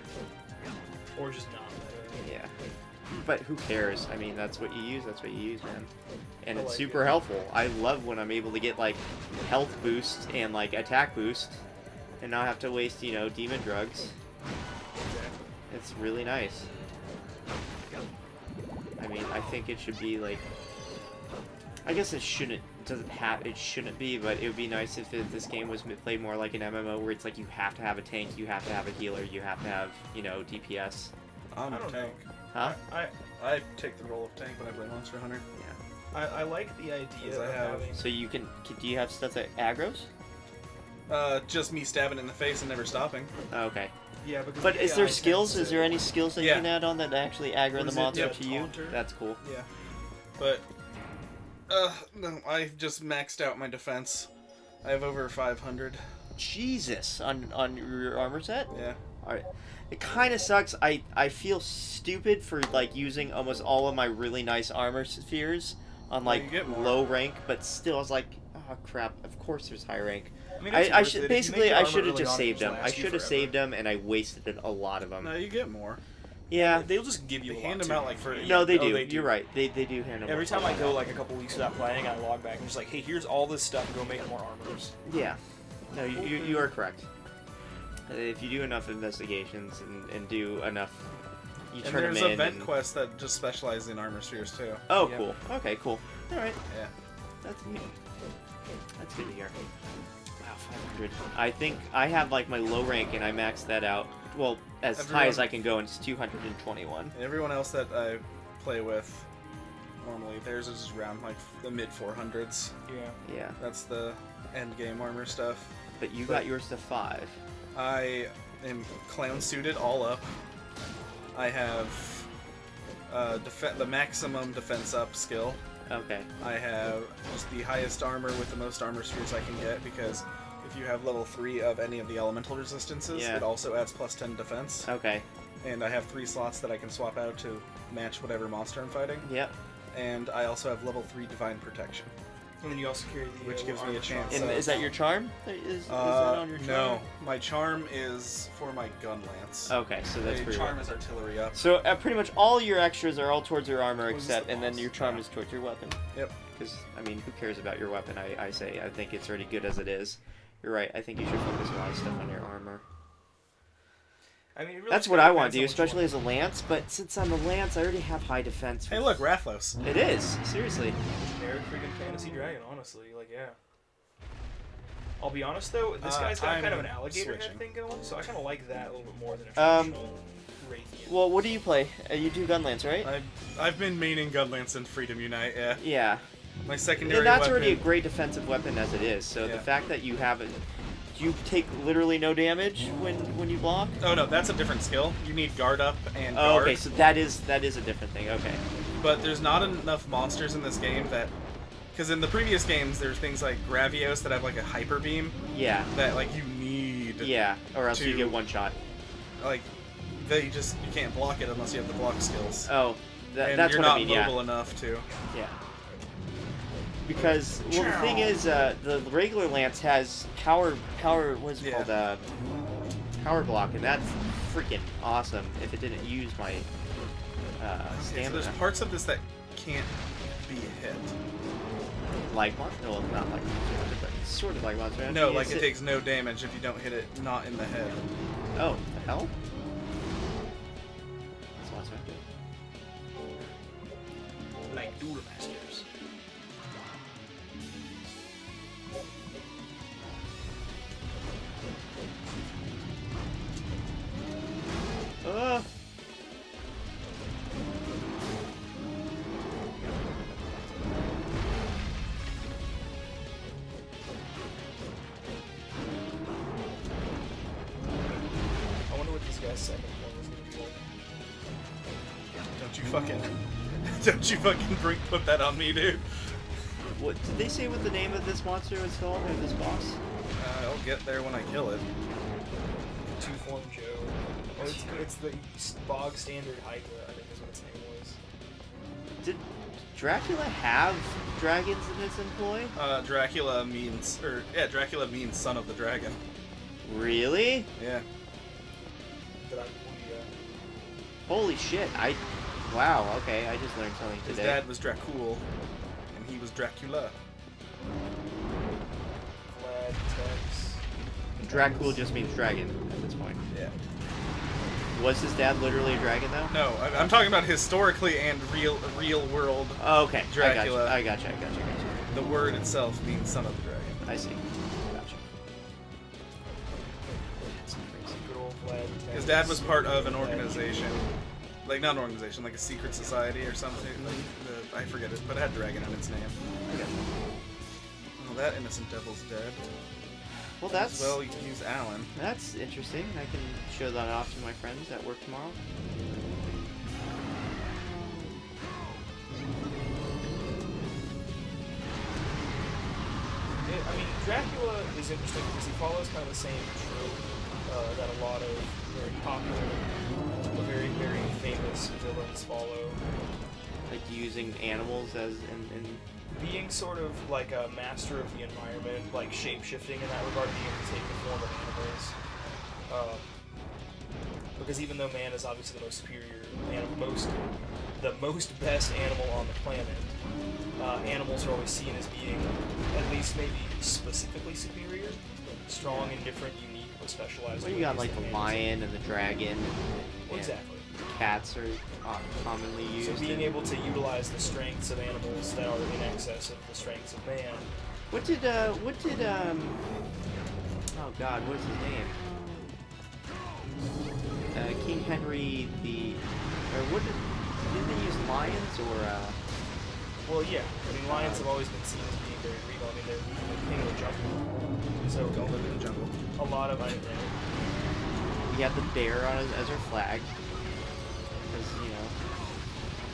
Or just not meta. Yeah. But who cares? I mean, that's what you use. That's what you use, man. And I it's like super it. helpful. I love when I'm able to get like health boost and like attack boost, and not have to waste demon drugs. It's really nice. I mean, I think it should be like. I guess it shouldn't. It shouldn't be, but it would be nice if this game was played more like an MMO, where it's like you have to have a tank, you have to have a healer, you have to have DPS. I'm I a don't tank. Huh? I take the role of tank when I play Monster Hunter. I like the idea 'Cause I of have- having... So you can. Do you have stuff that aggroes? Just me stabbing in the face and never stopping. Oh, okay. Yeah, because But the is there AI skills? tends Is to- there any skills that you Yeah. can add on that actually aggro What the is it? monster Yeah, to you? taunter? That's cool. Yeah. But, no, I just maxed out my defense. I have over 500. Jesus, on your armor set? Yeah. Alright. It kind of sucks. I feel stupid for like using almost all of my really nice armor spheres on Well, like you get more. low rank, but still I was like, oh crap, of course there's high rank. I mean, it's I worth should it. If you make basically your I armor should have early just on, saved it'll them. I last you should have forever. saved them and I wasted a lot of them. No, you get more. Yeah. They'll just give you They a lot, hand them too. out like free. No, they Oh, do. they do. You're right. They do hand them Every out. time I go like a couple weeks without playing, I log back and just like, hey, here's all this stuff. Go make more armors. Yeah. No, you are correct. If you do enough investigations and do enough, you And turn them there's in. event and- quests that just specialize in armor spheres too. Oh, Yeah. cool. Okay, cool. All right. Yeah. That's neat. That's good to hear. Wow, 500. I think I have like my low rank and I maxed that out. Well, as high as Everyone- I can go, and it's 221. And everyone else that I play with, normally theirs is around like the mid 400s. Yeah. Yeah. That's the end game armor stuff. But you got yours to 5. I am clown suited all up. I have the maximum defense up skill. Okay. I have just the highest armor with the most armor spheres I can get, because if you have level 3 of any of the elemental resistances, Yeah. it also adds plus 10 defense. Okay. and I have 3 slots that I can swap out to match whatever monster I'm fighting. Yep. And I also have level 3 Divine Protection. And then you also carry the Which gives me a armor chance. charm. And is that your charm? Is that on your charm? No, my charm is for my gun lance. Okay, so that's the pretty charm is artillery up. So pretty much all your extras are all towards your armor, What is except, the and then boss? your charm is towards your weapon. Yep. Because, I mean, who cares about your weapon? I say, I think it's already good as it is. You're right, I think you should focus a lot of stuff on your armor. I mean, it really That's just what kinda I want to do, depends on especially which as a lance, but since I'm a lance, I already have high defense. Hey, look, Rathlos. It is, seriously. one. Generic freaking fantasy dragon, honestly. Like, yeah. I'll be honest though, this guy's got I'm kind of an alligator head switching. thing going, so I kind of like that a little bit more than a traditional Raytheon. Well, what do you play? You do gun lance, right? I've been maining Gunlance and Freedom Unite, yeah. Yeah. My secondary And that's weapon... already a great defensive weapon as it is, so the Yeah. fact that you have it... Do you take literally no damage when you block? Oh no, that's a different skill. You need guard up and Oh, guard. okay, so that is a different thing, okay. But there's not enough monsters in this game that... Because in the previous games, there's things like Gravios that have like a hyper beam Yeah. that like you need. Yeah, or else you to- get one shot. Like, you can't block it unless you have the block skills. Oh, and that's you're what not I mean, yeah. mobile enough to. Yeah. Because, well, the thing is, the regular lance has power, what is it Yeah. called, power block, and that's freaking awesome if it didn't use my, Okay, so stamina. there's parts of this that can't be hit. Like monster? No, not like monster, but sort of like monster. No, Actually, like is it takes no damage if you don't hit it not in the head. Oh, the hell? That's monster. like Duel Masters. I wonder what this guy's second one is going to be like. Don't you fucking put that on me, dude. What did they say what the name of this monster was called, or this boss? I'll get there when I kill it. Two-form Joe. Oh, it's the bog standard Hydra, I think is what its name was. Did Dracula have dragons in his employ? Dracula means son of the dragon. Really? Yeah. Dracula. Holy shit! Wow. Okay, I just learned something His today. dad was Dracul, and he was Dracula. Vlad, Tex. Dracul just means dragon at this point. Yeah. Was his dad literally a dragon though? No, I'm talking about historically and real world. Oh, okay. Dracula. I gotcha. The word itself means son of the dragon. I see. Gotcha. That's crazy. Good old Vlad, Tex. His dad was part of an organization, like not an organization, like a secret society or something. Like I forget it, but it had dragon in its name. Well, that innocent devil's dead. Well, that's Well, you can use Alan. that's interesting. I can show that off to my friends at work tomorrow. I mean, Dracula is interesting because he follows kind of the same trope that a lot of very popular, very, very famous villains follow. Like using animals as in Being sort of like a master of the environment, like shape-shifting in that regard, being able to take the form of animals. Because even though man is obviously the most superior, the most best animal on the planet, animals are always seen as being at least maybe specifically superior, strong and different, unique, but specialized. well, you got ways like that the man is- lion and the dragon. Well, And exactly. cats are commonly used. So being in- able to utilize the strengths of animals that are in excess of the strengths of man. What did oh god, what's his name? King Henry didn't they use lions or Well, yeah. I mean, lions have always been seen as being very regal. I mean, they're the king of the jungle. So Don't live in the jungle. a lot of we had the bear on as our flag. Because,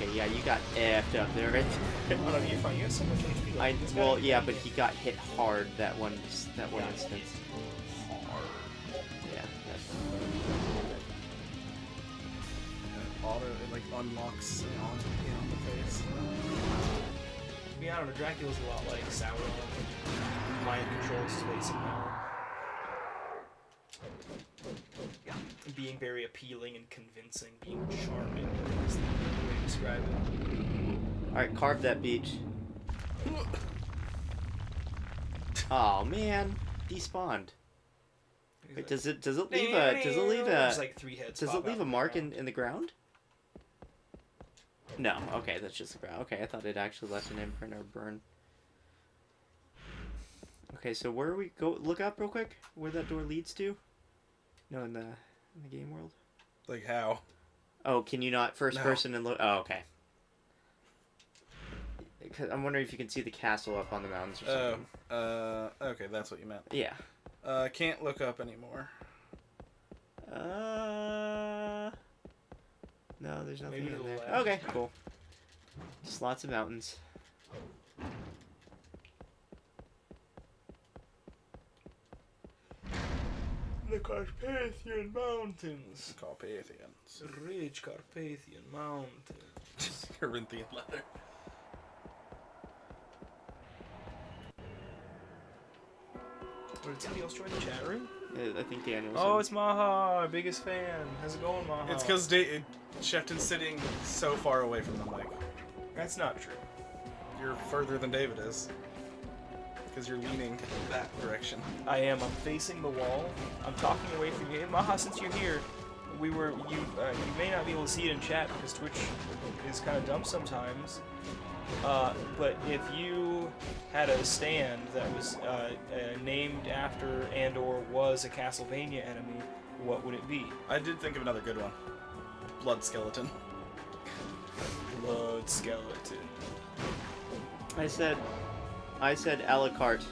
okay, yeah, you got effed up there, right? I don't know, you're fine. You have so much HP. Like, this guy- Well, yeah, but he got hit hard that one instance. Hard. Yeah. it like unlocks on the face. Yeah, I don't know. Dracula's a lot like Sauron. Mind controls space and power. Being very appealing and convincing, being charming is the way to describe it. Alright, carve that beach. Oh man, despawned. Wait, does it leave a There's like 3 heads. does pop it leave out a from the mark ground. in the ground? No. Okay, that's just the ground. Okay, I thought it actually left an imprint or burn. Okay, so where are we go? Look up real quick where that door leads to. No, in the game world. Like how? Oh, can you not first No. person and look? Oh, okay. 'Cause I'm wondering if you can see the castle up on the mountains or something. Okay, that's what you meant. Yeah. Can't look up anymore. No, there's nothing Maybe in to the there. left. Okay, cool. Just lots of mountains. The Carpathian Mountains. Carpathians. Rich Carpathian Mountains. Corinthian leather. Or did somebody else join the chat room? I think Daniel's Oh, in. it's Maha, our biggest fan. How's it going, Maha? It's because Shefton's sitting so far away from the mic. That's not true. You're further than David is. Because you're leaning that direction. I am. I'm facing the wall. I'm talking away from you. Hey, Maha, since you're here, you may not be able to see it in chat because Twitch is kind of dumb sometimes. But if you had a stand that was named after and/or was a Castlevania enemy, what would it be? I did think of another good one. Blood Skeleton. Blood Skeleton. I said a la carte.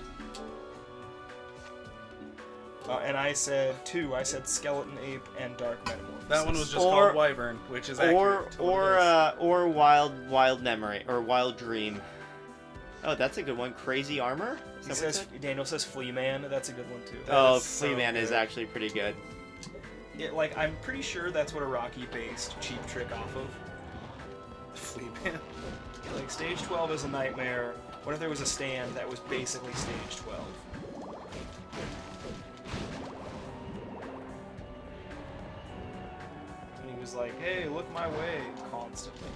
And I said 2. I said Skeleton Ape and Dark Metamorphosis. That one was just Or- called Wyvern, which is accurate to what it is. Or wild memory or wild dream. Oh, that's a good one. Crazy armor. Is He that what it says, said? Daniel says Flea Man. That's a good one too. Oh, is so Flea Man is good. actually pretty good. Like I'm pretty sure that's what a Rocky-based Cheap Trick off of. Flea Man. Like stage 12 is a nightmare. What if there was a stand that was basically stage 12? And he was like, "Hey, look my way," constantly.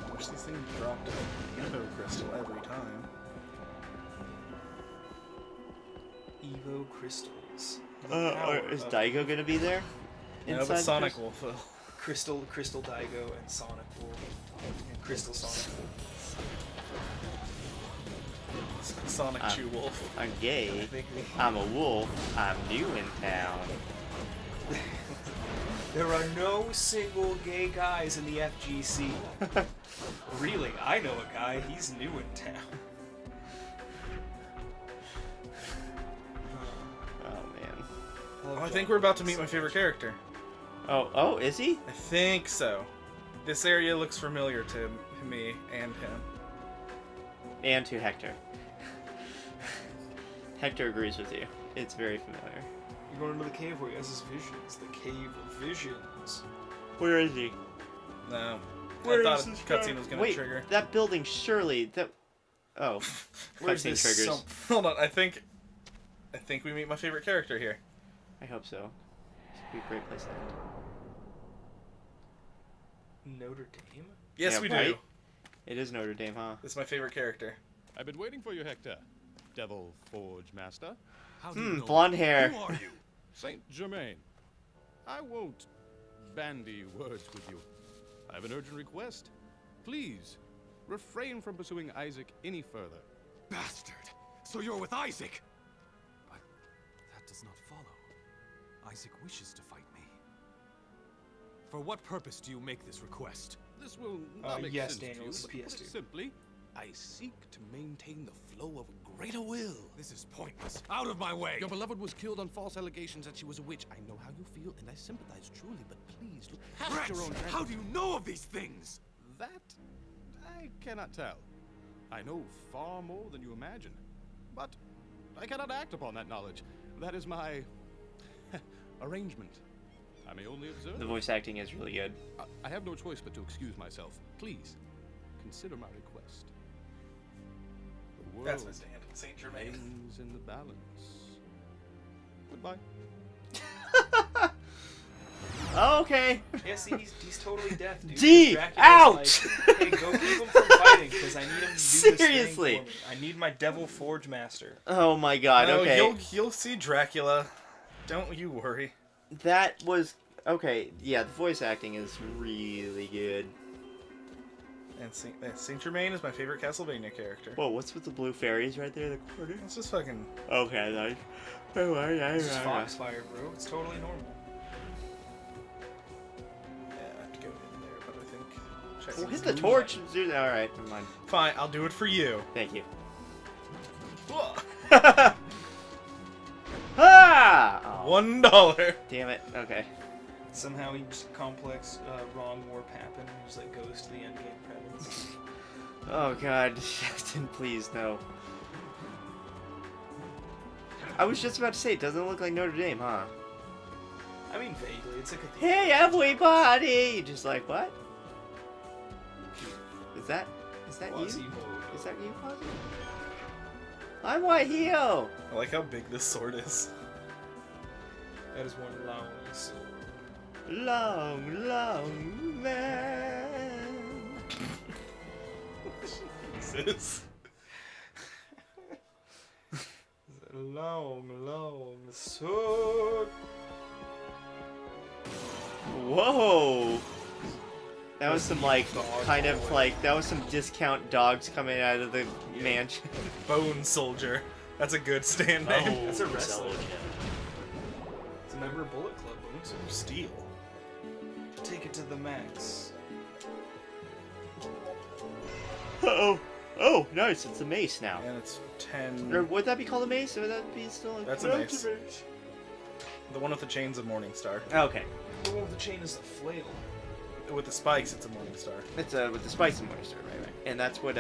I wish these things dropped an Evo crystal every time. Evo crystals. Is Daigo gonna be there? No, Inside but the Sonic crystal? will. Crystal Daigo and Sonic Wolf. And Crystal Sonic Wolf. Sonic Chew Wolf. I'm gay. I think I'm a wolf. I'm new in town. there are no single gay guys in the FGC. Really, I know a guy. He's new in town. Oh man. Oh, I think we're about to meet my favorite character. Oh, is he? I think so. This area looks familiar to me and him. And to Hector. Hector agrees with you. It's very familiar. You're going into the cave where he has his visions. The Cave of Visions. Where is he? No. Where I is thought a this guy? cutscene was going to Wait, trigger. that building surely that. Oh, Where's cutscene this triggers. sump? Hold on, I think we meet my favorite character here. I hope so. This would be a great place to end. Notre Dame? Yes, Yeah, we right? do. It is Notre Dame, huh? This is my favorite character. I've been waiting for you, Hector. Devil Forge Master. How do you know? Blonde hair. Who are you? Saint Germain. I won't bandy words with you. I have an urgent request. Please, refrain from pursuing Isaac any further. Bastard! So you're with Isaac! But that does not follow. Isaac wishes to fight me. For what purpose do you make this request? This will not make yes, sense Daniel, to you, this is but to put it PS2. simply, I seek to maintain the flow of a greater will. This is pointless. Out of my way! Your beloved was killed on false allegations that she was a witch. I know how you feel, and I sympathize truly, but please look past Rex, your own how do you know of these things? That I cannot tell. I know far more than you imagine. But I cannot act upon that knowledge. That is my arrangement. I may only observe. The voice acting is really good. I have no choice but to excuse myself. Please, consider my request. The world That's my stand. Saint Germain. hangs in the balance. Goodbye. Okay. Yeah, see, he's totally deaf, dude. D, Dracula's out! Like, hey, go keep him from fighting, because I need him to do this thing Seriously. for me. I need my Devil Forge Master. Oh my god, No, okay. you'll see Dracula. Don't you worry. That was... Okay, yeah, the voice acting is really good. And Saint Germain is my favorite Castlevania character. Whoa, what's with the blue fairies right there in the corner? It's just fucking. Okay, nice. It's just Foxfire, bro. It's totally normal. Yeah, I have to go in there, but I think. Check Well, these hit the moves. torch. Alright, never mind. Fine, I'll do it for you. Thank you. Ugh. Ah! Oh, $1. damn it. Okay. Somehow he just complex wrong warp happened and just like goes to the endgame credits. Oh god, Shafton, please, no. I was just about to say, it doesn't look like Notre Dame, huh? I mean, vaguely. It's a cathedral. Hey, everybody! You're just like, what? Is that you? Quasimodo. Is that you, Quasi? I'm White Heel! I like how big this sword is. That is one long sword. Long, long man. Jesus. Long, long sword. Whoa! That was some like Dog kind of boy. like that was some discount dogs coming out of the mansion. Bone Soldier. That's a good stand name. That's a wrestler. It's a member of Bullet Club. Bones of Steel. Take it to the max. Oh, oh, nice! It's a mace now. And it's 10. Or would that be called a mace, or would that be still? That's a mace. The one with the chains of Morningstar. Okay, The one with the chain is the flail. With the spikes, it's a Morningstar. it's with the spice and moisture, right? And that's what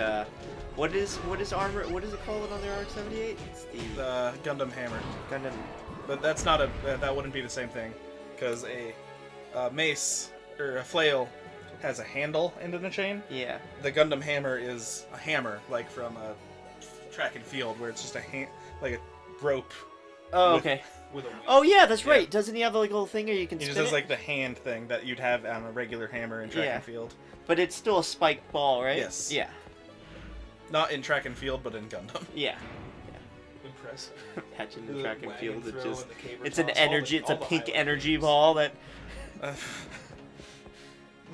what is armor? What is it called on their RX-78? It's the The Gundam Hammer. Gundam. But that's not a. That wouldn't be the same thing. Because a mace, or a flail, has a handle into the chain. Yeah. The Gundam Hammer is a hammer, like from a track and field, where it's just like a rope. Oh, With- okay. With a wing. Oh yeah, that's Yeah. right. Doesn't he have like a little thing where you can It spin just has it? like the hand thing that you'd have on a regular hammer in track Yeah. and field. But it's still a spiked ball, right? Yes. Yeah. Not in track and field, but in Gundam. Yeah. Impressive. Imagine the The track and wagon field. It throw just. and the caber It's an toss, all the- energy. It's all a the pink highlight energy moves. ball that.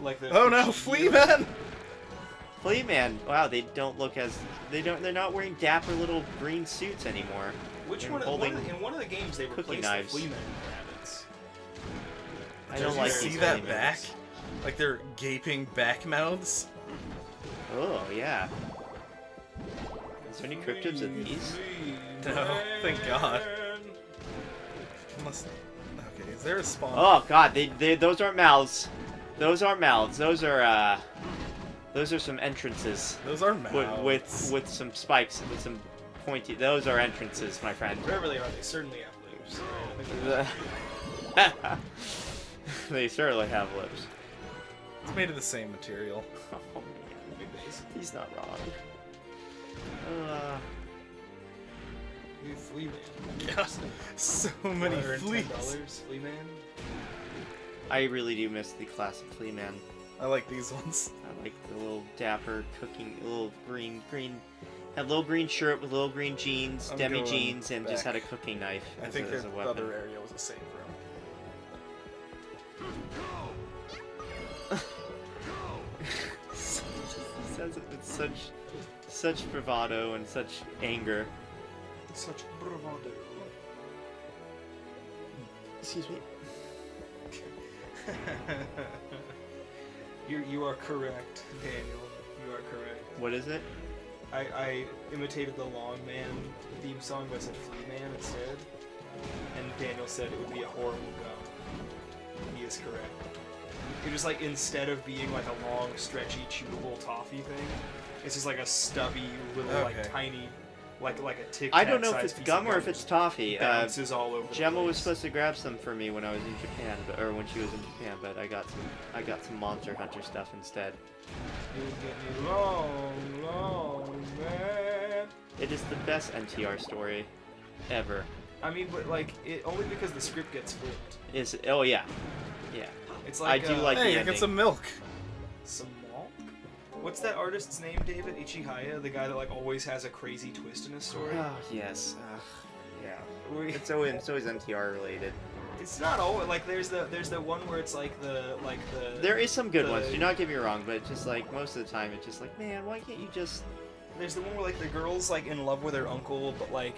Like the Oh no, Fushigi- Fleaman! Flea Man. Wow, they don't look as. They're not wearing dapper little green suits anymore. Which They're one? holding In one of the games, they cookie replaced knives. the Fleaman rabbits. I Did don't you like see these that Flea back? Mans. Like they're gaping back mouths. Oh yeah. Is there any cryptids of these? No, thank God. Unless, okay, is there a spawn? Oh god, they those aren't mouths. Those aren't mouths. Those are some entrances. Those are mouths. With some spikes, with some pointy. Those are entrances, my friend. Wherever they are, they certainly have lips. Right? I think they're- They certainly have lips. It's made of the same material. Oh man, he's not wrong. New Fleaman. God, so many fleas. $10, Fleaman. I really do miss the classic Flea Man. I like these ones. I like the little dapper cooking, little green, had a little green shirt with little green jeans, I'm demi going jeans, and just back. had a cooking knife I as think a the weapon. other area was a safe room. He says it with such bravado and such anger. Such bravado. Excuse me. You are correct, Daniel. You are correct. What is it? I imitated the Long Man theme song, but I said Flea Man instead. And Daniel said it would be a horrible gum. He is correct. It was like, instead of being like a long, stretchy, chewable toffee thing, it's just like a stubby, little, Okay. like, tiny like a Tic I don't know if Tac-sized it's piece of gum or if it's toffee. bounces all over. Gemma the was place. supposed to grab some for me when I was in Japan, or when she was in Japan, but I got some Monster Hunter stuff instead. You get me long, man. It is the best NTR story ever. I mean, but like it only because the script gets flipped. Oh yeah. It's like I do like Hey, the I ending. get some milk. some milk. What's that artist's name, David? Ichihaya, the guy that like always has a crazy twist in his story. Oh yes. Yeah. We- It's always NTR related. It's not always like there's the one where it's like the There is some good the- ones. Do not get me wrong, but just like most of the time, it's just like, man, why can't you just? There's the one where like the girl's like in love with her uncle, but like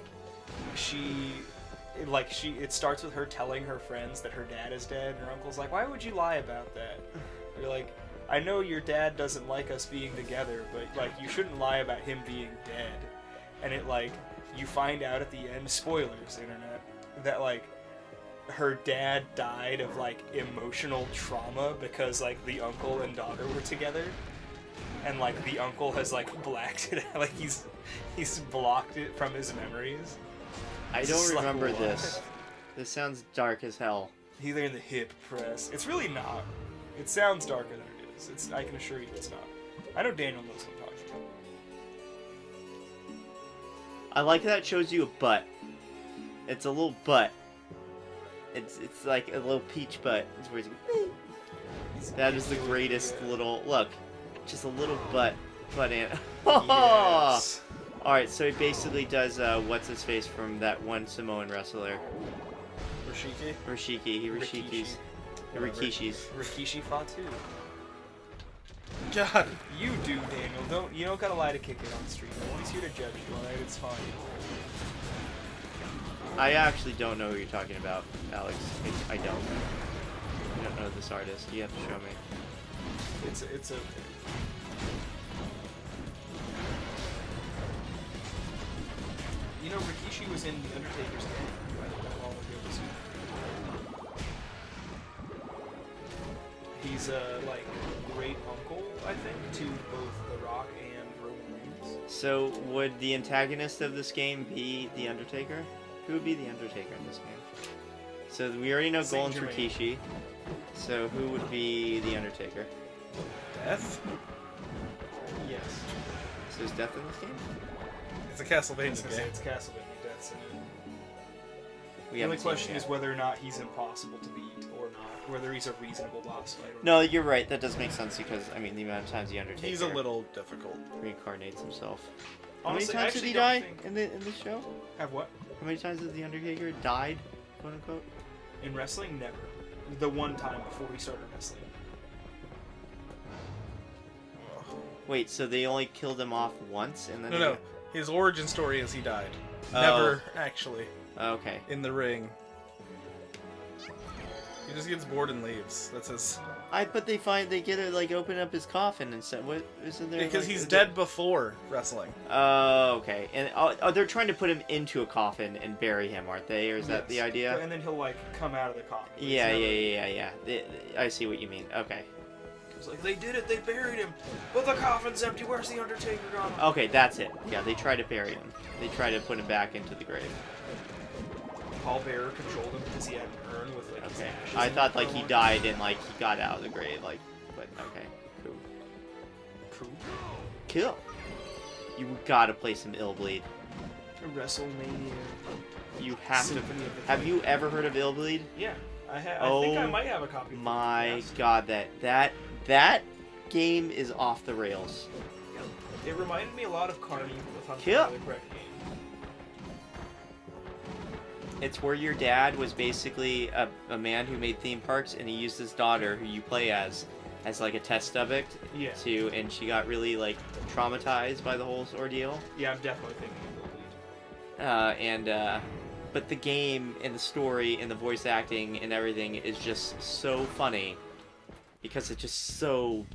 it starts with her telling her friends that her dad is dead, and her uncle's like, why would you lie about that? You're like, I know your dad doesn't like us being together, but like you shouldn't lie about him being dead. And it like you find out at the end, spoilers, internet, that like her dad died of like emotional trauma because like the uncle and daughter were together. And like the uncle has like blacked it out, like he's blocked it from his memories. I It's don't just like, remember what? this. This sounds dark as hell. Either in the hip press. It's really not. It sounds darker than it is. I can assure you it's not. I know Daniel knows what I'm talking about. I like that it shows you a butt. It's a little butt. It's like a little peach butt. It's where it's, that is the greatest little look. Just a little butt ant. Yes. All right, so he basically does what's his face from that one Samoan wrestler, Rashiki? Rikishi's. Rikishi Fatu. God. You do, Daniel. You don't gotta lie to kick it on the street. Nobody's here to judge you, alright? It's fine. I actually don't know who you're talking about, Alex. I don't. I don't know this artist. You have to show me. It's okay. You know, Rikishi was in The Undertaker's game. He's a like great uncle, I think, to both The Rock and Roman Reigns. So, would the antagonist of this game be The Undertaker? Who would be The Undertaker in this game? So, we already know Saint Golan's Germain. Rikishi. So, who would be The Undertaker? Death? Yes. So, is Death in this game? It's a Castlevania I was gonna say game. it's Castlevania. Death's in it. We The only haven't seen question it is yet. whether or not he's impossible to beat, or not. Whether he's a reasonable boss fight. Or No, you're right. That does make sense because, I mean, the amount of times The Undertaker He's a little difficult. reincarnates himself. Honestly, How I many times did actually he don't die think- in this show? Have what? How many times did The Undertaker died, quote unquote? In wrestling, never. The one time before he started wrestling. Wait, so they only killed him off once and then No. His origin story is he died. Oh. Never actually Okay. in the ring. He just gets bored and leaves. That's his. But they get it like open up his coffin and said, "What isn't there?" Because like, he's is dead before wrestling. Oh, okay. And they're trying to put him into a coffin and bury him, aren't they? Or is that the Yes. idea? And then he'll like come out of the coffin. But it's Yeah. never- I see what you mean. Okay. It's like they did it. They buried him, but the coffin's empty. Where's the Undertaker gone? Okay, that's it. Yeah, they try to bury him. They try to put him back into the grave. Paul Bearer controlled him because he had an urn with like. his Okay. ashes I in thought it like for he one. died and like he got out of the grave, like. But okay. Cool. Cool. Kill. You gotta play some Illbleed. WrestleMania. You have Symphony of to. the Have Fight. you ever heard of Illbleed? Yeah, I have. I think I Oh might have a copy. Of My it. Yes. God, that game is off the rails. It reminded me a lot of Carney, if I'm Kill. the correct game. It's where your dad was basically a man who made theme parks, and he used his daughter, who you play as like a test subject. Yeah. And she got really like traumatized by the whole ordeal. Yeah, I'm definitely thinking of Bleed. But the game and the story and the voice acting and everything is just so funny because it's just so.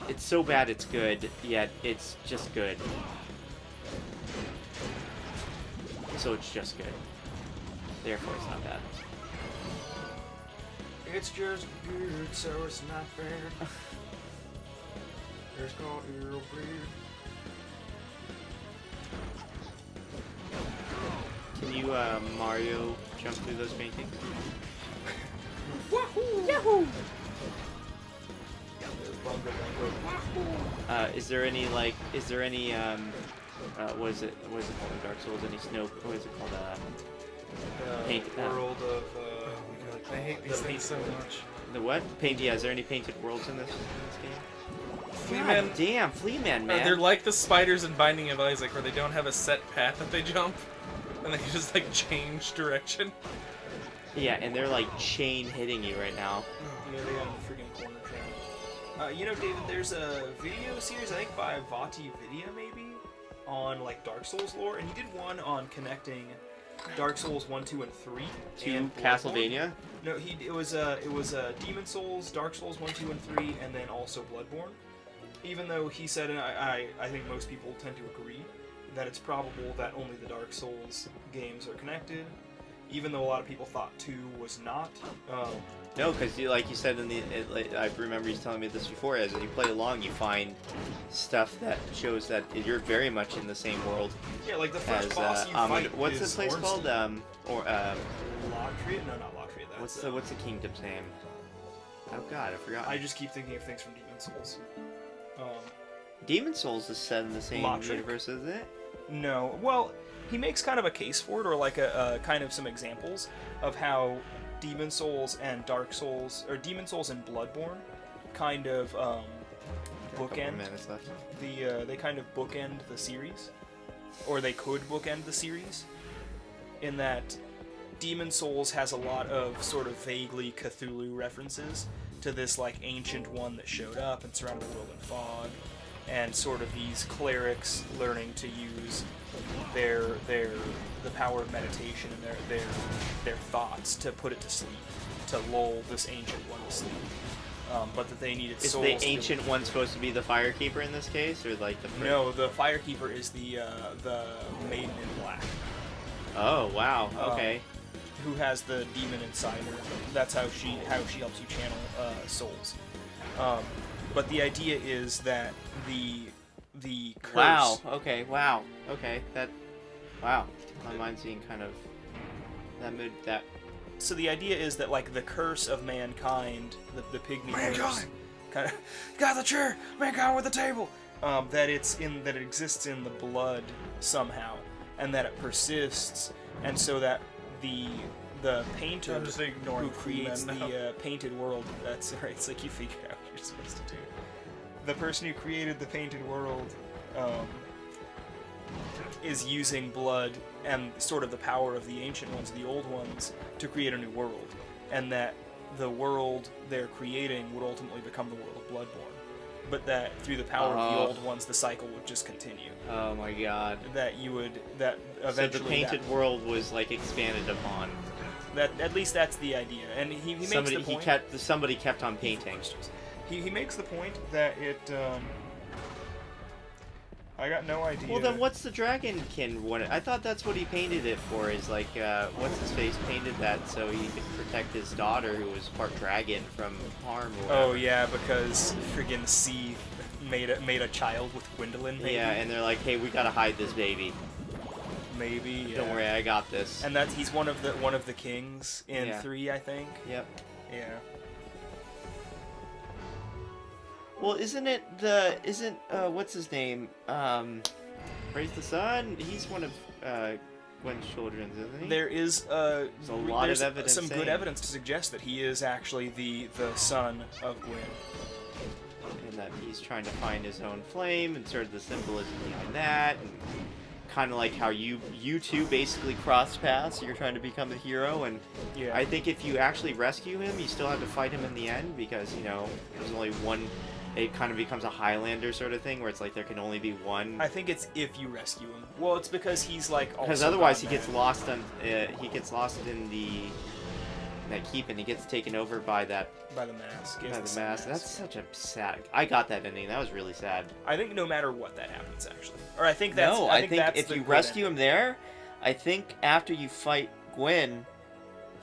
It's so bad it's good, yet it's just good. So it's just good. Therefore, it's not bad. It's just good, so it's not bad. It's called Earl Bleed. you Mario jump through those paintings? Is there any what is it called in Dark Souls? Any snow? What is it called? Paint. World of. I hate these things so much. The what? Paint. Yeah. Is there any painted worlds in this game? Fleaman. God damn, Fleaman, man. They're like the spiders in Binding of Isaac, where they don't have a set path that they jump, and they just like change direction. Yeah, and they're like chain hitting you right now. Yeah, they got in the freaking corner trap. You know, David, there's a video series, I think by Vati Vidya maybe, on like Dark Souls lore, and he did one on connecting Dark Souls 1, 2, and 3 To and Castlevania? No, it was Demon Souls, Dark Souls 1, 2, and 3, and then also Bloodborne. Even though he said, and I think most people tend to agree, that it's probable that only the Dark Souls games are connected, even though a lot of people thought 2 was not. No, because like you said I remember you telling me this before, as you play along, you find stuff that shows that you're very much in the same world. Yeah, like the first boss you fight what's is this place called? Lotria? No, not Lotria. That's What's the kingdom's name? Oh god, I forgot. I just keep thinking of things from Demon Souls. Demon Souls is set in the same Lotric? universe, isn't it? No, well, he makes kind of a case for it, or like a kind of some examples of how Demon Souls and Dark Souls, or Demon Souls and Bloodborne, kind of bookend they kind of bookend the series, or they could bookend the series, in that Demon Souls has a lot of sort of vaguely Cthulhu references to this like ancient one that showed up and surrounded the world in fog, and sort of these clerics learning to use the power of meditation and their thoughts to put it to sleep, to lull this ancient one to sleep. But that they needed souls. Is the ancient one supposed to be the Firekeeper in this case, or like the? No, the Firekeeper is the Maiden in Black. Oh wow! Okay. Who has the demon inside her? That's how she helps you channel souls. But the idea is that the curse. Wow. Okay. Wow. Okay. Wow. My mind's being kind of that. So the idea is that like the curse of mankind, the pygmy curse, kind of got the chair, mankind with the table. That it exists in the blood somehow, and that it persists, and so that the painter I'm just ignoring who creates men now. the painted world. That's right. It's like you figure out what you're supposed to do. The person who created the painted world is using blood and sort of the power of the ancient ones, the old ones, to create a new world, and that the world they're creating would ultimately become the world of Bloodborne, but that through the power of the old ones, the cycle would just continue. Oh my god. That eventually. So the painted world was like expanded upon. That at least that's the idea, and he makes the point. Somebody kept on painting. He makes the point that it. I got no idea. Well, then what's the dragonkin one? I thought that's what he painted it for. Is like, what's his face painted that so he could protect his daughter, who was part dragon, from harm. Or whatever. Oh yeah, because friggin' C made a child with Gwendolyn. Maybe. Yeah, and they're like, hey, we gotta hide this baby. Maybe. Yeah. Don't worry, I got this. And he's one of the kings in 3, I think. Yep. Yeah. Well, what's his name? Praise the Sun? He's one of Gwen's children, isn't he? There is there's a lot of evidence. Some good evidence to suggest that he is actually the son of Gwen. And that he's trying to find his own flame, and sort of the symbolism behind that, and kind of like how you two basically cross paths. You're trying to become the hero, and yeah. I think if you actually rescue him, you still have to fight him in the end, because there's only one. It kind of becomes a Highlander sort of thing, where it's like there can only be one. I think it's if you rescue him. Well, it's because he's like also. Because otherwise he gets lost in that keep, and he gets taken over by the mask. By the mask. That's such a sad. I got that ending. That was really sad. I think no matter what that happens, actually, or I think that's. No, I think if you rescue him there, I think after you fight Gwen,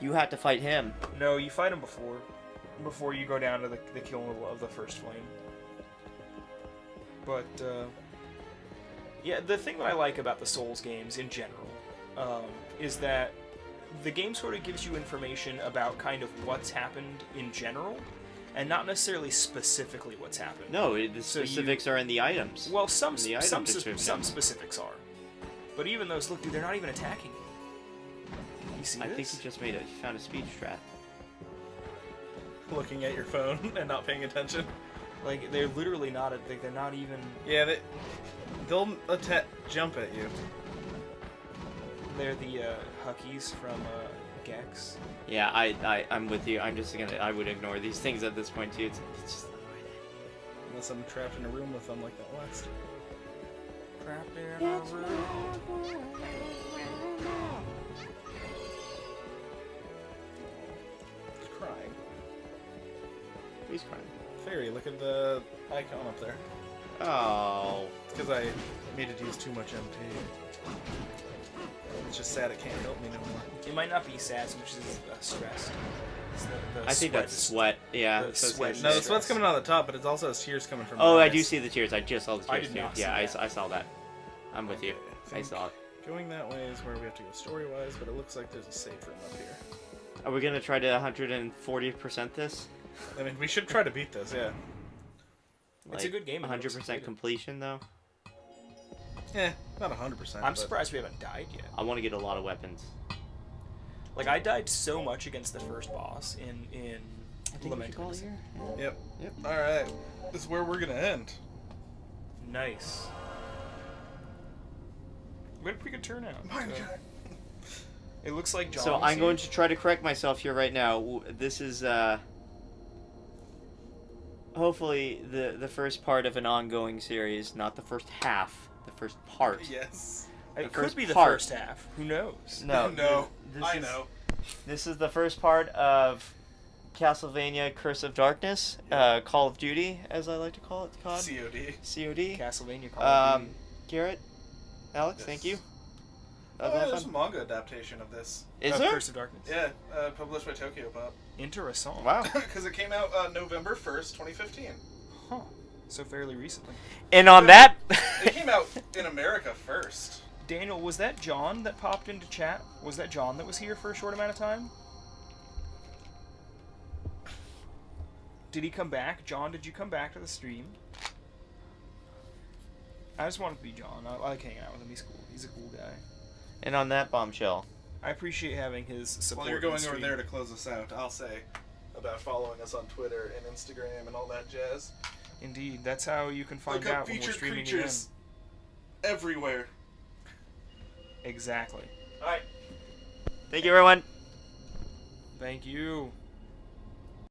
you have to fight him. No, you fight him before you go down to the killing of the first flame. But yeah, the thing that I like about the Souls games in general is that the game sort of gives you information about kind of what's happened in general, and not necessarily specifically what's happened. No, the specifics are in the items. Well, some In the item description. specifics are, but even those, look, dude, they're not even attacking you. You see I this? think he found a speed strat. Looking at your phone and not paying attention. Like, they're literally not. They're not even. Yeah, they'll jump at you. They're the Huckies from Gex. Yeah, I'm with you. I would ignore these things at this point too. It's just Unless I'm trapped in a room with them like that last. Trapped in a room. It's crying. he's crying. Fairy, look at the icon up there. Oh. It's because I made it use too much MT. It's just sad it can't help me no more. It might not be sad so much as stressed. It's the I think that's sweat. Yeah. the sweat. No, the sweat's coming out of the top, but it's also tears coming from Oh, my I eyes. do see the tears. I just saw the I tears did too. not see Yeah, that. I saw that. I'm with you. I think saw it. Going that way is where we have to go story-wise, but it looks like there's a safe room up here. Are we gonna try to 140% this? I mean, we should try to beat this, yeah. It's a good game and it looks 100% good. completion though. Not 100%. I'm but surprised we haven't died yet. I want to get a lot of weapons. Like, I died so much against the first boss in I think we Lament should call it Innocent. here. Yep. Alright. This is where we're gonna end. Nice. We had a pretty good turnout. It looks like John. So I'm going to try to correct myself here right now. This is hopefully the first part of an ongoing series, not the first half. The first part. Yes. It first could be the part. first half. Who knows? No. No. This is- know. This is the first part of Castlevania: Curse of Darkness, Call of Duty, as I like to call it, COD. COD. COD. Castlevania Call of Duty. Garrett, Alex, Yes. thank you. Oh, That yeah, was there's a fun. manga adaptation of this. Is Of there? Curse of Darkness. Yeah, published by Tokyo Pop. Interesting. Wow. Because it came out November 1st, 2015. Huh. So fairly recently. And on that, It came out in America first. Daniel, was that John that popped into chat? Was that John that was here for a short amount of time? Did he come back? John, did you come back to the stream? I just wanted to be John. I like hanging out with him. He's cool. He's a cool guy. and on that bombshell. I appreciate having his support. While you're on going over stream. there to close us out, I'll say about following us on Twitter and Instagram and all that jazz. Indeed, that's how you can find Look up out when we're featured streaming creatures everywhere. again. Exactly. Alright. Thank you, everyone. Thank you.